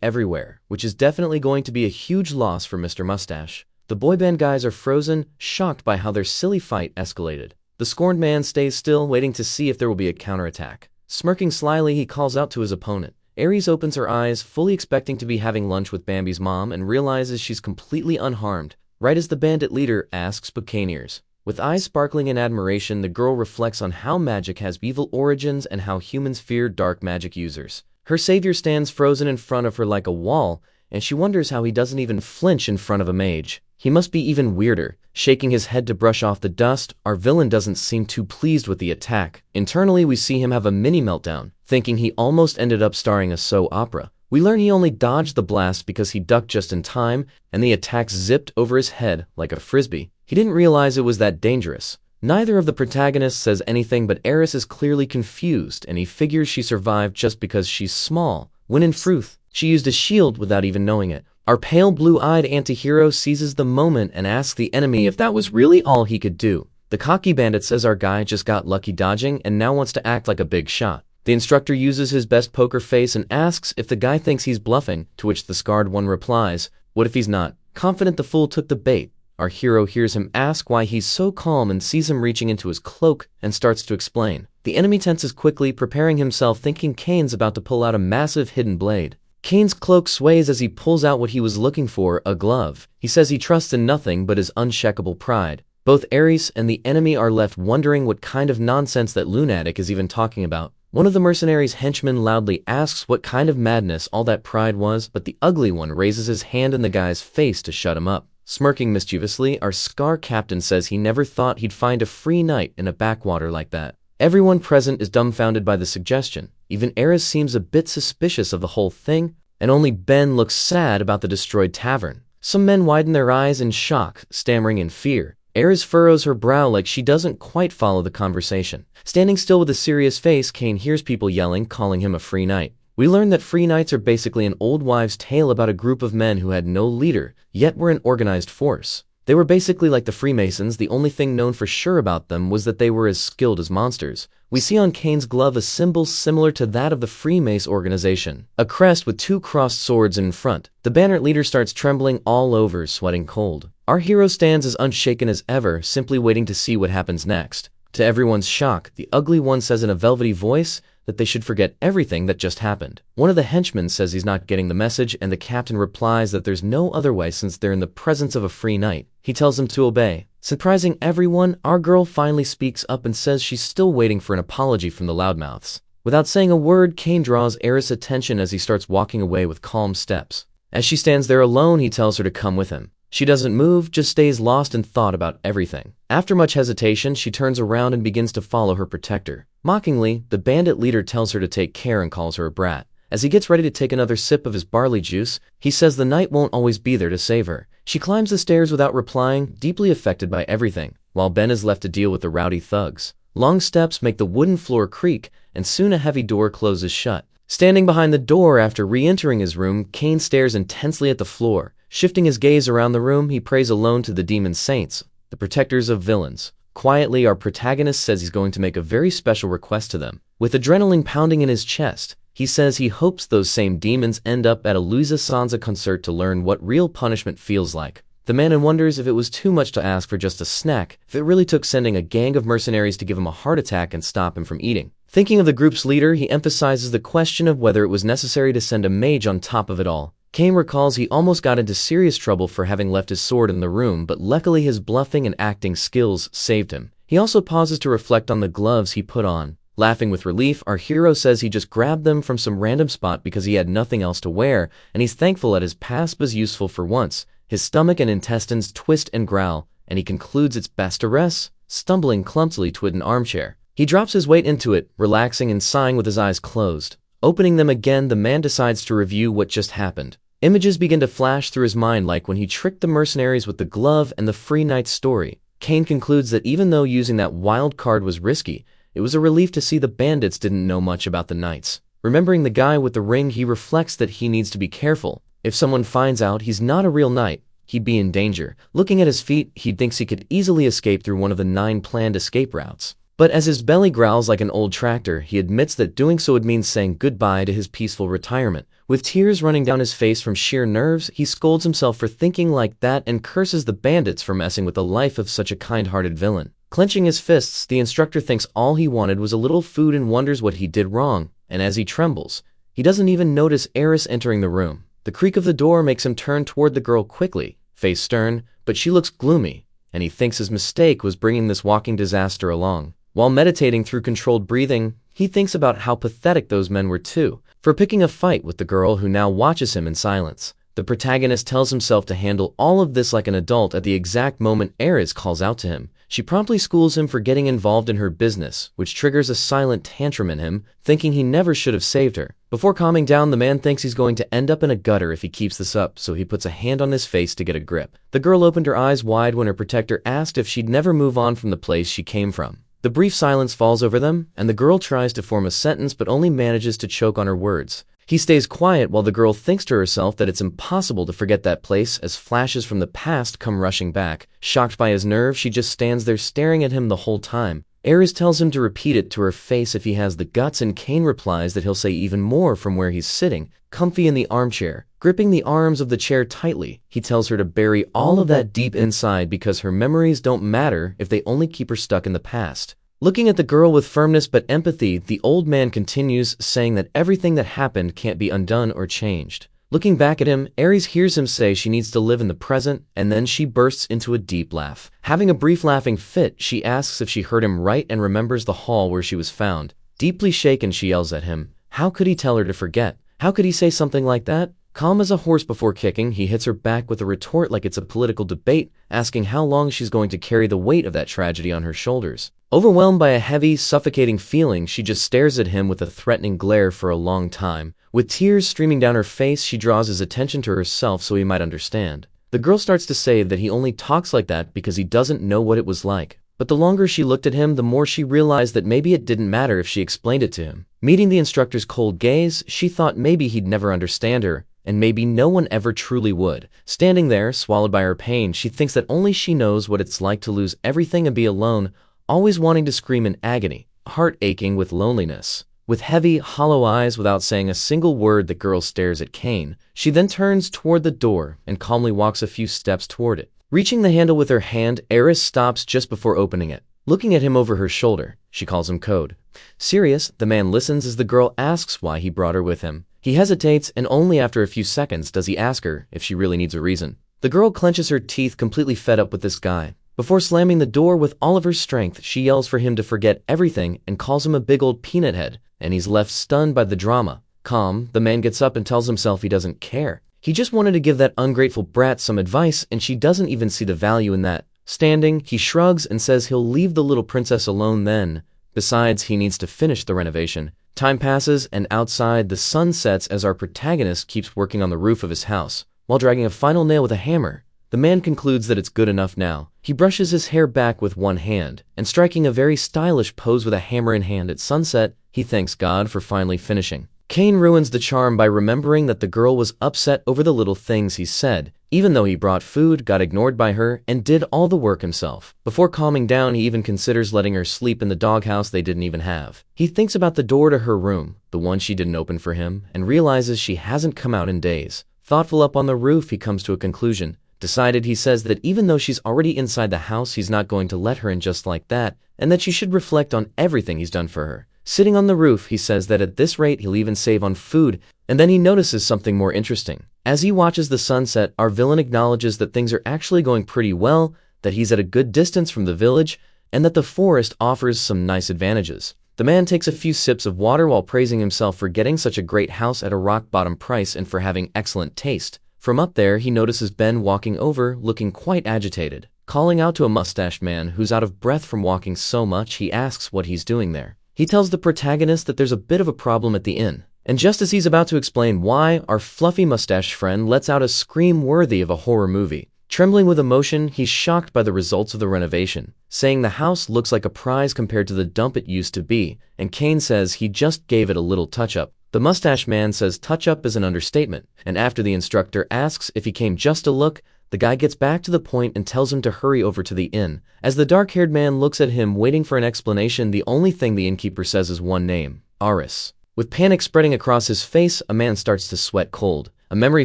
everywhere, which is definitely going to be a huge loss for Mr. Mustache. The boy band guys are frozen, shocked by how their silly fight escalated. The scorned man stays still, waiting to see if there will be a counterattack. Smirking slyly, he calls out to his opponent. Ares opens her eyes, fully expecting to be having lunch with Bambi's mom, and realizes she's completely unharmed, right as the bandit leader asks Buccaneers. With eyes sparkling in admiration, the girl reflects on how magic has evil origins and how humans fear dark magic users. Her savior stands frozen in front of her like a wall, and she wonders how he doesn't even flinch in front of a mage. He must be even weirder. Shaking his head to brush off the dust, our villain doesn't seem too pleased with the attack. Internally, we see him have a mini meltdown, thinking he almost ended up starring a soap opera. We learn he only dodged the blast because he ducked just in time, and the attack zipped over his head like a frisbee. He didn't realize it was that dangerous. Neither of the protagonists says anything, but Eris is clearly confused, and he figures she survived just because she's small, when in truth, she used a shield without even knowing it. Our pale blue-eyed anti-hero seizes the moment and asks the enemy if that was really all he could do. The cocky bandit says our guy just got lucky dodging and now wants to act like a big shot. The instructor uses his best poker face and asks if the guy thinks he's bluffing, to which the scarred one replies, "What if he's not?" Confident the fool took the bait, our hero hears him ask why he's so calm and sees him reaching into his cloak and starts to explain. The enemy tenses quickly, preparing himself, thinking Kane's about to pull out a massive hidden blade. Kane's cloak sways as he pulls out what he was looking for, a glove. He says he trusts in nothing but his unshakable pride. Both Ares and the enemy are left wondering what kind of nonsense that lunatic is even talking about. One of the mercenaries' henchmen loudly asks what kind of madness all that pride was, but the ugly one raises his hand in the guy's face to shut him up. Smirking mischievously, our Scar captain says he never thought he'd find a free night in a backwater like that. Everyone present is dumbfounded by the suggestion. Even Ares seems a bit suspicious of the whole thing, and only Ben looks sad about the destroyed tavern. Some men widen their eyes in shock, stammering in fear. Ares furrows her brow like she doesn't quite follow the conversation. Standing still with a serious face, Kane hears people yelling, calling him a free night. We learn that free knights are basically an old wives' tale about a group of men who had no leader, yet were an organized force. They were basically like the Freemasons. The only thing known for sure about them was that they were as skilled as monsters. We see on Kane's glove a symbol similar to that of the Freemason organization, a crest with two crossed swords in front. The banner leader starts trembling all over, sweating cold. Our hero stands as unshaken as ever, simply waiting to see what happens next. To everyone's shock, the ugly one says in a velvety voice that they should forget everything that just happened. One of the henchmen says he's not getting the message, and the captain replies that there's no other way since they're in the presence of a free knight. He tells them to obey. Surprising everyone, our girl finally speaks up and says she's still waiting for an apology from the loudmouths. Without saying a word, Kane draws Eris' attention as he starts walking away with calm steps. As she stands there alone, he tells her to come with him. She doesn't move, just stays lost in thought about everything. After much hesitation, she turns around and begins to follow her protector. Mockingly, the bandit leader tells her to take care and calls her a brat. As he gets ready to take another sip of his barley juice, he says the knight won't always be there to save her. She climbs the stairs without replying, deeply affected by everything, while Ben is left to deal with the rowdy thugs. Long steps make the wooden floor creak, and soon a heavy door closes shut. Standing behind the door after re-entering his room, Kane stares intensely at the floor. Shifting his gaze around the room, he prays alone to the demon saints, the protectors of villains. Quietly, our protagonist says he's going to make a very special request to them. With adrenaline pounding in his chest, he says he hopes those same demons end up at a Luisa Sansa concert to learn what real punishment feels like. The man wonders if it was too much to ask for just a snack, if it really took sending a gang of mercenaries to give him a heart attack and stop him from eating. Thinking of the group's leader, he emphasizes the question of whether it was necessary to send a mage on top of it all. Kane recalls he almost got into serious trouble for having left his sword in the room, but luckily his bluffing and acting skills saved him. He also pauses to reflect on the gloves he put on. Laughing with relief, our hero says he just grabbed them from some random spot because he had nothing else to wear, and he's thankful that his past was useful for once. His stomach and intestines twist and growl, and he concludes it's best to rest, stumbling clumsily to an armchair. He drops his weight into it, relaxing and sighing with his eyes closed. Opening them again, the man decides to review what just happened. Images begin to flash through his mind, like when he tricked the mercenaries with the glove and the free knight's story. Kane concludes that even though using that wild card was risky, it was a relief to see the bandits didn't know much about the knights. Remembering the guy with the ring, he reflects that he needs to be careful. If someone finds out he's not a real knight, he'd be in danger. Looking at his feet, he thinks he could easily escape through one of the 9 planned escape routes. But as his belly growls like an old tractor, he admits that doing so would mean saying goodbye to his peaceful retirement. With tears running down his face from sheer nerves, he scolds himself for thinking like that and curses the bandits for messing with the life of such a kind-hearted villain. Clenching his fists, the instructor thinks all he wanted was a little food and wonders what he did wrong, and as he trembles, he doesn't even notice Eris entering the room. The creak of the door makes him turn toward the girl quickly, face stern, but she looks gloomy, and he thinks his mistake was bringing this walking disaster along. While meditating through controlled breathing, he thinks about how pathetic those men were too, for picking a fight with the girl who now watches him in silence. The protagonist tells himself to handle all of this like an adult. At the exact moment Eris calls out to him, she promptly schools him for getting involved in her business, which triggers a silent tantrum in him, thinking he never should have saved her. Before calming down, the man thinks he's going to end up in a gutter if he keeps this up, so he puts a hand on his face to get a grip. The girl opened her eyes wide when her protector asked if she'd never move on from the place she came from. The brief silence falls over them, and the girl tries to form a sentence but only manages to choke on her words. He stays quiet while the girl thinks to herself that it's impossible to forget that place as flashes from the past come rushing back. Shocked by his nerve, she just stands there staring at him the whole time. Eris tells him to repeat it to her face if he has the guts, and Kane replies that he'll say even more from where he's sitting, comfy in the armchair. Gripping the arms of the chair tightly, he tells her to bury all of that deep inside because her memories don't matter if they only keep her stuck in the past. Looking at the girl with firmness but empathy, the old man continues, saying that everything that happened can't be undone or changed. Looking back at him, Eris hears him say she needs to live in the present, and then she bursts into a deep laugh. Having a brief laughing fit, she asks if she heard him right and remembers the hall where she was found. Deeply shaken, she yells at him. How could he tell her to forget? How could he say something like that? Calm as a horse before kicking, he hits her back with a retort like it's a political debate, asking how long she's going to carry the weight of that tragedy on her shoulders. Overwhelmed by a heavy, suffocating feeling, she just stares at him with a threatening glare for a long time. With tears streaming down her face, she draws his attention to herself so he might understand. The girl starts to say that he only talks like that because he doesn't know what it was like. But the longer she looked at him, the more she realized that maybe it didn't matter if she explained it to him. Meeting the instructor's cold gaze, she thought maybe he'd never understand her, and maybe no one ever truly would. Standing there, swallowed by her pain, she thinks that only she knows what it's like to lose everything and be alone, always wanting to scream in agony, heart aching with loneliness. With heavy, hollow eyes, without saying a single word, the girl stares at Kane. She then turns toward the door and calmly walks a few steps toward it. Reaching the handle with her hand, Eris stops just before opening it. Looking at him over her shoulder, she calls him Code. Serious, the man listens as the girl asks why he brought her with him. He hesitates, and only after a few seconds does he ask her if she really needs a reason. The girl clenches her teeth, completely fed up with this guy. Before slamming the door with all of her strength, she yells for him to forget everything and calls him a big old peanut head, and he's left stunned by the drama. Calm, the man gets up and tells himself he doesn't care. He just wanted to give that ungrateful brat some advice, and she doesn't even see the value in that. Standing, he shrugs and says he'll leave the little princess alone then. Besides, he needs to finish the renovation. Time passes, and outside, the sun sets as our protagonist keeps working on the roof of his house. While dragging a final nail with a hammer, the man concludes that it's good enough now. He brushes his hair back with one hand, and striking a very stylish pose with a hammer in hand at sunset, he thanks God for finally finishing. Kane ruins the charm by remembering that the girl was upset over the little things he said, even though he brought food, got ignored by her, and did all the work himself. Before calming down, he even considers letting her sleep in the doghouse they didn't even have. He thinks about the door to her room, the one she didn't open for him, and realizes she hasn't come out in days. Thoughtful up on the roof, he comes to a conclusion. Decided, he says that even though she's already inside the house, he's not going to let her in just like that, and that she should reflect on everything he's done for her. Sitting on the roof, he says that at this rate he'll even save on food, and then he notices something more interesting. As he watches the sunset, our villain acknowledges that things are actually going pretty well, that he's at a good distance from the village, and that the forest offers some nice advantages. The man takes a few sips of water while praising himself for getting such a great house at a rock-bottom price and for having excellent taste. From up there, he notices Ben walking over, looking quite agitated. Calling out to a mustached man who's out of breath from walking so much, he asks what he's doing there. He tells the protagonist that there's a bit of a problem at the inn. And just as he's about to explain why, our fluffy mustached friend lets out a scream worthy of a horror movie. Trembling with emotion, he's shocked by the results of the renovation, saying the house looks like a prize compared to the dump it used to be, and Kane says he just gave it a little touch-up. The mustache man says touch-up is an understatement, and after the instructor asks if he came just to look, the guy gets back to the point and tells him to hurry over to the inn. As the dark-haired man looks at him waiting for an explanation, the only thing the innkeeper says is one name, Aris. With panic spreading across his face, a man starts to sweat cold. A memory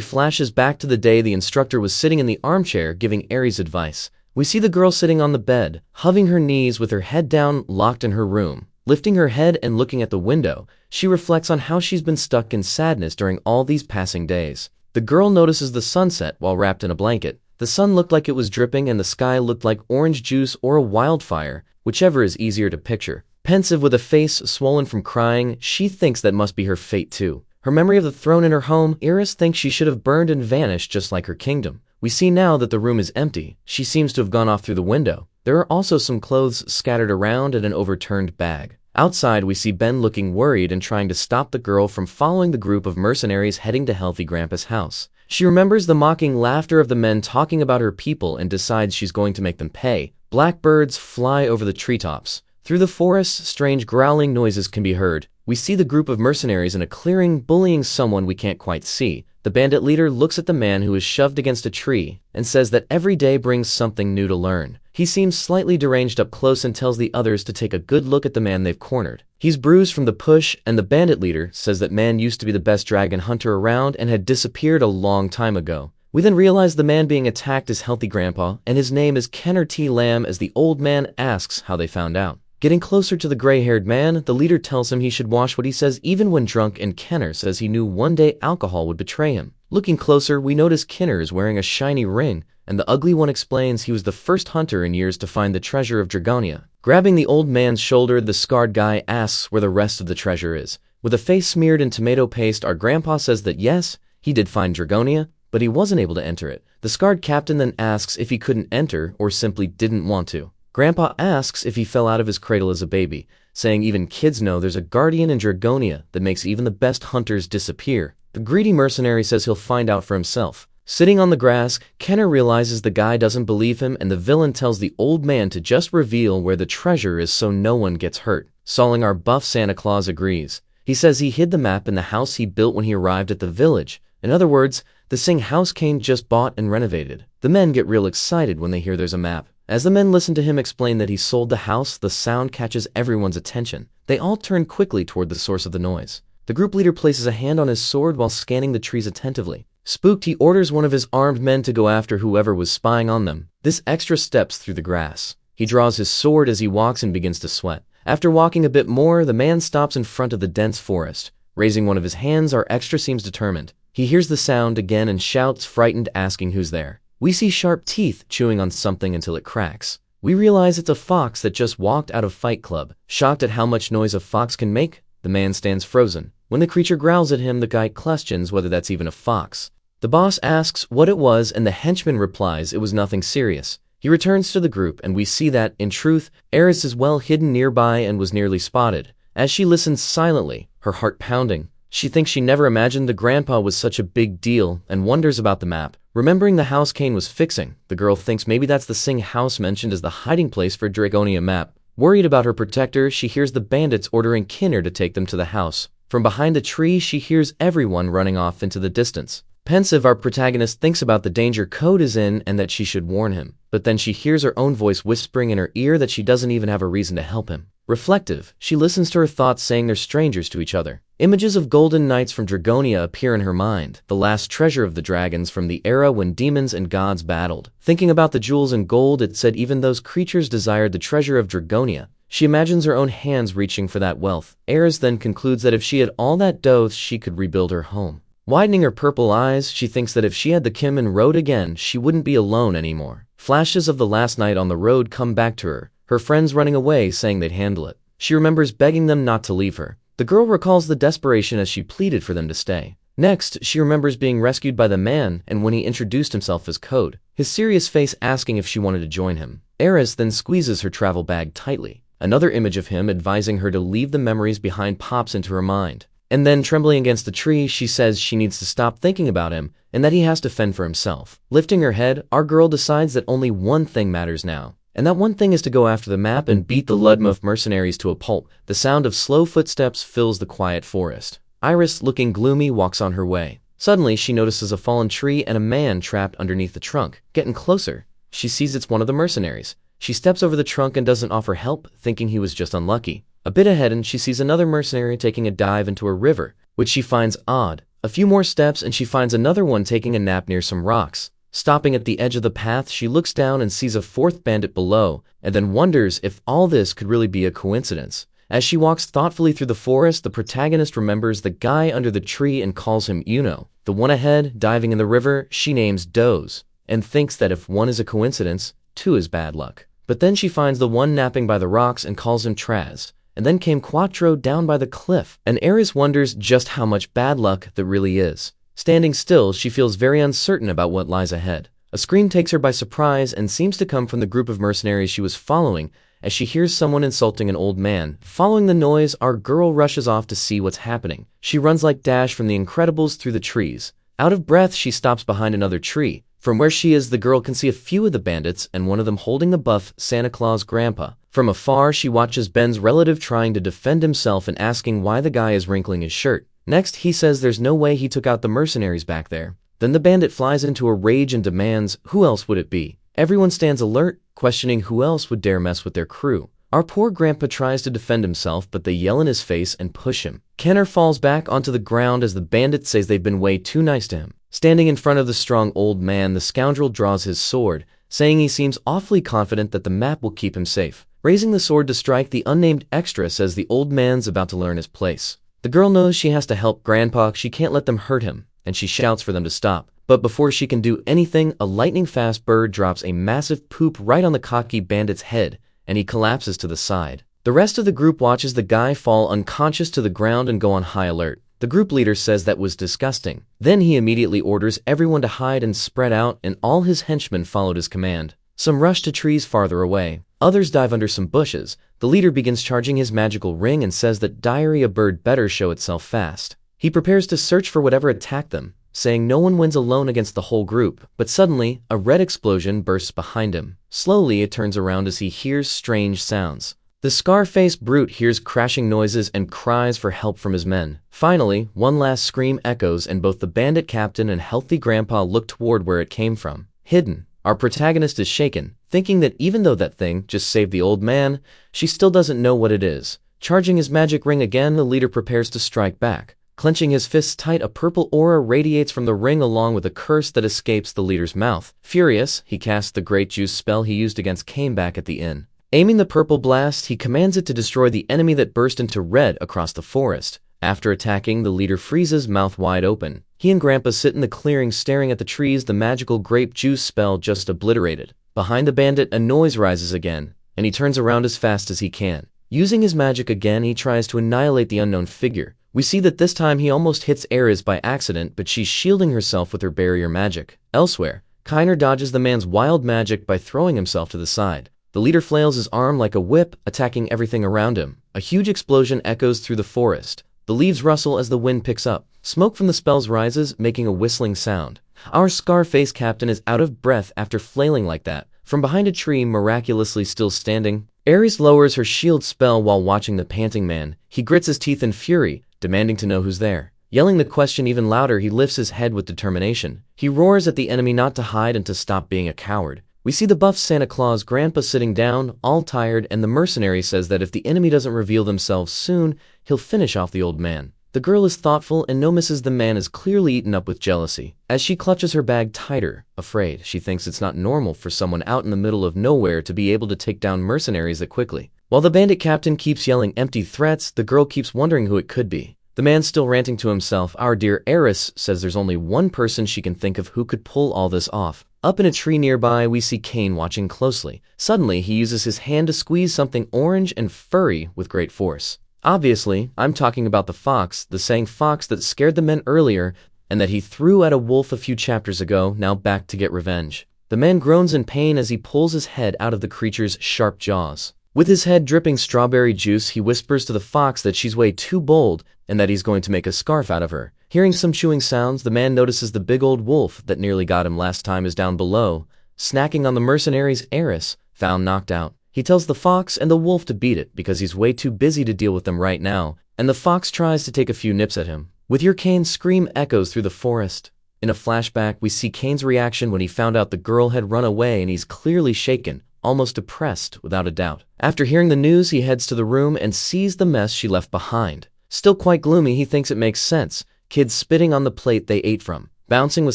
flashes back to the day the instructor was sitting in the armchair giving Aries advice. We see the girl sitting on the bed, hugging her knees with her head down, locked in her room. Lifting her head and looking at the window, she reflects on how she's been stuck in sadness during all these passing days. The girl notices the sunset while wrapped in a blanket. The sun looked like it was dripping and the sky looked like orange juice or a wildfire, whichever is easier to picture. Pensive with a face swollen from crying, she thinks that must be her fate too. Her memory of the throne in her home, Iris thinks she should have burned and vanished just like her kingdom. We see now that the room is empty. She seems to have gone off through the window. There are also some clothes scattered around and an overturned bag. Outside, we see Ben looking worried and trying to stop the girl from following the group of mercenaries heading to Healthy Grandpa's house. She remembers the mocking laughter of the men talking about her people and decides she's going to make them pay. Blackbirds fly over the treetops. Through the forest, strange growling noises can be heard. We see the group of mercenaries in a clearing bullying someone we can't quite see. The bandit leader looks at the man who is shoved against a tree and says that every day brings something new to learn. He seems slightly deranged up close and tells the others to take a good look at the man they've cornered. He's bruised from the push, and the bandit leader says that man used to be the best dragon hunter around and had disappeared a long time ago. We then realize the man being attacked is Healthy Grandpa, and his name is Kenner T. Lamb as the old man asks how they found out. Getting closer to the gray-haired man, the leader tells him he should watch what he says even when drunk, and Kenner says he knew one day alcohol would betray him. Looking closer, we notice Kenner is wearing a shiny ring, and the ugly one explains he was the first hunter in years to find the treasure of Dragonia. Grabbing the old man's shoulder, the scarred guy asks where the rest of the treasure is. With a face smeared in tomato paste, our grandpa says that yes, he did find Dragonia, but he wasn't able to enter it. The scarred captain then asks if he couldn't enter or simply didn't want to. Grandpa asks if he fell out of his cradle as a baby, saying even kids know there's a guardian in Dragonia that makes even the best hunters disappear. The greedy mercenary says he'll find out for himself. Sitting on the grass, Kenner realizes the guy doesn't believe him and the villain tells the old man to just reveal where the treasure is so no one gets hurt. Stalling, our buff Santa Claus agrees. He says he hid the map in the house he built when he arrived at the village. In other words, the sing house Kane just bought and renovated. The men get real excited when they hear there's a map. As the men listen to him explain that he sold the house, the sound catches everyone's attention. They all turn quickly toward the source of the noise. The group leader places a hand on his sword while scanning the trees attentively. Spooked, he orders one of his armed men to go after whoever was spying on them. This extra steps through the grass. He draws his sword as he walks and begins to sweat. After walking a bit more, the man stops in front of the dense forest. Raising one of his hands, our extra seems determined. He hears the sound again and shouts, frightened, asking who's there. We see sharp teeth chewing on something until it cracks. We realize it's a fox that just walked out of Fight Club. Shocked at how much noise a fox can make, the man stands frozen. When the creature growls at him, the guy questions whether that's even a fox. The boss asks what it was and the henchman replies it was nothing serious. He returns to the group and we see that, in truth, Eris is well hidden nearby and was nearly spotted. As she listens silently, her heart pounding, she thinks she never imagined the grandpa was such a big deal and wonders about the map. Remembering the house Kane was fixing, the girl thinks maybe that's the Sing house mentioned as the hiding place for Dragonia map. Worried about her protector, she hears the bandits ordering Kinner to take them to the house. From behind a tree, she hears everyone running off into the distance. Pensive, our protagonist thinks about the danger Code is in and that she should warn him. But then she hears her own voice whispering in her ear that she doesn't even have a reason to help him. Reflective, she listens to her thoughts saying they're strangers to each other. Images of golden knights from Dragonia appear in her mind, the last treasure of the dragons from the era when demons and gods battled. Thinking about the jewels and gold, it said even those creatures desired the treasure of Dragonia. She imagines her own hands reaching for that wealth. Eris then concludes that if she had all that dough, she could rebuild her home. Widening her purple eyes, she thinks that if she had the Kim and road again, she wouldn't be alone anymore. Flashes of the last night on the road come back to her friends running away saying they'd handle it. She remembers begging them not to leave her. The girl recalls the desperation as she pleaded for them to stay. Next, she remembers being rescued by the man and when he introduced himself as Code, his serious face asking if she wanted to join him. Eris then squeezes her travel bag tightly. Another image of him advising her to leave the memories behind pops into her mind. And then, trembling against the tree, she says she needs to stop thinking about him and that he has to fend for himself. Lifting her head, our girl decides that only one thing matters now. And that one thing is to go after the map and beat the Ludmuth mercenaries to a pulp. The sound of slow footsteps fills the quiet forest. Iris, looking gloomy, walks on her way. Suddenly, she notices a fallen tree and a man trapped underneath the trunk. Getting closer, she sees it's one of the mercenaries. She steps over the trunk and doesn't offer help, thinking he was just unlucky. A bit ahead and she sees another mercenary taking a dive into a river, which she finds odd. A few more steps and she finds another one taking a nap near some rocks. Stopping at the edge of the path, she looks down and sees a fourth bandit below, and then wonders if all this could really be a coincidence. As she walks thoughtfully through the forest, the protagonist remembers the guy under the tree and calls him Uno. The one ahead, diving in the river, she names Doze, and thinks that if one is a coincidence, two is bad luck. But then she finds the one napping by the rocks and calls him Traz. And then came Quattro down by the cliff, and Eris wonders just how much bad luck there really is. Standing still, she feels very uncertain about what lies ahead. A scream takes her by surprise and seems to come from the group of mercenaries she was following as she hears someone insulting an old man. Following the noise, our girl rushes off to see what's happening. She runs like Dash from The Incredibles through the trees. Out of breath, she stops behind another tree. From where she is, the girl can see a few of the bandits and one of them holding the buff Santa Claus grandpa. From afar, she watches Ben's relative trying to defend himself and asking why the guy is wrinkling his shirt. Next, he says there's no way he took out the mercenaries back there. Then the bandit flies into a rage and demands, who else would it be? Everyone stands alert, questioning who else would dare mess with their crew. Our poor grandpa tries to defend himself, but they yell in his face and push him. Kenner falls back onto the ground as the bandit says they've been way too nice to him. Standing in front of the strong old man, the scoundrel draws his sword, saying he seems awfully confident that the map will keep him safe. Raising the sword to strike, the unnamed extra says the old man's about to learn his place. The girl knows she has to help Grandpa, she can't let them hurt him, and she shouts for them to stop. But before she can do anything, a lightning-fast bird drops a massive poop right on the cocky bandit's head, and he collapses to the side. The rest of the group watches the guy fall unconscious to the ground and go on high alert. The group leader says that was disgusting. Then he immediately orders everyone to hide and spread out, and all his henchmen followed his command. Some rush to trees farther away. Others dive under some bushes. The leader begins charging his magical ring and says that diary a bird better show itself fast. He prepares to search for whatever attacked them. saying no one wins alone against the whole group, but suddenly, a red explosion bursts behind him. Slowly, it turns around as he hears strange sounds. The scar-faced brute hears crashing noises and cries for help from his men. Finally, one last scream echoes and both the bandit captain and healthy grandpa look toward where it came from. Hidden, our protagonist is shaken, thinking that even though that thing just saved the old man, she still doesn't know what it is. Charging his magic ring again, the leader prepares to strike back. Clenching his fists tight, a purple aura radiates from the ring along with a curse that escapes the leader's mouth. Furious, he casts the great juice spell he used against Cain back at the inn. Aiming the purple blast, he commands it to destroy the enemy that burst into red across the forest. After attacking, the leader freezes, mouth wide open. He and Grandpa sit in the clearing staring at the trees, the magical grape juice spell just obliterated. Behind the bandit, a noise rises again, and he turns around as fast as he can. Using his magic again, he tries to annihilate the unknown figure. We see that this time he almost hits Ares by accident, but she's shielding herself with her barrier magic. Elsewhere, Kiner dodges the man's wild magic by throwing himself to the side. The leader flails his arm like a whip, attacking everything around him. A huge explosion echoes through the forest. The leaves rustle as the wind picks up. Smoke from the spells rises, making a whistling sound. Our scar-faced captain is out of breath after flailing like that. From behind a tree, miraculously still standing, Ares lowers her shield spell while watching the panting man. He grits his teeth in fury, demanding to know who's there. Yelling the question even louder, he lifts his head with determination. He roars at the enemy not to hide and to stop being a coward. We see the buff Santa Claus grandpa sitting down, all tired, and the mercenary says that if the enemy doesn't reveal themselves soon, he'll finish off the old man. The girl is thoughtful and notices the man is clearly eaten up with jealousy. As she clutches her bag tighter, afraid, she thinks it's not normal for someone out in the middle of nowhere to be able to take down mercenaries that quickly. While the bandit captain keeps yelling empty threats, the girl keeps wondering who it could be. The man's still ranting to himself. Our dear Ares says there's only one person she can think of who could pull all this off. Up in a tree nearby, we see Cain watching closely. Suddenly, he uses his hand to squeeze something orange and furry with great force. Obviously, I'm talking about the fox, the saying fox that scared the men earlier and that he threw at a wolf a few chapters ago, now back to get revenge. The man groans in pain as he pulls his head out of the creature's sharp jaws. With his head dripping strawberry juice, he whispers to the fox that she's way too bold and that he's going to make a scarf out of her. Hearing some chewing sounds, the man notices the big old wolf that nearly got him last time is down below, snacking on the mercenary's Ares, found knocked out. He tells the fox and the wolf to beat it because he's way too busy to deal with them right now, and the fox tries to take a few nips at him. With your Cain's scream echoes through the forest. In a flashback, we see Cain's reaction when he found out the girl had run away, and he's clearly shaken, almost depressed, without a doubt. After hearing the news, he heads to the room and sees the mess she left behind. Still quite gloomy, he thinks it makes sense. Kids spitting on the plate they ate from. Bouncing with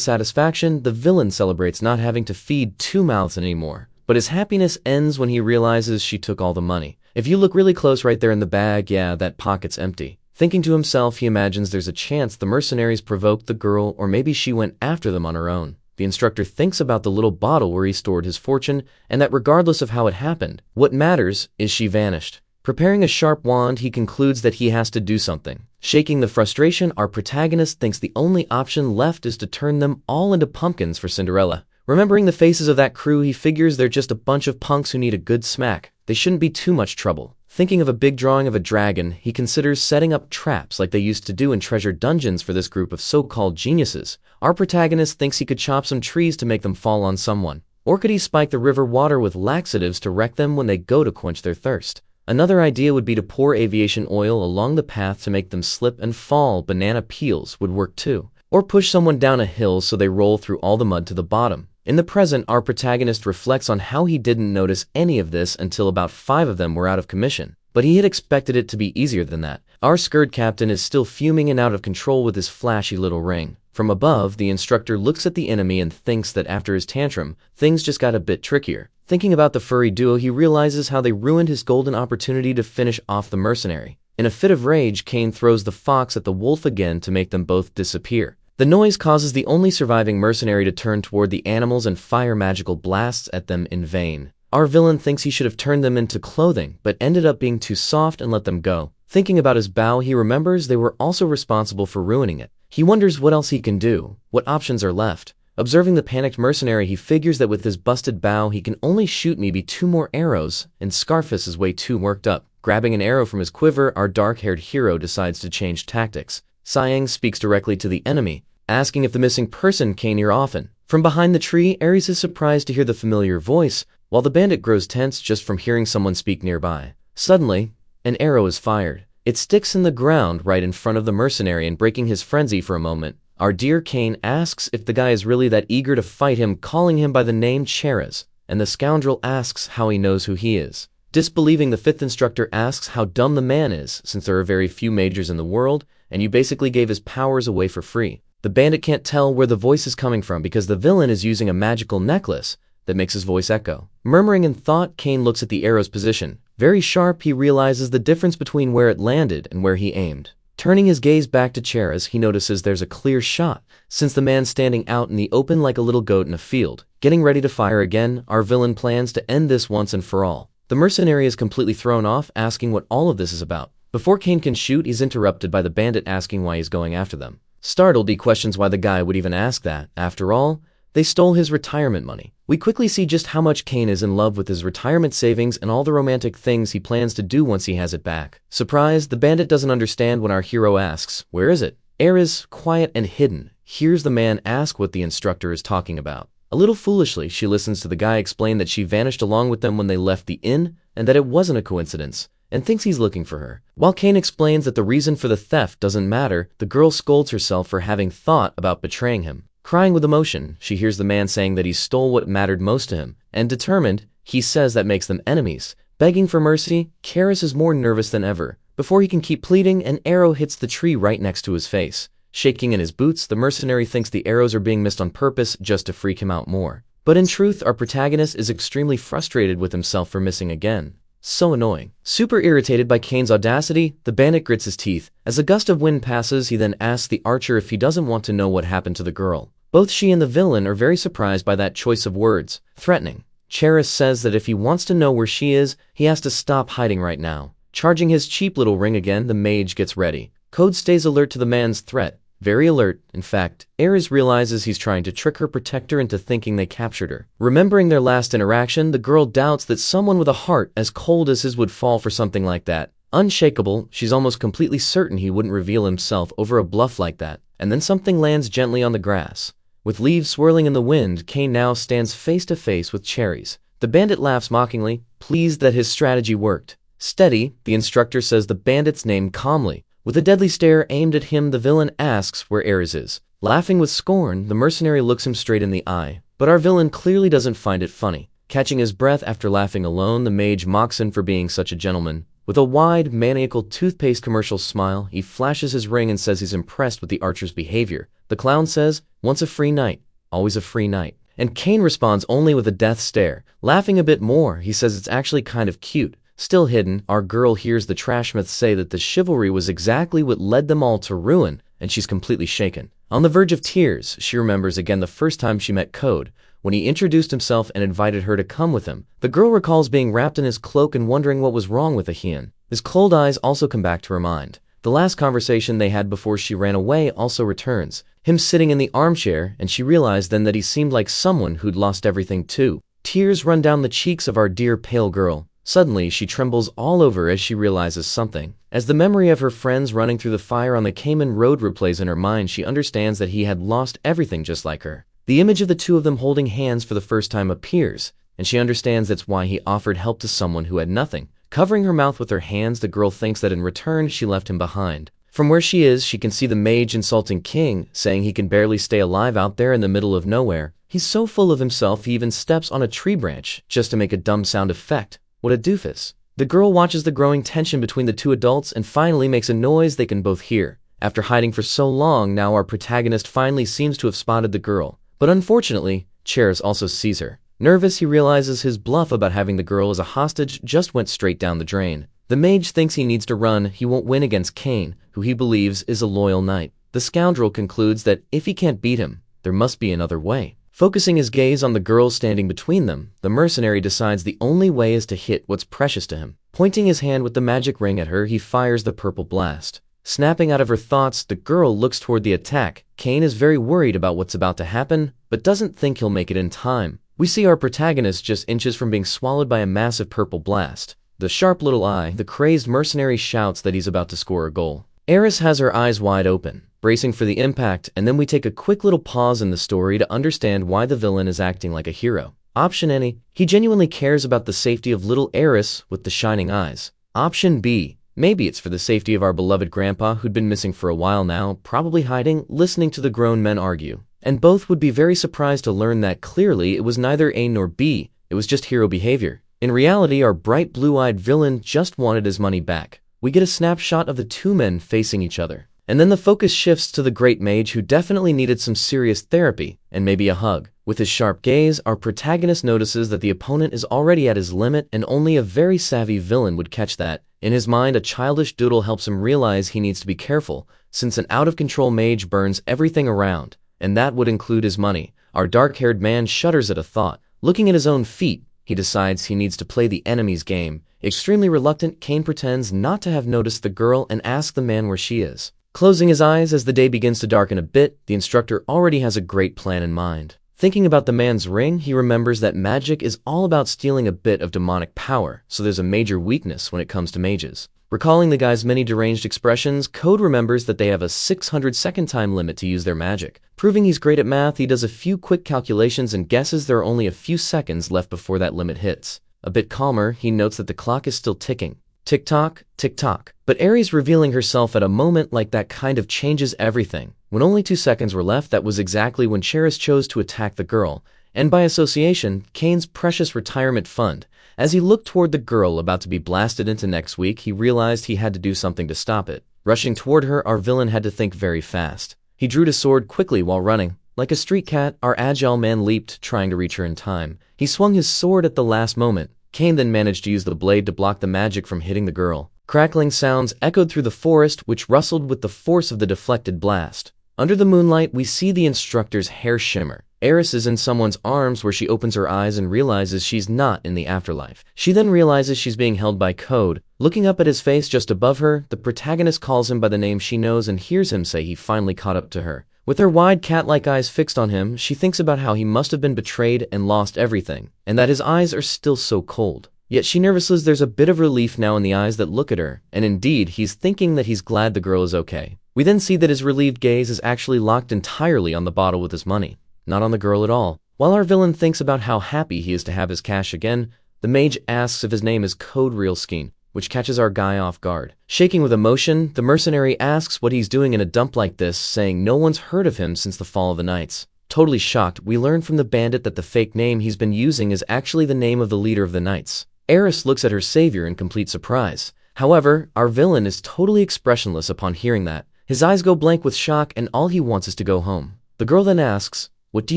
satisfaction, the villain celebrates not having to feed two mouths anymore. But his happiness ends when he realizes she took all the money. If you look really close right there in the bag, yeah, that pocket's empty. Thinking to himself, he imagines there's a chance the mercenaries provoked the girl, or maybe she went after them on her own. The instructor thinks about the little bottle where he stored his fortune, and that regardless of how it happened, what matters is she vanished. Preparing a sharp wand, he concludes that he has to do something. Shaking the frustration, our protagonist thinks the only option left is to turn them all into pumpkins for Cinderella. Remembering the faces of that crew, he figures they're just a bunch of punks who need a good smack. They shouldn't be too much trouble. Thinking of a big drawing of a dragon, he considers setting up traps like they used to do in treasure dungeons for this group of so-called geniuses. Our protagonist thinks he could chop some trees to make them fall on someone. Or could he spike the river water with laxatives to wreck them when they go to quench their thirst? Another idea would be to pour aviation oil along the path to make them slip and fall. Banana peels would work too. Or push someone down a hill so they roll through all the mud to the bottom. In the present, our protagonist reflects on how he didn't notice any of this until about 5 of them were out of commission. But he had expected it to be easier than that. Our scared captain is still fuming and out of control with his flashy little ring. From above, the instructor looks at the enemy and thinks that after his tantrum, things just got a bit trickier. Thinking about the furry duo, he realizes how they ruined his golden opportunity to finish off the mercenary. In a fit of rage, Cain throws the fox at the wolf again to make them both disappear. The noise causes the only surviving mercenary to turn toward the animals and fire magical blasts at them in vain. Our villain thinks he should have turned them into clothing, but ended up being too soft and let them go. Thinking about his bow, he remembers they were also responsible for ruining it. He wonders what else he can do, what options are left. Observing the panicked mercenary, he figures that with his busted bow, he can only shoot maybe 2 more arrows, and Scarface is way too worked up. Grabbing an arrow from his quiver, our dark-haired hero decides to change tactics. Sighing, speaks directly to the enemy. asking if the missing person came here often. From behind the tree, Ares is surprised to hear the familiar voice, while the bandit grows tense just from hearing someone speak nearby. Suddenly, an arrow is fired. It sticks in the ground right in front of the mercenary and breaking his frenzy for a moment. Our dear Kane asks if the guy is really that eager to fight him, calling him by the name Cheras, and the scoundrel asks how he knows who he is. Disbelieving, the fifth instructor asks how dumb the man is, since there are very few majors in the world, and you basically gave his powers away for free. The bandit can't tell where the voice is coming from because the villain is using a magical necklace that makes his voice echo. Murmuring in thought, Kane looks at the arrow's position. Very sharp, he realizes the difference between where it landed and where he aimed. Turning his gaze back to Cheras, he notices there's a clear shot, since the man's standing out in the open like a little goat in a field. Getting ready to fire again, our villain plans to end this once and for all. The mercenary is completely thrown off, asking what all of this is about. Before Kane can shoot, he's interrupted by the bandit asking why he's going after them. Startled, he questions why the guy would even ask that. After all, they stole his retirement money. We quickly see just how much Kane is in love with his retirement savings and all the romantic things he plans to do once he has it back. Surprised, the bandit doesn't understand when our hero asks, "Where is it?" Ares, quiet and hidden, hears the man ask what the instructor is talking about. A little foolishly, she listens to the guy explain that she vanished along with them when they left the inn and that it wasn't a coincidence, and thinks he's looking for her. While Kane explains that the reason for the theft doesn't matter, the girl scolds herself for having thought about betraying him. Crying with emotion, she hears the man saying that he stole what mattered most to him, and determined, he says that makes them enemies. Begging for mercy, Cheras is more nervous than ever. Before he can keep pleading, an arrow hits the tree right next to his face. Shaking in his boots, the mercenary thinks the arrows are being missed on purpose just to freak him out more. But in truth, our protagonist is extremely frustrated with himself for missing again. So annoying. Super irritated by Kane's audacity, the bandit grits his teeth. As a gust of wind passes, he then asks the archer if he doesn't want to know what happened to the girl. Both she and the villain are very surprised by that choice of words. Threatening, Cheras says that if he wants to know where she is, he has to stop hiding right now. Charging his cheap little ring again, the mage gets ready. Code stays alert to the man's threat. Very alert, in fact. Ares realizes he's trying to trick her protector into thinking they captured her. Remembering their last interaction, the girl doubts that someone with a heart as cold as his would fall for something like that. Unshakable, she's almost completely certain he wouldn't reveal himself over a bluff like that. And then something lands gently on the grass. With leaves swirling in the wind, Kane now stands face to face with Cherries. The bandit laughs mockingly, pleased that his strategy worked. Steady, the instructor says the bandit's name calmly. With a deadly stare aimed at him, the villain asks where Ares is. Laughing with scorn, the mercenary looks him straight in the eye. But our villain clearly doesn't find it funny. Catching his breath after laughing alone, the mage mocks him for being such a gentleman. With a wide, maniacal toothpaste commercial smile, he flashes his ring and says he's impressed with the archer's behavior. The clown says, once a free night, always a free night. And Kane responds only with a death stare. Laughing a bit more, he says it's actually kind of cute. Still hidden, our girl hears the trashmouth say that the chivalry was exactly what led them all to ruin, and she's completely shaken. On the verge of tears, she remembers again the first time she met Code, when he introduced himself and invited her to come with him. The girl recalls being wrapped in his cloak and wondering what was wrong with the Heian. His cold eyes also come back to her mind. The last conversation they had before she ran away also returns. Him sitting in the armchair, and she realized then that he seemed like someone who'd lost everything too. Tears run down the cheeks of our dear pale girl. Suddenly, she trembles all over as she realizes something. As the memory of her friends running through the fire on the Cayman Road replays in her mind, she understands that he had lost everything just like her. The image of the two of them holding hands for the first time appears, and she understands that's why he offered help to someone who had nothing. Covering her mouth with her hands, the girl thinks that in return she left him behind. From where she is, she can see the mage insulting King, saying he can barely stay alive out there in the middle of nowhere. He's so full of himself he even steps on a tree branch just to make a dumb sound effect. What a doofus. The girl watches the growing tension between the two adults and finally makes a noise they can both hear. After hiding for so long, now our protagonist finally seems to have spotted the girl. But unfortunately, Cheras also sees her. Nervous, he realizes his bluff about having the girl as a hostage just went straight down the drain. The mage thinks he needs to run, he won't win against Kane, who he believes is a loyal knight. The scoundrel concludes that if he can't beat him, there must be another way. Focusing his gaze on the girl standing between them, the mercenary decides the only way is to hit what's precious to him. Pointing his hand with the magic ring at her, he fires the purple blast. Snapping out of her thoughts, the girl looks toward the attack. Kane is very worried about what's about to happen, but doesn't think he'll make it in time. We see our protagonist just inches from being swallowed by a massive purple blast. The sharp little eye, the crazed mercenary shouts that he's about to score a goal. Eris has her eyes wide open, bracing for the impact, and then we take a quick little pause in the story to understand why the villain is acting like a hero. Option A, he genuinely cares about the safety of little Eris with the shining eyes. Option B, maybe it's for the safety of our beloved grandpa who'd been missing for a while now, probably hiding, listening to the grown men argue. And both would be very surprised to learn that clearly it was neither A nor B, it was just hero behavior. In reality, our bright blue-eyed villain just wanted his money back. We get a snapshot of the two men facing each other. And then the focus shifts to the great mage who definitely needed some serious therapy, and maybe a hug. With his sharp gaze, our protagonist notices that the opponent is already at his limit, and only a very savvy villain would catch that. In his mind, a childish doodle helps him realize he needs to be careful, since an out-of-control mage burns everything around, and that would include his money. Our dark-haired man shudders at a thought. Looking at his own feet, he decides he needs to play the enemy's game. Extremely reluctant, Kane pretends not to have noticed the girl and asks the man where she is. Closing his eyes as the day begins to darken a bit, the instructor already has a great plan in mind. Thinking about the man's ring, he remembers that magic is all about stealing a bit of demonic power, so there's a major weakness when it comes to mages. Recalling the guy's many deranged expressions, Code remembers that they have a 600-second time limit to use their magic. Proving he's great at math, he does a few quick calculations and guesses there are only a few seconds left before that limit hits. A bit calmer, he notes that the clock is still ticking. Tick-tock, tick-tock. But Ares revealing herself at a moment like that kind of changes everything. When only 2 seconds were left, that was exactly when Cheris chose to attack the girl, and by association, Kane's precious retirement fund. As he looked toward the girl about to be blasted into next week, he realized he had to do something to stop it. Rushing toward her, our villain had to think very fast. He drew his sword quickly while running. Like a street cat, our agile man leaped, trying to reach her in time. He swung his sword at the last moment. Kane then managed to use the blade to block the magic from hitting the girl. Crackling sounds echoed through the forest, which rustled with the force of the deflected blast. Under the moonlight, we see the instructor's hair shimmer. Eris is in someone's arms where she opens her eyes and realizes she's not in the afterlife. She then realizes she's being held by Code. Looking up at his face just above her, the protagonist calls him by the name she knows and hears him say he finally caught up to her. With her wide cat-like eyes fixed on him, she thinks about how he must have been betrayed and lost everything, and that his eyes are still so cold. Yet she nervously there's a bit of relief now in the eyes that look at her, and indeed, he's thinking that he's glad the girl is okay. We then see that his relieved gaze is actually locked entirely on the bottle with his money, not on the girl at all. While our villain thinks about how happy he is to have his cash again, the mage asks if his name is Code Realskeen, which catches our guy off guard. Shaking with emotion, the mercenary asks what he's doing in a dump like this, saying no one's heard of him since the fall of the Knights. Totally shocked, we learn from the bandit that the fake name he's been using is actually the name of the leader of the Knights. Eris looks at her savior in complete surprise. However, our villain is totally expressionless upon hearing that. His eyes go blank with shock and all he wants is to go home. The girl then asks, "What do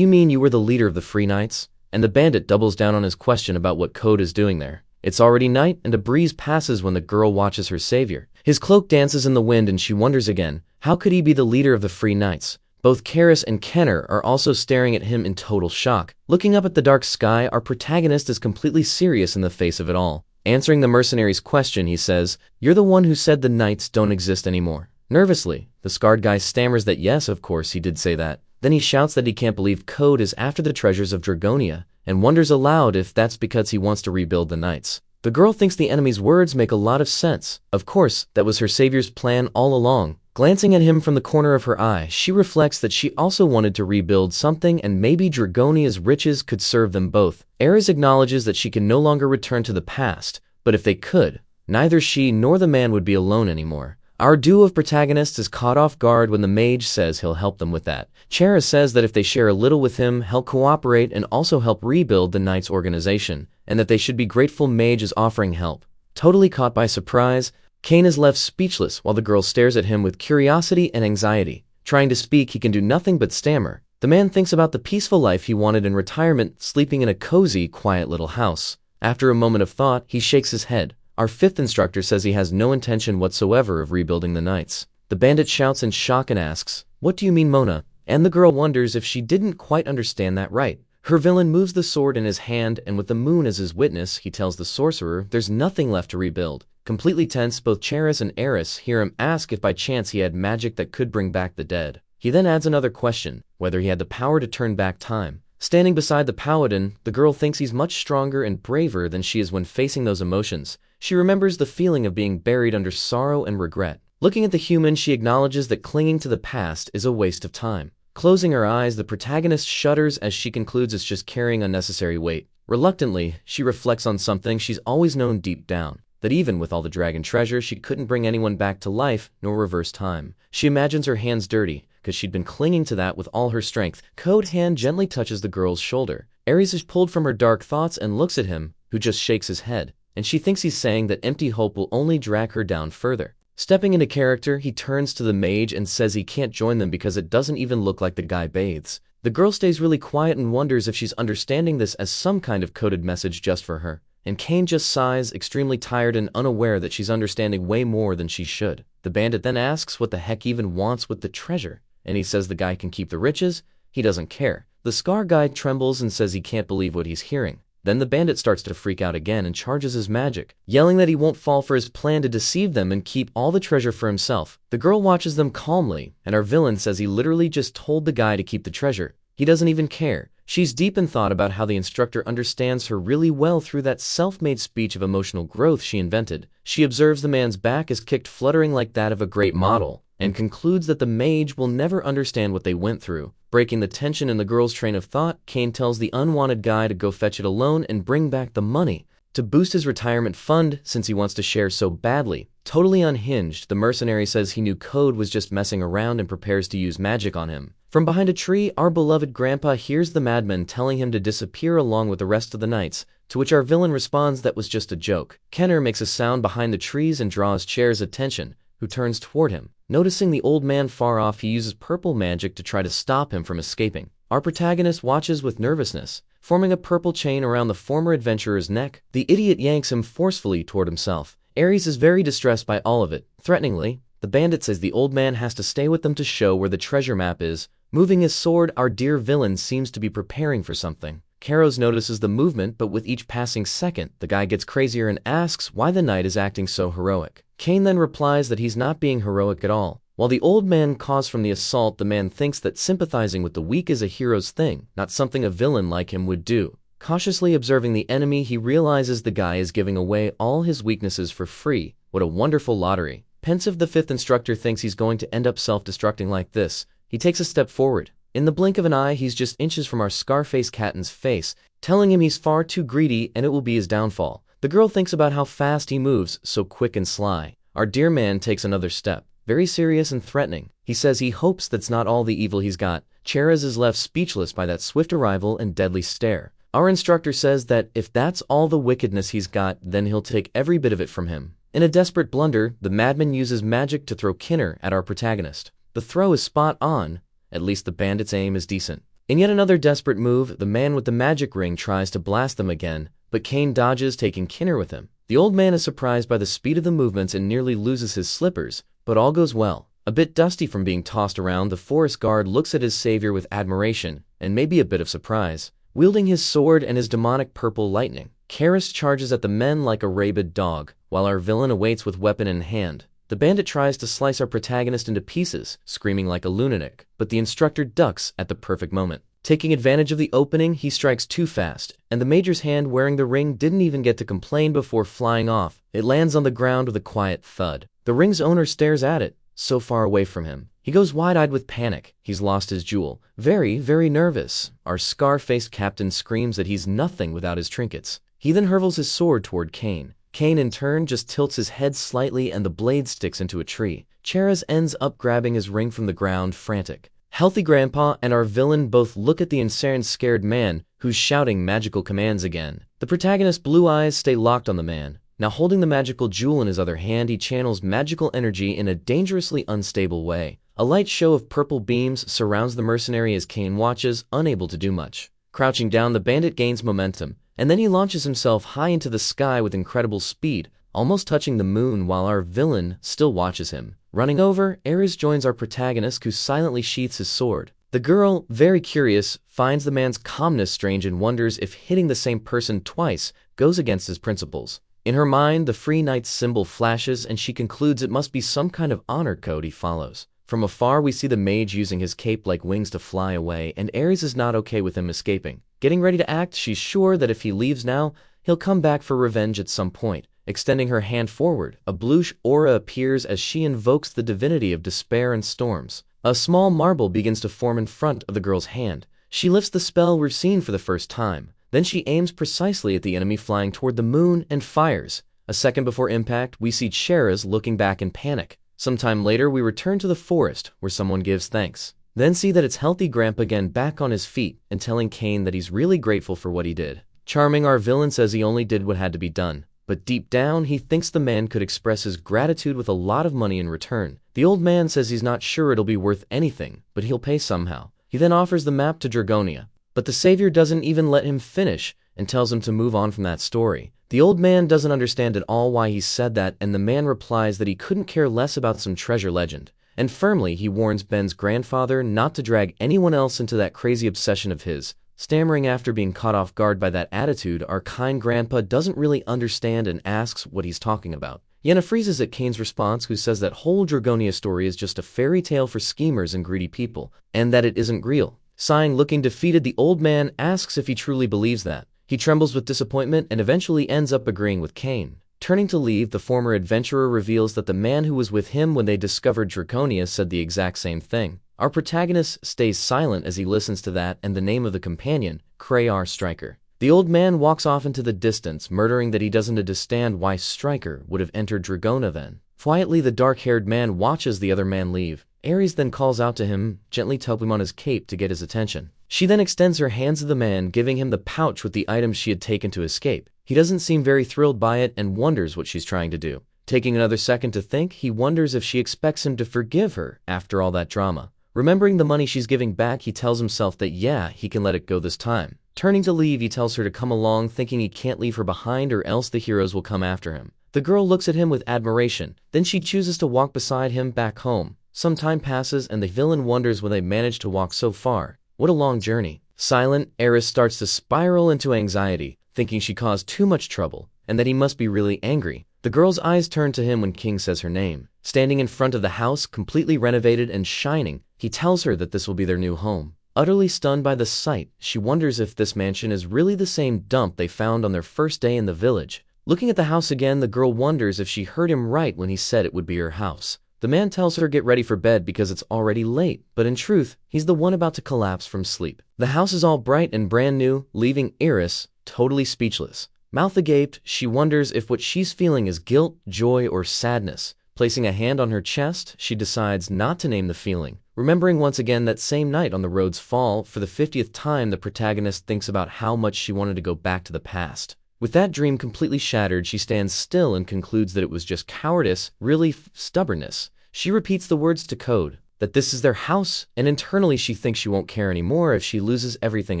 you mean you were the leader of the Free Knights?" And the bandit doubles down on his question about what Code is doing there. It's already night, and a breeze passes when the girl watches her savior. His cloak dances in the wind and she wonders again, how could he be the leader of the Free Knights? Both Karis and Kenner are also staring at him in total shock. Looking up at the dark sky, our protagonist is completely serious in the face of it all. Answering the mercenary's question, he says, "You're the one who said the Knights don't exist anymore." Nervously, the scarred guy stammers that yes, of course, he did say that. Then he shouts that he can't believe Code is after the treasures of Dragonia, and wonders aloud if that's because he wants to rebuild the Knights. The girl thinks the enemy's words make a lot of sense. Of course, that was her savior's plan all along. Glancing at him from the corner of her eye, she reflects that she also wanted to rebuild something and maybe Dragonia's riches could serve them both. Ares acknowledges that she can no longer return to the past, but if they could, neither she nor the man would be alone anymore. Our duo of protagonists is caught off guard when the mage says he'll help them with that. Chera says that if they share a little with him, he'll cooperate and also help rebuild the Knights organization, and that they should be grateful mage is offering help. Totally caught by surprise, Kane is left speechless while the girl stares at him with curiosity and anxiety. Trying to speak, he can do nothing but stammer. The man thinks about the peaceful life he wanted in retirement, sleeping in a cozy, quiet little house. After a moment of thought, he shakes his head. Our fifth instructor says he has no intention whatsoever of rebuilding the Knights. The bandit shouts in shock and asks, "What do you mean, Mona?" And the girl wonders if she didn't quite understand that right. Her villain moves the sword in his hand, and with the moon as his witness, he tells the sorcerer there's nothing left to rebuild. Completely tense, both Cheris and Eris hear him ask if by chance he had magic that could bring back the dead. He then adds another question, whether he had the power to turn back time. Standing beside the paladin, the girl thinks he's much stronger and braver than she is when facing those emotions. She remembers the feeling of being buried under sorrow and regret. Looking at the human, she acknowledges that clinging to the past is a waste of time. Closing her eyes, the protagonist shudders as she concludes it's just carrying unnecessary weight. Reluctantly, she reflects on something she's always known deep down, that even with all the dragon treasure, she couldn't bring anyone back to life nor reverse time. She imagines her hands dirty, because she'd been clinging to that with all her strength. Code hand gently touches the girl's shoulder. Ares is pulled from her dark thoughts and looks at him, who just shakes his head, and she thinks he's saying that empty hope will only drag her down further. Stepping into character, he turns to the mage and says he can't join them because it doesn't even look like the guy bathes. The girl stays really quiet and wonders if she's understanding this as some kind of coded message just for her. And Kane just sighs, extremely tired and unaware that she's understanding way more than she should. The bandit then asks what the heck even wants with the treasure, and he says the guy can keep the riches. He doesn't care. The Scar guy trembles and says he can't believe what he's hearing. Then the bandit starts to freak out again and charges his magic, yelling that he won't fall for his plan to deceive them and keep all the treasure for himself. The girl watches them calmly, and our villain says he literally just told the guy to keep the treasure. He doesn't even care. She's deep in thought about how the instructor understands her really well through that self-made speech of emotional growth she invented. She observes the man's back is kicked fluttering like that of a great model, and concludes that the mage will never understand what they went through. Breaking the tension in the girl's train of thought, Kane tells the unwanted guy to go fetch it alone and bring back the money to boost his retirement fund since he wants to share so badly. Totally unhinged, the mercenary says he knew Code was just messing around and prepares to use magic on him. From behind a tree, our beloved grandpa hears the madman telling him to disappear along with the rest of the knights, to which our villain responds that was just a joke. Kenner makes a sound behind the trees and draws Chair's attention, who turns toward him. Noticing the old man far off, he uses purple magic to try to stop him from escaping. Our protagonist watches with nervousness, forming a purple chain around the former adventurer's neck. The idiot yanks him forcefully toward himself. Ares is very distressed by all of it. Threateningly, the bandit says the old man has to stay with them to show where the treasure map is. Moving his sword, our dear villain seems to be preparing for something. Karos notices the movement, but with each passing second, the guy gets crazier and asks why the knight is acting so heroic. Kane then replies that he's not being heroic at all. While the old man caws from the assault, the man thinks that sympathizing with the weak is a hero's thing, not something a villain like him would do. Cautiously observing the enemy, he realizes the guy is giving away all his weaknesses for free. What a wonderful lottery. Pensive, the fifth instructor thinks he's going to end up self-destructing like this. He takes a step forward. In the blink of an eye, he's just inches from our Scarface Captain's face, telling him he's far too greedy and it will be his downfall. The girl thinks about how fast he moves, so quick and sly. Our dear man takes another step, very serious and threatening. He says he hopes that's not all the evil he's got. Cheraz is left speechless by that swift arrival and deadly stare. Our instructor says that if that's all the wickedness he's got, then he'll take every bit of it from him. In a desperate blunder, the madman uses magic to throw Kinner at our protagonist. The throw is spot on. At least the bandit's aim is decent. In yet another desperate move, the man with the magic ring tries to blast them again, but Kane dodges, taking Kinner with him. The old man is surprised by the speed of the movements and nearly loses his slippers, but all goes well. A bit dusty from being tossed around, the forest guard looks at his savior with admiration, and maybe a bit of surprise. Wielding his sword and his demonic purple lightning, Karis charges at the men like a rabid dog, while our villain awaits with weapon in hand. The bandit tries to slice our protagonist into pieces, screaming like a lunatic, but the instructor ducks at the perfect moment. Taking advantage of the opening, he strikes too fast, and the major's hand wearing the ring didn't even get to complain before flying off. It lands on the ground with a quiet thud. The ring's owner stares at it, so far away from him. He goes wide-eyed with panic. He's lost his jewel. Very, very nervous. Our scar-faced captain screams that he's nothing without his trinkets. He then hurls his sword toward Kane. Kane in turn just tilts his head slightly and the blade sticks into a tree. Cheraz ends up grabbing his ring from the ground, frantic. Healthy Grandpa and our villain both look at the insane scared man, who's shouting magical commands again. The protagonist's blue eyes stay locked on the man. Now holding the magical jewel in his other hand, he channels magical energy in a dangerously unstable way. A light show of purple beams surrounds the mercenary as Kane watches, unable to do much. Crouching down, the bandit gains momentum, and then he launches himself high into the sky with incredible speed, almost touching the moon while our villain still watches him. Running over, Ares joins our protagonist, who silently sheaths his sword. The girl, very curious, finds the man's calmness strange and wonders if hitting the same person twice goes against his principles. In her mind, the Free Knight's symbol flashes and she concludes it must be some kind of honor code he follows. From afar, we see the mage using his cape like wings to fly away, and Ares is not okay with him escaping. Getting ready to act, she's sure that if he leaves now, he'll come back for revenge at some point. Extending her hand forward, a bluish aura appears as she invokes the divinity of despair and storms. A small marble begins to form in front of the girl's hand. She lifts the spell we've seen for the first time. Then she aims precisely at the enemy flying toward the moon and fires. A second before impact, we see Cheras looking back in panic. Sometime later, we return to the forest, where someone gives thanks. Then see that it's healthy Grandpa again back on his feet and telling Cain that he's really grateful for what he did. Charming, our villain says he only did what had to be done. But deep down, he thinks the man could express his gratitude with a lot of money in return. The old man says he's not sure it'll be worth anything, but he'll pay somehow. He then offers the map to Dragonia. But the savior doesn't even let him finish and tells him to move on from that story. The old man doesn't understand at all why he said that, and the man replies that he couldn't care less about some treasure legend. And firmly, he warns Ben's grandfather not to drag anyone else into that crazy obsession of his. Stammering after being caught off guard by that attitude, our kind grandpa doesn't really understand and asks what he's talking about. Yenna freezes at Cain's response, who says that whole Dragonia story is just a fairy tale for schemers and greedy people, and that it isn't real. Sighing, looking defeated, the old man asks if he truly believes that. He trembles with disappointment and eventually ends up agreeing with Cain. Turning to leave, the former adventurer reveals that the man who was with him when they discovered Draconia said the exact same thing. Our protagonist stays silent as he listens to that and the name of the companion, Krayar Stryker. The old man walks off into the distance, muttering that he doesn't understand why Stryker would have entered Dragona then. Quietly, the dark-haired man watches the other man leave. Ares then calls out to him, gently tapping him on his cape to get his attention. She then extends her hands to the man, giving him the pouch with the items she had taken to escape. He doesn't seem very thrilled by it and wonders what she's trying to do. Taking another second to think, he wonders if she expects him to forgive her after all that drama. Remembering the money she's giving back, he tells himself that yeah, he can let it go this time. Turning to leave, he tells her to come along, thinking he can't leave her behind or else the heroes will come after him. The girl looks at him with admiration, then she chooses to walk beside him back home. Some time passes and the villain wonders when they managed to walk so far. What a long journey. Silent, Eris starts to spiral into anxiety, thinking she caused too much trouble, and that he must be really angry. The girl's eyes turn to him when King says her name. Standing in front of the house, completely renovated and shining, he tells her that this will be their new home. Utterly stunned by the sight, she wonders if this mansion is really the same dump they found on their first day in the village. Looking at the house again, the girl wonders if she heard him right when he said it would be her house. The man tells her to get ready for bed because it's already late, but in truth, he's the one about to collapse from sleep. The house is all bright and brand new, leaving Iris totally speechless. Mouth agape, she wonders if what she's feeling is guilt, joy, or sadness. Placing a hand on her chest, she decides not to name the feeling. Remembering once again that same night on the road's fall, for the 50th time the protagonist thinks about how much she wanted to go back to the past. With that dream completely shattered, she stands still and concludes that it was just cowardice, really stubbornness. She repeats the words to Code, that this is their house, and internally she thinks she won't care anymore if she loses everything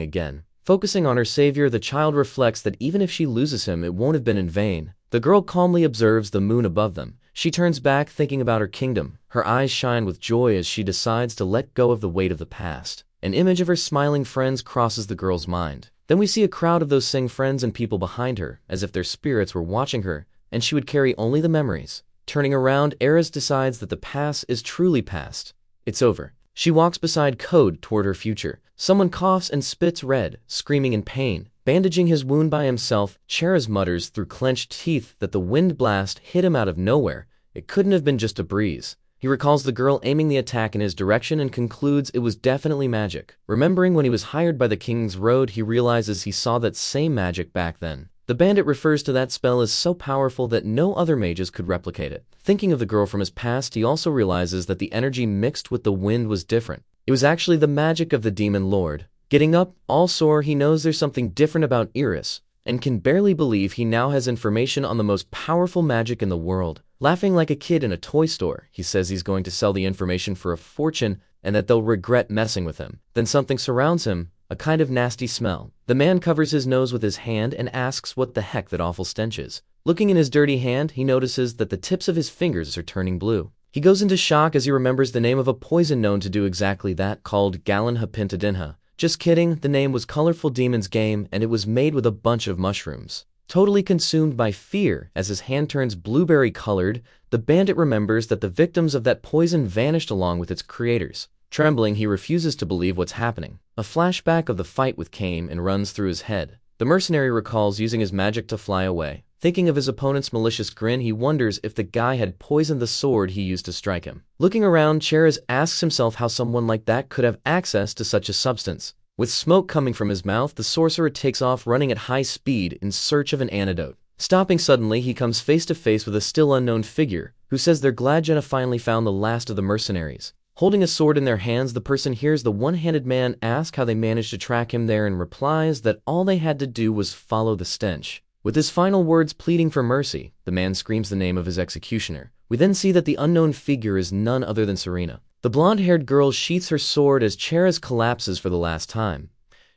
again. Focusing on her savior, the child reflects that even if she loses him, it won't have been in vain. The girl calmly observes the moon above them. She turns back, thinking about her kingdom. Her eyes shine with joy as she decides to let go of the weight of the past. An image of her smiling friends crosses the girl's mind. Then we see a crowd of those same friends and people behind her, as if their spirits were watching her, and she would carry only the memories. Turning around, Eris decides that the past is truly past. It's over. She walks beside Code toward her future. Someone coughs and spits red, screaming in pain. Bandaging his wound by himself, Cheras mutters through clenched teeth that the wind blast hit him out of nowhere. It couldn't have been just a breeze. He recalls the girl aiming the attack in his direction and concludes it was definitely magic. Remembering when he was hired by the King's Road, he realizes he saw that same magic back then. The bandit refers to that spell as so powerful that no other mages could replicate it. Thinking of the girl from his past, he also realizes that the energy mixed with the wind was different. It was actually the magic of the Demon Lord. Getting up, all sore, he knows there's something different about Iris, and can barely believe he now has information on the most powerful magic in the world. Laughing like a kid in a toy store, he says he's going to sell the information for a fortune and that they'll regret messing with him. Then something surrounds him, a kind of nasty smell. The man covers his nose with his hand and asks what the heck that awful stench is. Looking in his dirty hand, he notices that the tips of his fingers are turning blue. He goes into shock as he remembers the name of a poison known to do exactly that, called Galenhapintadinha. Just kidding, the name was Colorful Demon's Game, and it was made with a bunch of mushrooms. Totally consumed by fear, as his hand turns blueberry-colored, the bandit remembers that the victims of that poison vanished along with its creators. Trembling, he refuses to believe what's happening. A flashback of the fight with Cain and runs through his head. The mercenary recalls using his magic to fly away. Thinking of his opponent's malicious grin, he wonders if the guy had poisoned the sword he used to strike him. Looking around, Cheris asks himself how someone like that could have access to such a substance. With smoke coming from his mouth, the sorcerer takes off running at high speed in search of an antidote. Stopping suddenly, he comes face to face with a still unknown figure, who says they're glad Jenna finally found the last of the mercenaries. Holding a sword in their hands, the person hears the one-handed man ask how they managed to track him there and replies that all they had to do was follow the stench. With his final words pleading for mercy, the man screams the name of his executioner. We then see that the unknown figure is none other than Serena. The blonde-haired girl sheaths her sword as Cheris collapses for the last time.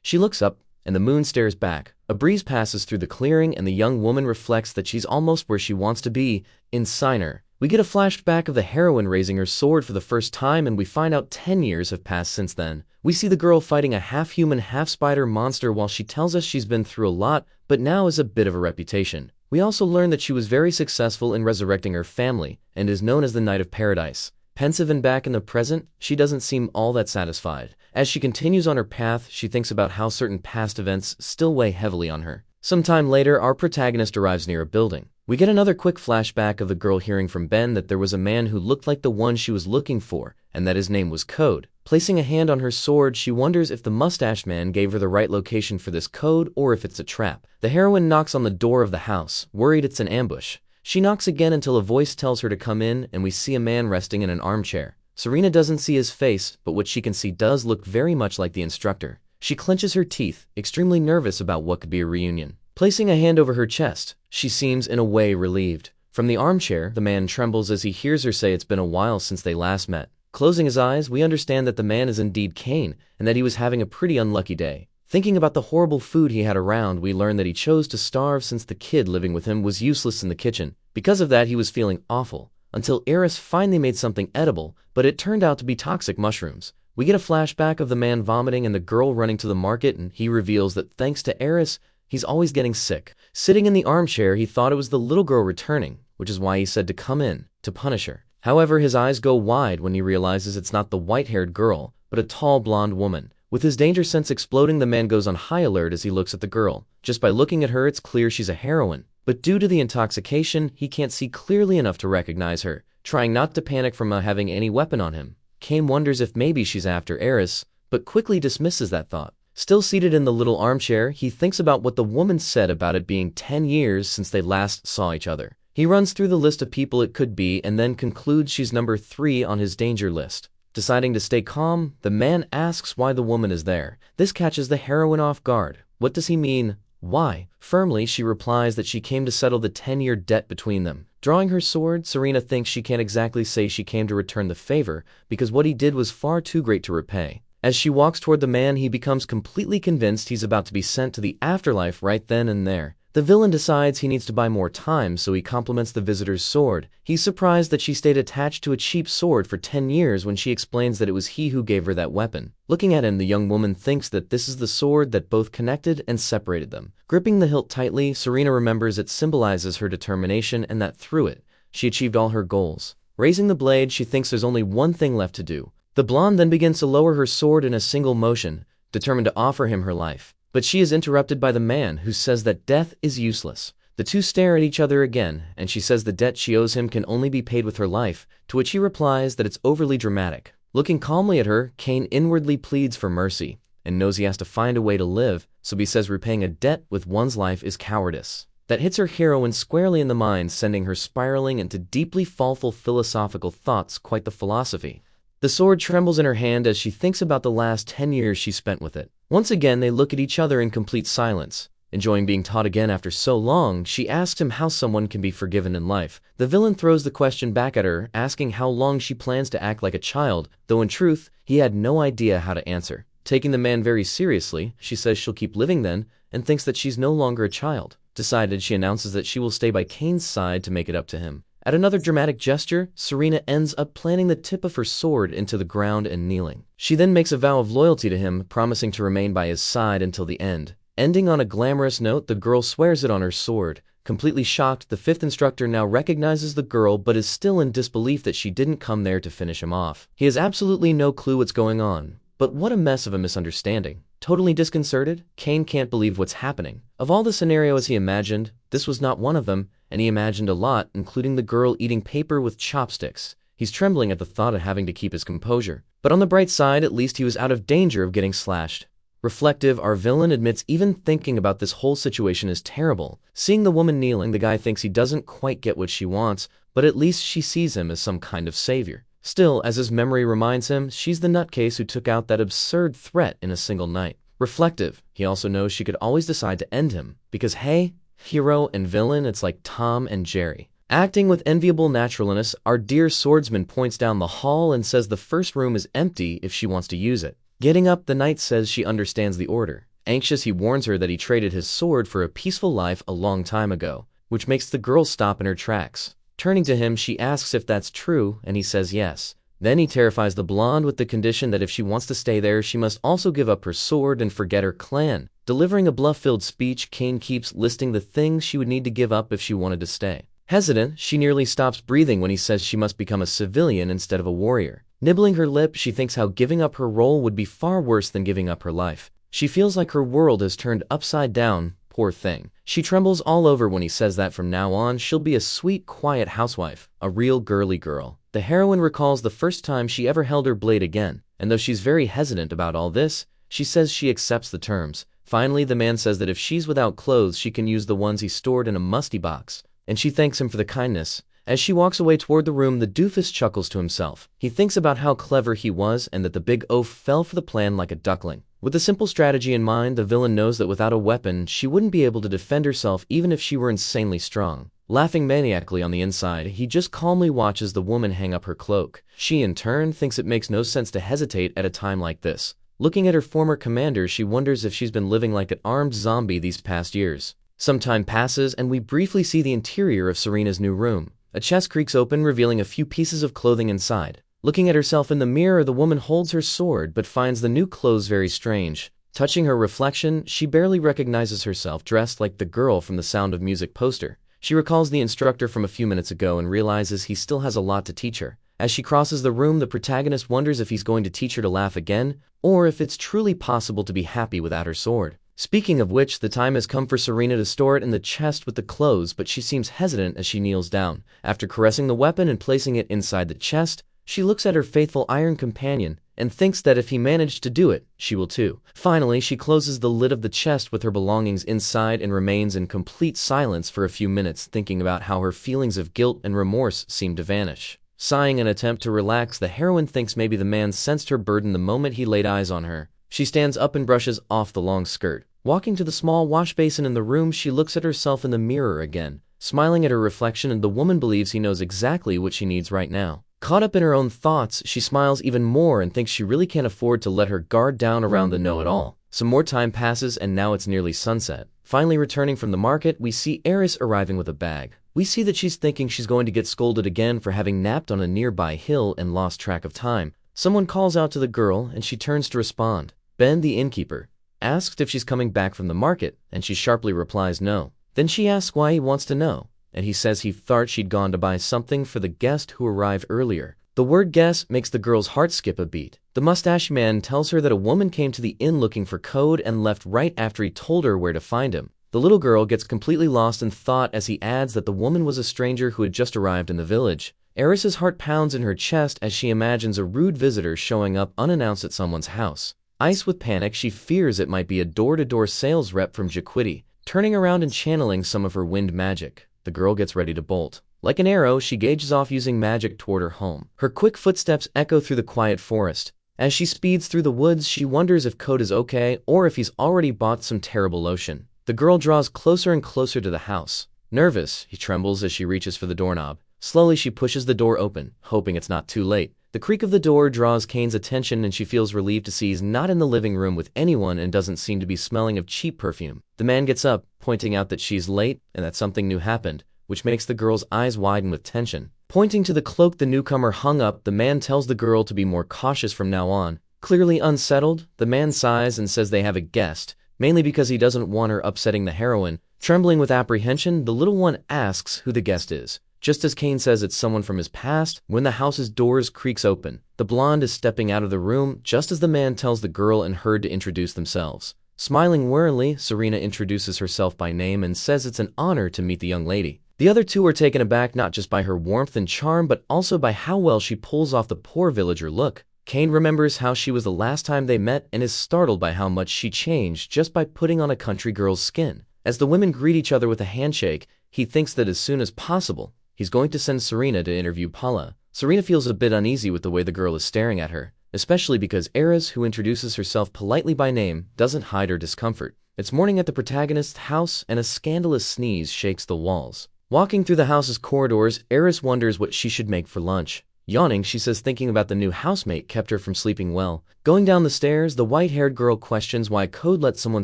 She looks up, and the moon stares back. A breeze passes through the clearing, and the young woman reflects that she's almost where she wants to be, in Siner. We get a flashback of the heroine raising her sword for the first time, and we find out 10 years have passed since then. We see the girl fighting a half-human, half-spider monster while she tells us she's been through a lot, but now has a bit of a reputation. We also learn that she was very successful in resurrecting her family, and is known as the Knight of Paradise. Pensive and back in the present, she doesn't seem all that satisfied. As she continues on her path, she thinks about how certain past events still weigh heavily on her. Sometime later, our protagonist arrives near a building. We get another quick flashback of the girl hearing from Ben that there was a man who looked like the one she was looking for, and that his name was Code. Placing a hand on her sword, she wonders if the mustached man gave her the right location for this code or if it's a trap. The heroine knocks on the door of the house, worried it's an ambush. She knocks again until a voice tells her to come in, and we see a man resting in an armchair. Serena doesn't see his face, but what she can see does look very much like the instructor. She clenches her teeth, extremely nervous about what could be a reunion. Placing a hand over her chest, she seems in a way relieved. From the armchair, the man trembles as he hears her say it's been a while since they last met. Closing his eyes, we understand that the man is indeed Kane, and that he was having a pretty unlucky day. Thinking about the horrible food he had around, we learn that he chose to starve since the kid living with him was useless in the kitchen. Because of that, he was feeling awful, until Eris finally made something edible, but it turned out to be toxic mushrooms. We get a flashback of the man vomiting and the girl running to the market, and he reveals that thanks to Eris, he's always getting sick. Sitting in the armchair, he thought it was the little girl returning, which is why he said to come in, to punish her. However, his eyes go wide when he realizes it's not the white-haired girl, but a tall blonde woman. With his danger sense exploding, the man goes on high alert as he looks at the girl. Just by looking at her, it's clear she's a heroine. But due to the intoxication, he can't see clearly enough to recognize her. Trying not to panic from having any weapon on him, Kane wonders if maybe she's after Eris, but quickly dismisses that thought. Still seated in the little armchair, he thinks about what the woman said about it being 10 years since they last saw each other. He runs through the list of people it could be and then concludes she's number 3 on his danger list. Deciding to stay calm, the man asks why the woman is there. This catches the heroine off guard. What does he mean? Why? Firmly, she replies that she came to settle the 10-year debt between them. Drawing her sword, Serena thinks she can't exactly say she came to return the favor, because what he did was far too great to repay. As she walks toward the man, he becomes completely convinced he's about to be sent to the afterlife right then and there. The villain decides he needs to buy more time, so he compliments the visitor's sword. He's surprised that she stayed attached to a cheap sword for 10 years when she explains that it was he who gave her that weapon. Looking at him, the young woman thinks that this is the sword that both connected and separated them. Gripping the hilt tightly, Serena remembers it symbolizes her determination and that through it, she achieved all her goals. Raising the blade, she thinks there's only one thing left to do. The blonde then begins to lower her sword in a single motion, determined to offer him her life. But she is interrupted by the man, who says that death is useless. The two stare at each other again, and she says the debt she owes him can only be paid with her life, to which he replies that it's overly dramatic. Looking calmly at her, Kane inwardly pleads for mercy, and knows he has to find a way to live, so he says repaying a debt with one's life is cowardice. That hits her heroine squarely in the mind, sending her spiraling into deeply thoughtful philosophical thoughts, quite the philosophy. The sword trembles in her hand as she thinks about the last 10 years she spent with it. Once again, they look at each other in complete silence. Enjoying being taught again after so long, she asks him how someone can be forgiven in life. The villain throws the question back at her, asking how long she plans to act like a child, though in truth, he had no idea how to answer. Taking the man very seriously, she says she'll keep living then, and thinks that she's no longer a child. Decided, she announces that she will stay by Kane's side to make it up to him. At another dramatic gesture, Serena ends up planting the tip of her sword into the ground and kneeling. She then makes a vow of loyalty to him, promising to remain by his side until the end. Ending on a glamorous note, the girl swears it on her sword. Completely shocked, the 5th instructor now recognizes the girl but is still in disbelief that she didn't come there to finish him off. He has absolutely no clue what's going on, but what a mess of a misunderstanding. Totally disconcerted, Kane can't believe what's happening. Of all the scenarios he imagined, this was not one of them, and he imagined a lot, including the girl eating paper with chopsticks. He's trembling at the thought of having to keep his composure. But on the bright side, at least he was out of danger of getting slashed. Reflective, our villain admits even thinking about this whole situation is terrible. Seeing the woman kneeling, the guy thinks he doesn't quite get what she wants, but at least she sees him as some kind of savior. Still, as his memory reminds him, she's the nutcase who took out that absurd threat in a single night. Reflective, he also knows she could always decide to end him, because hey, hero and villain, it's like Tom and Jerry. Acting with enviable naturalness, our dear swordsman points down the hall and says the first room is empty if she wants to use it. Getting up, the knight says she understands the order. Anxious, he warns her that he traded his sword for a peaceful life a long time ago, which makes the girl stop in her tracks. Turning to him, she asks if that's true, and he says yes. Then he terrifies the blonde with the condition that if she wants to stay there, she must also give up her sword and forget her clan. Delivering a bluff-filled speech, Kane keeps listing the things she would need to give up if she wanted to stay. Hesitant, she nearly stops breathing when he says she must become a civilian instead of a warrior. Nibbling her lip, she thinks how giving up her role would be far worse than giving up her life. She feels like her world has turned upside down, poor thing. She trembles all over when he says that from now on she'll be a sweet, quiet housewife, a real girly girl. The heroine recalls the first time she ever held her blade again, and though she's very hesitant about all this, she says she accepts the terms. Finally, the man says that if she's without clothes, she can use the ones he stored in a musty box, and she thanks him for the kindness. As she walks away toward the room, the doofus chuckles to himself. He thinks about how clever he was and that the big oaf fell for the plan like a duckling. With a simple strategy in mind, the villain knows that without a weapon, she wouldn't be able to defend herself even if she were insanely strong. Laughing maniacally on the inside, he just calmly watches the woman hang up her cloak. She, in turn, thinks it makes no sense to hesitate at a time like this. Looking at her former commander, she wonders if she's been living like an armed zombie these past years. Some time passes, and we briefly see the interior of Serena's new room. A chest creaks open, revealing a few pieces of clothing inside. Looking at herself in the mirror, the woman holds her sword, but finds the new clothes very strange. Touching her reflection, she barely recognizes herself dressed like the girl from the Sound of Music poster. She recalls the instructor from a few minutes ago and realizes he still has a lot to teach her. As she crosses the room, the protagonist wonders if he's going to teach her to laugh again, or if it's truly possible to be happy without her sword. Speaking of which, the time has come for Serena to store it in the chest with the clothes, but she seems hesitant as she kneels down. After caressing the weapon and placing it inside the chest, she looks at her faithful iron companion and thinks that if he managed to do it, she will too. Finally, she closes the lid of the chest with her belongings inside and remains in complete silence for a few minutes, thinking about how her feelings of guilt and remorse seem to vanish. Sighing an attempt to relax, the heroine thinks maybe the man sensed her burden the moment he laid eyes on her. She stands up and brushes off the long skirt. Walking to the small wash basin in the room, she looks at herself in the mirror again, smiling at her reflection, and the woman believes he knows exactly what she needs right now. Caught up in her own thoughts, she smiles even more and thinks she really can't afford to let her guard down around the know-it-all. Some more time passes and now it's nearly sunset. Finally returning from the market, we see Eris arriving with a bag. We see that she's thinking she's going to get scolded again for having napped on a nearby hill and lost track of time. Someone calls out to the girl and she turns to respond. Ben, the innkeeper, asks if she's coming back from the market, and she sharply replies no. Then she asks why he wants to know, and he says he thought she'd gone to buy something for the guest who arrived earlier. The word guest makes the girl's heart skip a beat. The mustache man tells her that a woman came to the inn looking for code and left right after he told her where to find him. The little girl gets completely lost in thought as he adds that the woman was a stranger who had just arrived in the village. Eris's heart pounds in her chest as she imagines a rude visitor showing up unannounced at someone's house. Ice with panic, she fears it might be a door-to-door sales rep from Jaquity. Turning around and channeling some of her wind magic, the girl gets ready to bolt. Like an arrow, she gauges off using magic toward her home. Her quick footsteps echo through the quiet forest. As she speeds through the woods, she wonders if Code is okay or if he's already bought some terrible lotion. The girl draws closer and closer to the house. Nervous, he trembles as she reaches for the doorknob. Slowly, she pushes the door open, hoping it's not too late. The creak of the door draws Kane's attention and she feels relieved to see he's not in the living room with anyone and doesn't seem to be smelling of cheap perfume. The man gets up, pointing out that she's late and that something new happened, which makes the girl's eyes widen with tension. Pointing to the cloak the newcomer hung up, the man tells the girl to be more cautious from now on. Clearly unsettled, the man sighs and says they have a guest, mainly because he doesn't want her upsetting the heroine. Trembling with apprehension, the little one asks who the guest is. Just as Kane says it's someone from his past, when the house's doors creaks open, the blonde is stepping out of the room just as the man tells the girl and her to introduce themselves. Smiling wearily, Serena introduces herself by name and says it's an honor to meet the young lady. The other two are taken aback not just by her warmth and charm but also by how well she pulls off the poor villager look. Kane remembers how she was the last time they met and is startled by how much she changed just by putting on a country girl's skin. As the women greet each other with a handshake, he thinks that as soon as possible, he's going to send Serena to interview Paula. Serena feels a bit uneasy with the way the girl is staring at her, especially because Eris, who introduces herself politely by name, doesn't hide her discomfort. It's morning at the protagonist's house and a scandalous sneeze shakes the walls. Walking through the house's corridors, Eris wonders what she should make for lunch. Yawning, she says thinking about the new housemate kept her from sleeping well. Going down the stairs, the white-haired girl questions why Code let someone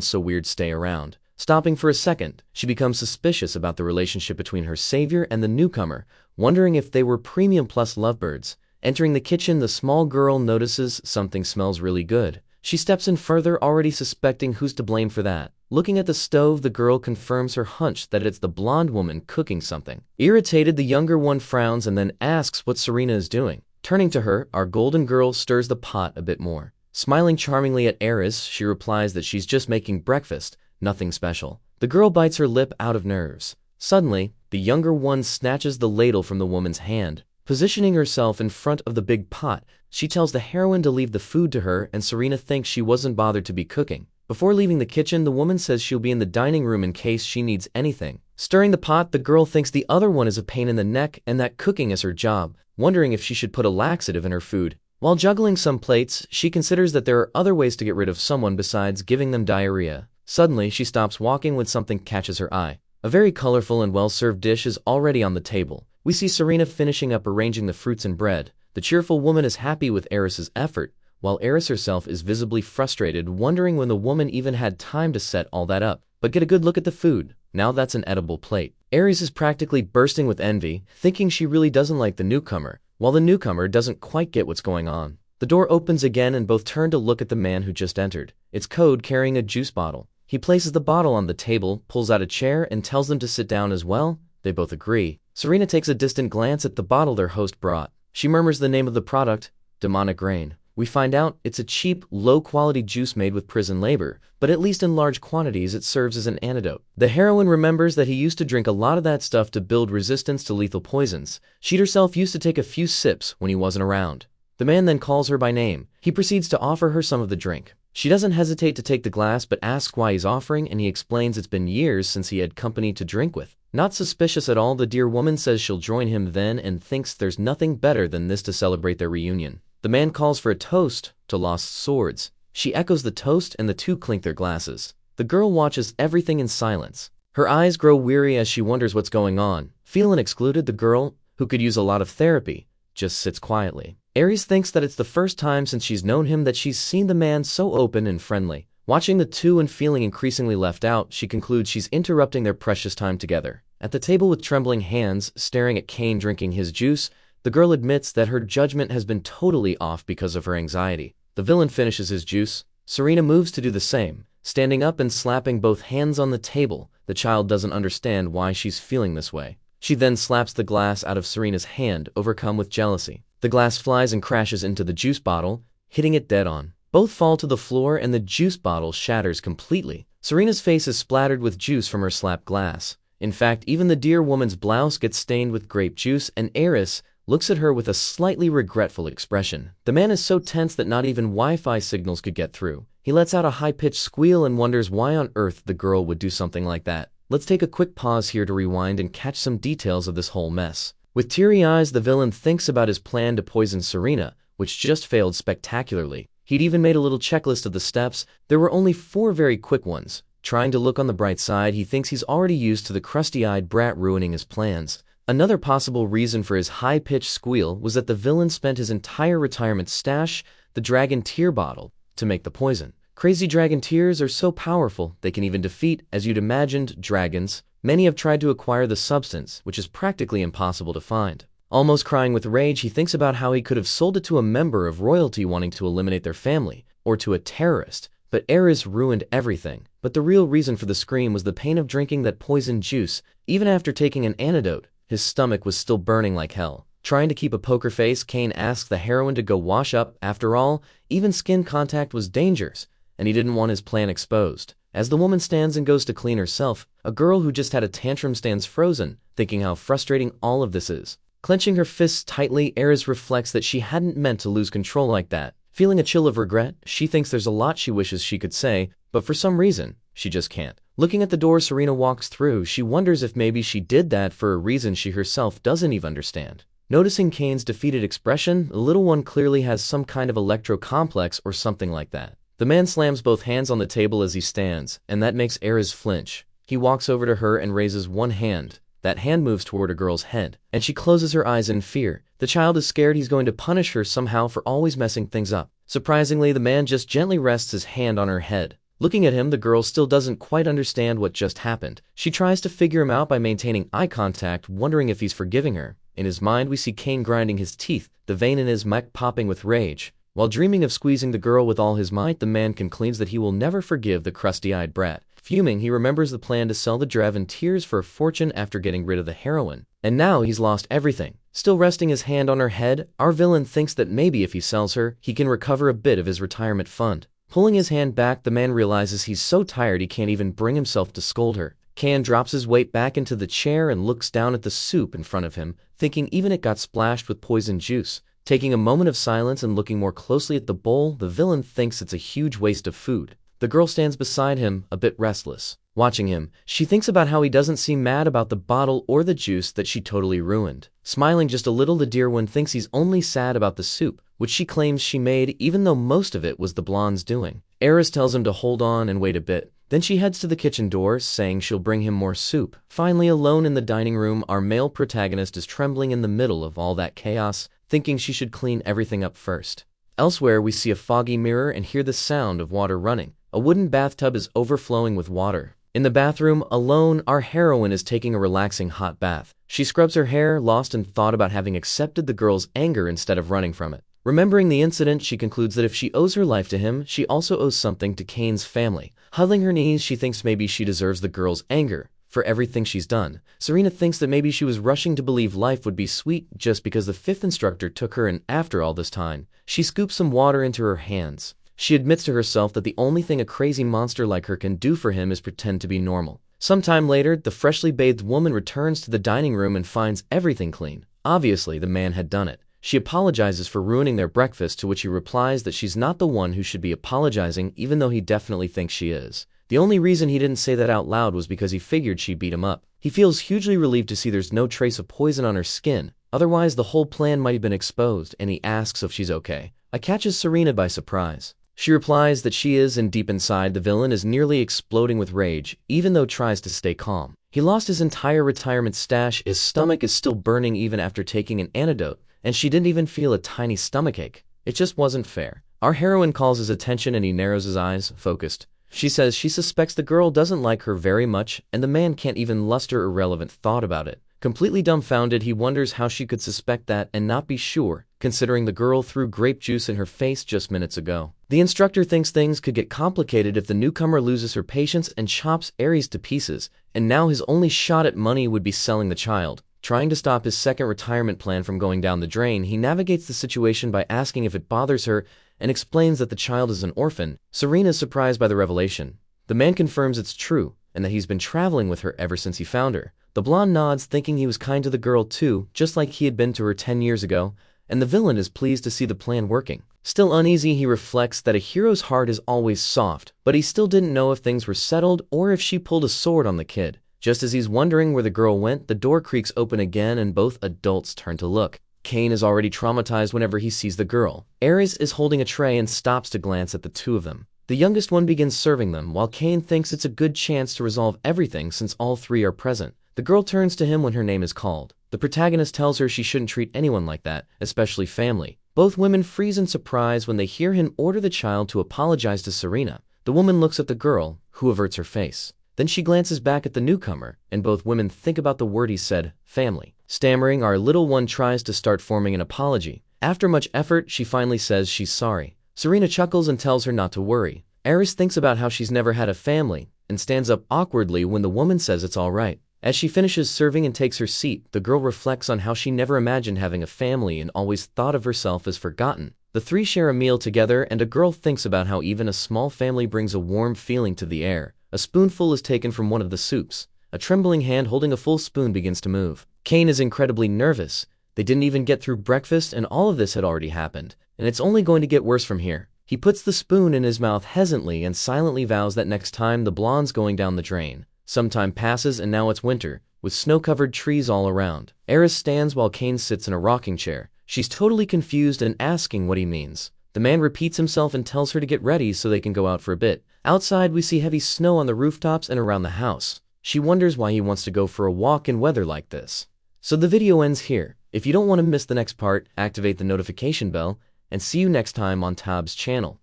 so weird stay around. Stopping for a second, she becomes suspicious about the relationship between her savior and the newcomer, wondering if they were premium plus lovebirds. Entering the kitchen, the small girl notices something smells really good. She steps in further, already suspecting who's to blame for that. Looking at the stove, the girl confirms her hunch that it's the blonde woman cooking something. Irritated, the younger one frowns and then asks what Serena is doing. Turning to her, our golden girl stirs the pot a bit more. Smiling charmingly at Eris, she replies that she's just making breakfast, nothing special. The girl bites her lip out of nerves. Suddenly, the younger one snatches the ladle from the woman's hand. Positioning herself in front of the big pot, she tells the heroine to leave the food to her and Serena thinks she wasn't bothered to be cooking. Before leaving the kitchen, the woman says she'll be in the dining room in case she needs anything. Stirring the pot, the girl thinks the other one is a pain in the neck and that cooking is her job, wondering if she should put a laxative in her food. While juggling some plates, she considers that there are other ways to get rid of someone besides giving them diarrhea. Suddenly, she stops walking when something catches her eye. A very colorful and well-served dish is already on the table. We see Serena finishing up arranging the fruits and bread. The cheerful woman is happy with Eris's effort, while Eris herself is visibly frustrated, wondering when the woman even had time to set all that up. But get a good look at the food. Now that's an edible plate. Eris is practically bursting with envy, thinking she really doesn't like the newcomer, while the newcomer doesn't quite get what's going on. The door opens again and both turn to look at the man who just entered. It's Code carrying a juice bottle. He places the bottle on the table, pulls out a chair, and tells them to sit down as well. They both agree. Serena takes a distant glance at the bottle their host brought. She murmurs the name of the product, Demonic Rain. We find out it's a cheap, low-quality juice made with prison labor, but at least in large quantities it serves as an antidote. The heroine remembers that he used to drink a lot of that stuff to build resistance to lethal poisons. She herself used to take a few sips when he wasn't around. The man then calls her by name. He proceeds to offer her some of the drink. She doesn't hesitate to take the glass but asks why he's offering, and he explains it's been years since he had company to drink with. Not suspicious at all, the dear woman says she'll join him then and thinks there's nothing better than this to celebrate their reunion. The man calls for a toast to lost swords. She echoes the toast and the two clink their glasses. The girl watches everything in silence. Her eyes grow weary as she wonders what's going on. Feeling excluded, the girl, who could use a lot of therapy, just sits quietly. Aries thinks that it's the first time since she's known him that she's seen the man so open and friendly. Watching the two and feeling increasingly left out, she concludes she's interrupting their precious time together. At the table with trembling hands, staring at Kane drinking his juice, the girl admits that her judgment has been totally off because of her anxiety. The villain finishes his juice. Serena moves to do the same, standing up and slapping both hands on the table. The child doesn't understand why she's feeling this way. She then slaps the glass out of Serena's hand, overcome with jealousy. The glass flies and crashes into the juice bottle, hitting it dead on. Both fall to the floor and the juice bottle shatters completely. Serena's face is splattered with juice from her slapped glass. In fact, even the dear woman's blouse gets stained with grape juice, and Eris looks at her with a slightly regretful expression. The man is so tense that not even Wi-Fi signals could get through. He lets out a high-pitched squeal and wonders why on earth the girl would do something like that. Let's take a quick pause here to rewind and catch some details of this whole mess. With teary eyes, the villain thinks about his plan to poison Serena, which just failed spectacularly. He'd even made a little checklist of the steps. There were only 4 very quick ones. Trying to look on the bright side, he thinks he's already used to the crusty-eyed brat ruining his plans. Another possible reason for his high-pitched squeal was that the villain spent his entire retirement stash, the dragon tear bottle, to make the poison. Crazy dragon tears are so powerful, they can even defeat, as you'd imagined, dragons. Many have tried to acquire the substance, which is practically impossible to find. Almost crying with rage, he thinks about how he could have sold it to a member of royalty wanting to eliminate their family, or to a terrorist. But Eris ruined everything. But the real reason for the scream was the pain of drinking that poisoned juice. Even after taking an antidote, his stomach was still burning like hell. Trying to keep a poker face, Kane asked the heroine to go wash up. After all, even skin contact was dangerous, and he didn't want his plan exposed. As the woman stands and goes to clean herself, a girl who just had a tantrum stands frozen, thinking how frustrating all of this is. Clenching her fists tightly, Ares reflects that she hadn't meant to lose control like that. Feeling a chill of regret, she thinks there's a lot she wishes she could say, but for some reason, she just can't. Looking at the door Serena walks through, she wonders if maybe she did that for a reason she herself doesn't even understand. Noticing Kane's defeated expression, the little one clearly has some kind of electro-complex or something like that. The man slams both hands on the table as he stands, and that makes Ares flinch. He walks over to her and raises one hand. That hand moves toward a girl's head, and she closes her eyes in fear. The child is scared he's going to punish her somehow for always messing things up. Surprisingly, the man just gently rests his hand on her head. Looking at him, the girl still doesn't quite understand what just happened. She tries to figure him out by maintaining eye contact, wondering if he's forgiving her. In his mind, we see Kane grinding his teeth, the vein in his neck popping with rage. While dreaming of squeezing the girl with all his might, the man concludes that he will never forgive the crusty-eyed brat. Fuming, he remembers the plan to sell the Drev in tears for a fortune after getting rid of the heroine. And now he's lost everything. Still resting his hand on her head, our villain thinks that maybe if he sells her, he can recover a bit of his retirement fund. Pulling his hand back, the man realizes he's so tired he can't even bring himself to scold her. Kane drops his weight back into the chair and looks down at the soup in front of him, thinking even it got splashed with poison juice. Taking a moment of silence and looking more closely at the bowl, the villain thinks it's a huge waste of food. The girl stands beside him, a bit restless. Watching him, she thinks about how he doesn't seem mad about the bottle or the juice that she totally ruined. Smiling just a little, the dear one thinks he's only sad about the soup, which she claims she made even though most of it was the blonde's doing. Ares tells him to hold on and wait a bit. Then she heads to the kitchen door, saying she'll bring him more soup. Finally, alone in the dining room, our male protagonist is trembling in the middle of all that chaos, thinking she should clean everything up first. Elsewhere, we see a foggy mirror and hear the sound of water running. A wooden bathtub is overflowing with water. In the bathroom, alone, our heroine is taking a relaxing hot bath. She scrubs her hair, lost in thought about having accepted the girl's anger instead of running from it. Remembering the incident, she concludes that if she owes her life to him, she also owes something to Kane's family. Huddling her knees, she thinks maybe she deserves the girl's anger for everything she's done. Serena thinks that maybe she was rushing to believe life would be sweet just because the fifth instructor took her, and after all this time, she scoops some water into her hands. She admits to herself that the only thing a crazy monster like her can do for him is pretend to be normal. Sometime later, the freshly bathed woman returns to the dining room and finds everything clean. Obviously, the man had done it. She apologizes for ruining their breakfast, to which he replies that she's not the one who should be apologizing, even though he definitely thinks she is. The only reason he didn't say that out loud was because he figured she beat him up. He feels hugely relieved to see there's no trace of poison on her skin, otherwise the whole plan might have been exposed, and he asks if she's okay. It catches Serena by surprise. She replies that she is, and deep inside, the villain is nearly exploding with rage, even though tries to stay calm. He lost his entire retirement stash, his stomach is still burning even after taking an antidote, and she didn't even feel a tiny stomachache. It just wasn't fair. Our heroine calls his attention and he narrows his eyes, focused. She says she suspects the girl doesn't like her very much, and the man can't even muster irrelevant thought about it. Completely dumbfounded, he wonders how she could suspect that and not be sure, considering the girl threw grape juice in her face just minutes ago. The instructor thinks things could get complicated if the newcomer loses her patience and chops Ares to pieces, and now his only shot at money would be selling the child. Trying to stop his second retirement plan from going down the drain, he navigates the situation by asking if it bothers her and explains that the child is an orphan. Serena is surprised by the revelation. The man confirms it's true, and that he's been traveling with her ever since he found her. The blonde nods, thinking he was kind to the girl too, just like he had been to her 10 years ago, and the villain is pleased to see the plan working. Still uneasy, he reflects that a hero's heart is always soft, but he still didn't know if things were settled or if she pulled a sword on the kid. Just as he's wondering where the girl went, the door creaks open again and both adults turn to look. Kane is already traumatized whenever he sees the girl. Ares is holding a tray and stops to glance at the two of them. The youngest one begins serving them, while Kane thinks it's a good chance to resolve everything since all three are present. The girl turns to him when her name is called. The protagonist tells her she shouldn't treat anyone like that, especially family. Both women freeze in surprise when they hear him order the child to apologize to Serena. The woman looks at the girl, who averts her face. Then she glances back at the newcomer, and both women think about the word he said, family. Stammering, our little one tries to start forming an apology. After much effort, she finally says she's sorry. Serena chuckles and tells her not to worry. Ares thinks about how she's never had a family, and stands up awkwardly when the woman says it's all right. As she finishes serving and takes her seat, the girl reflects on how she never imagined having a family and always thought of herself as forgotten. The three share a meal together, and a girl thinks about how even a small family brings a warm feeling to the air. A spoonful is taken from one of the soups. A trembling hand holding a full spoon begins to move. Kane is incredibly nervous. They didn't even get through breakfast, and all of this had already happened, and it's only going to get worse from here. He puts the spoon in his mouth hesitantly and silently vows that next time the blonde's going down the drain. Some time passes, and now it's winter, with snow-covered trees all around. Eris stands while Kane sits in a rocking chair. She's totally confused and asking what he means. The man repeats himself and tells her to get ready so they can go out for a bit. Outside, we see heavy snow on the rooftops and around the house. She wonders why he wants to go for a walk in weather like this. So the video ends here. If you don't want to miss the next part, activate the notification bell, and see you next time on Tab's channel.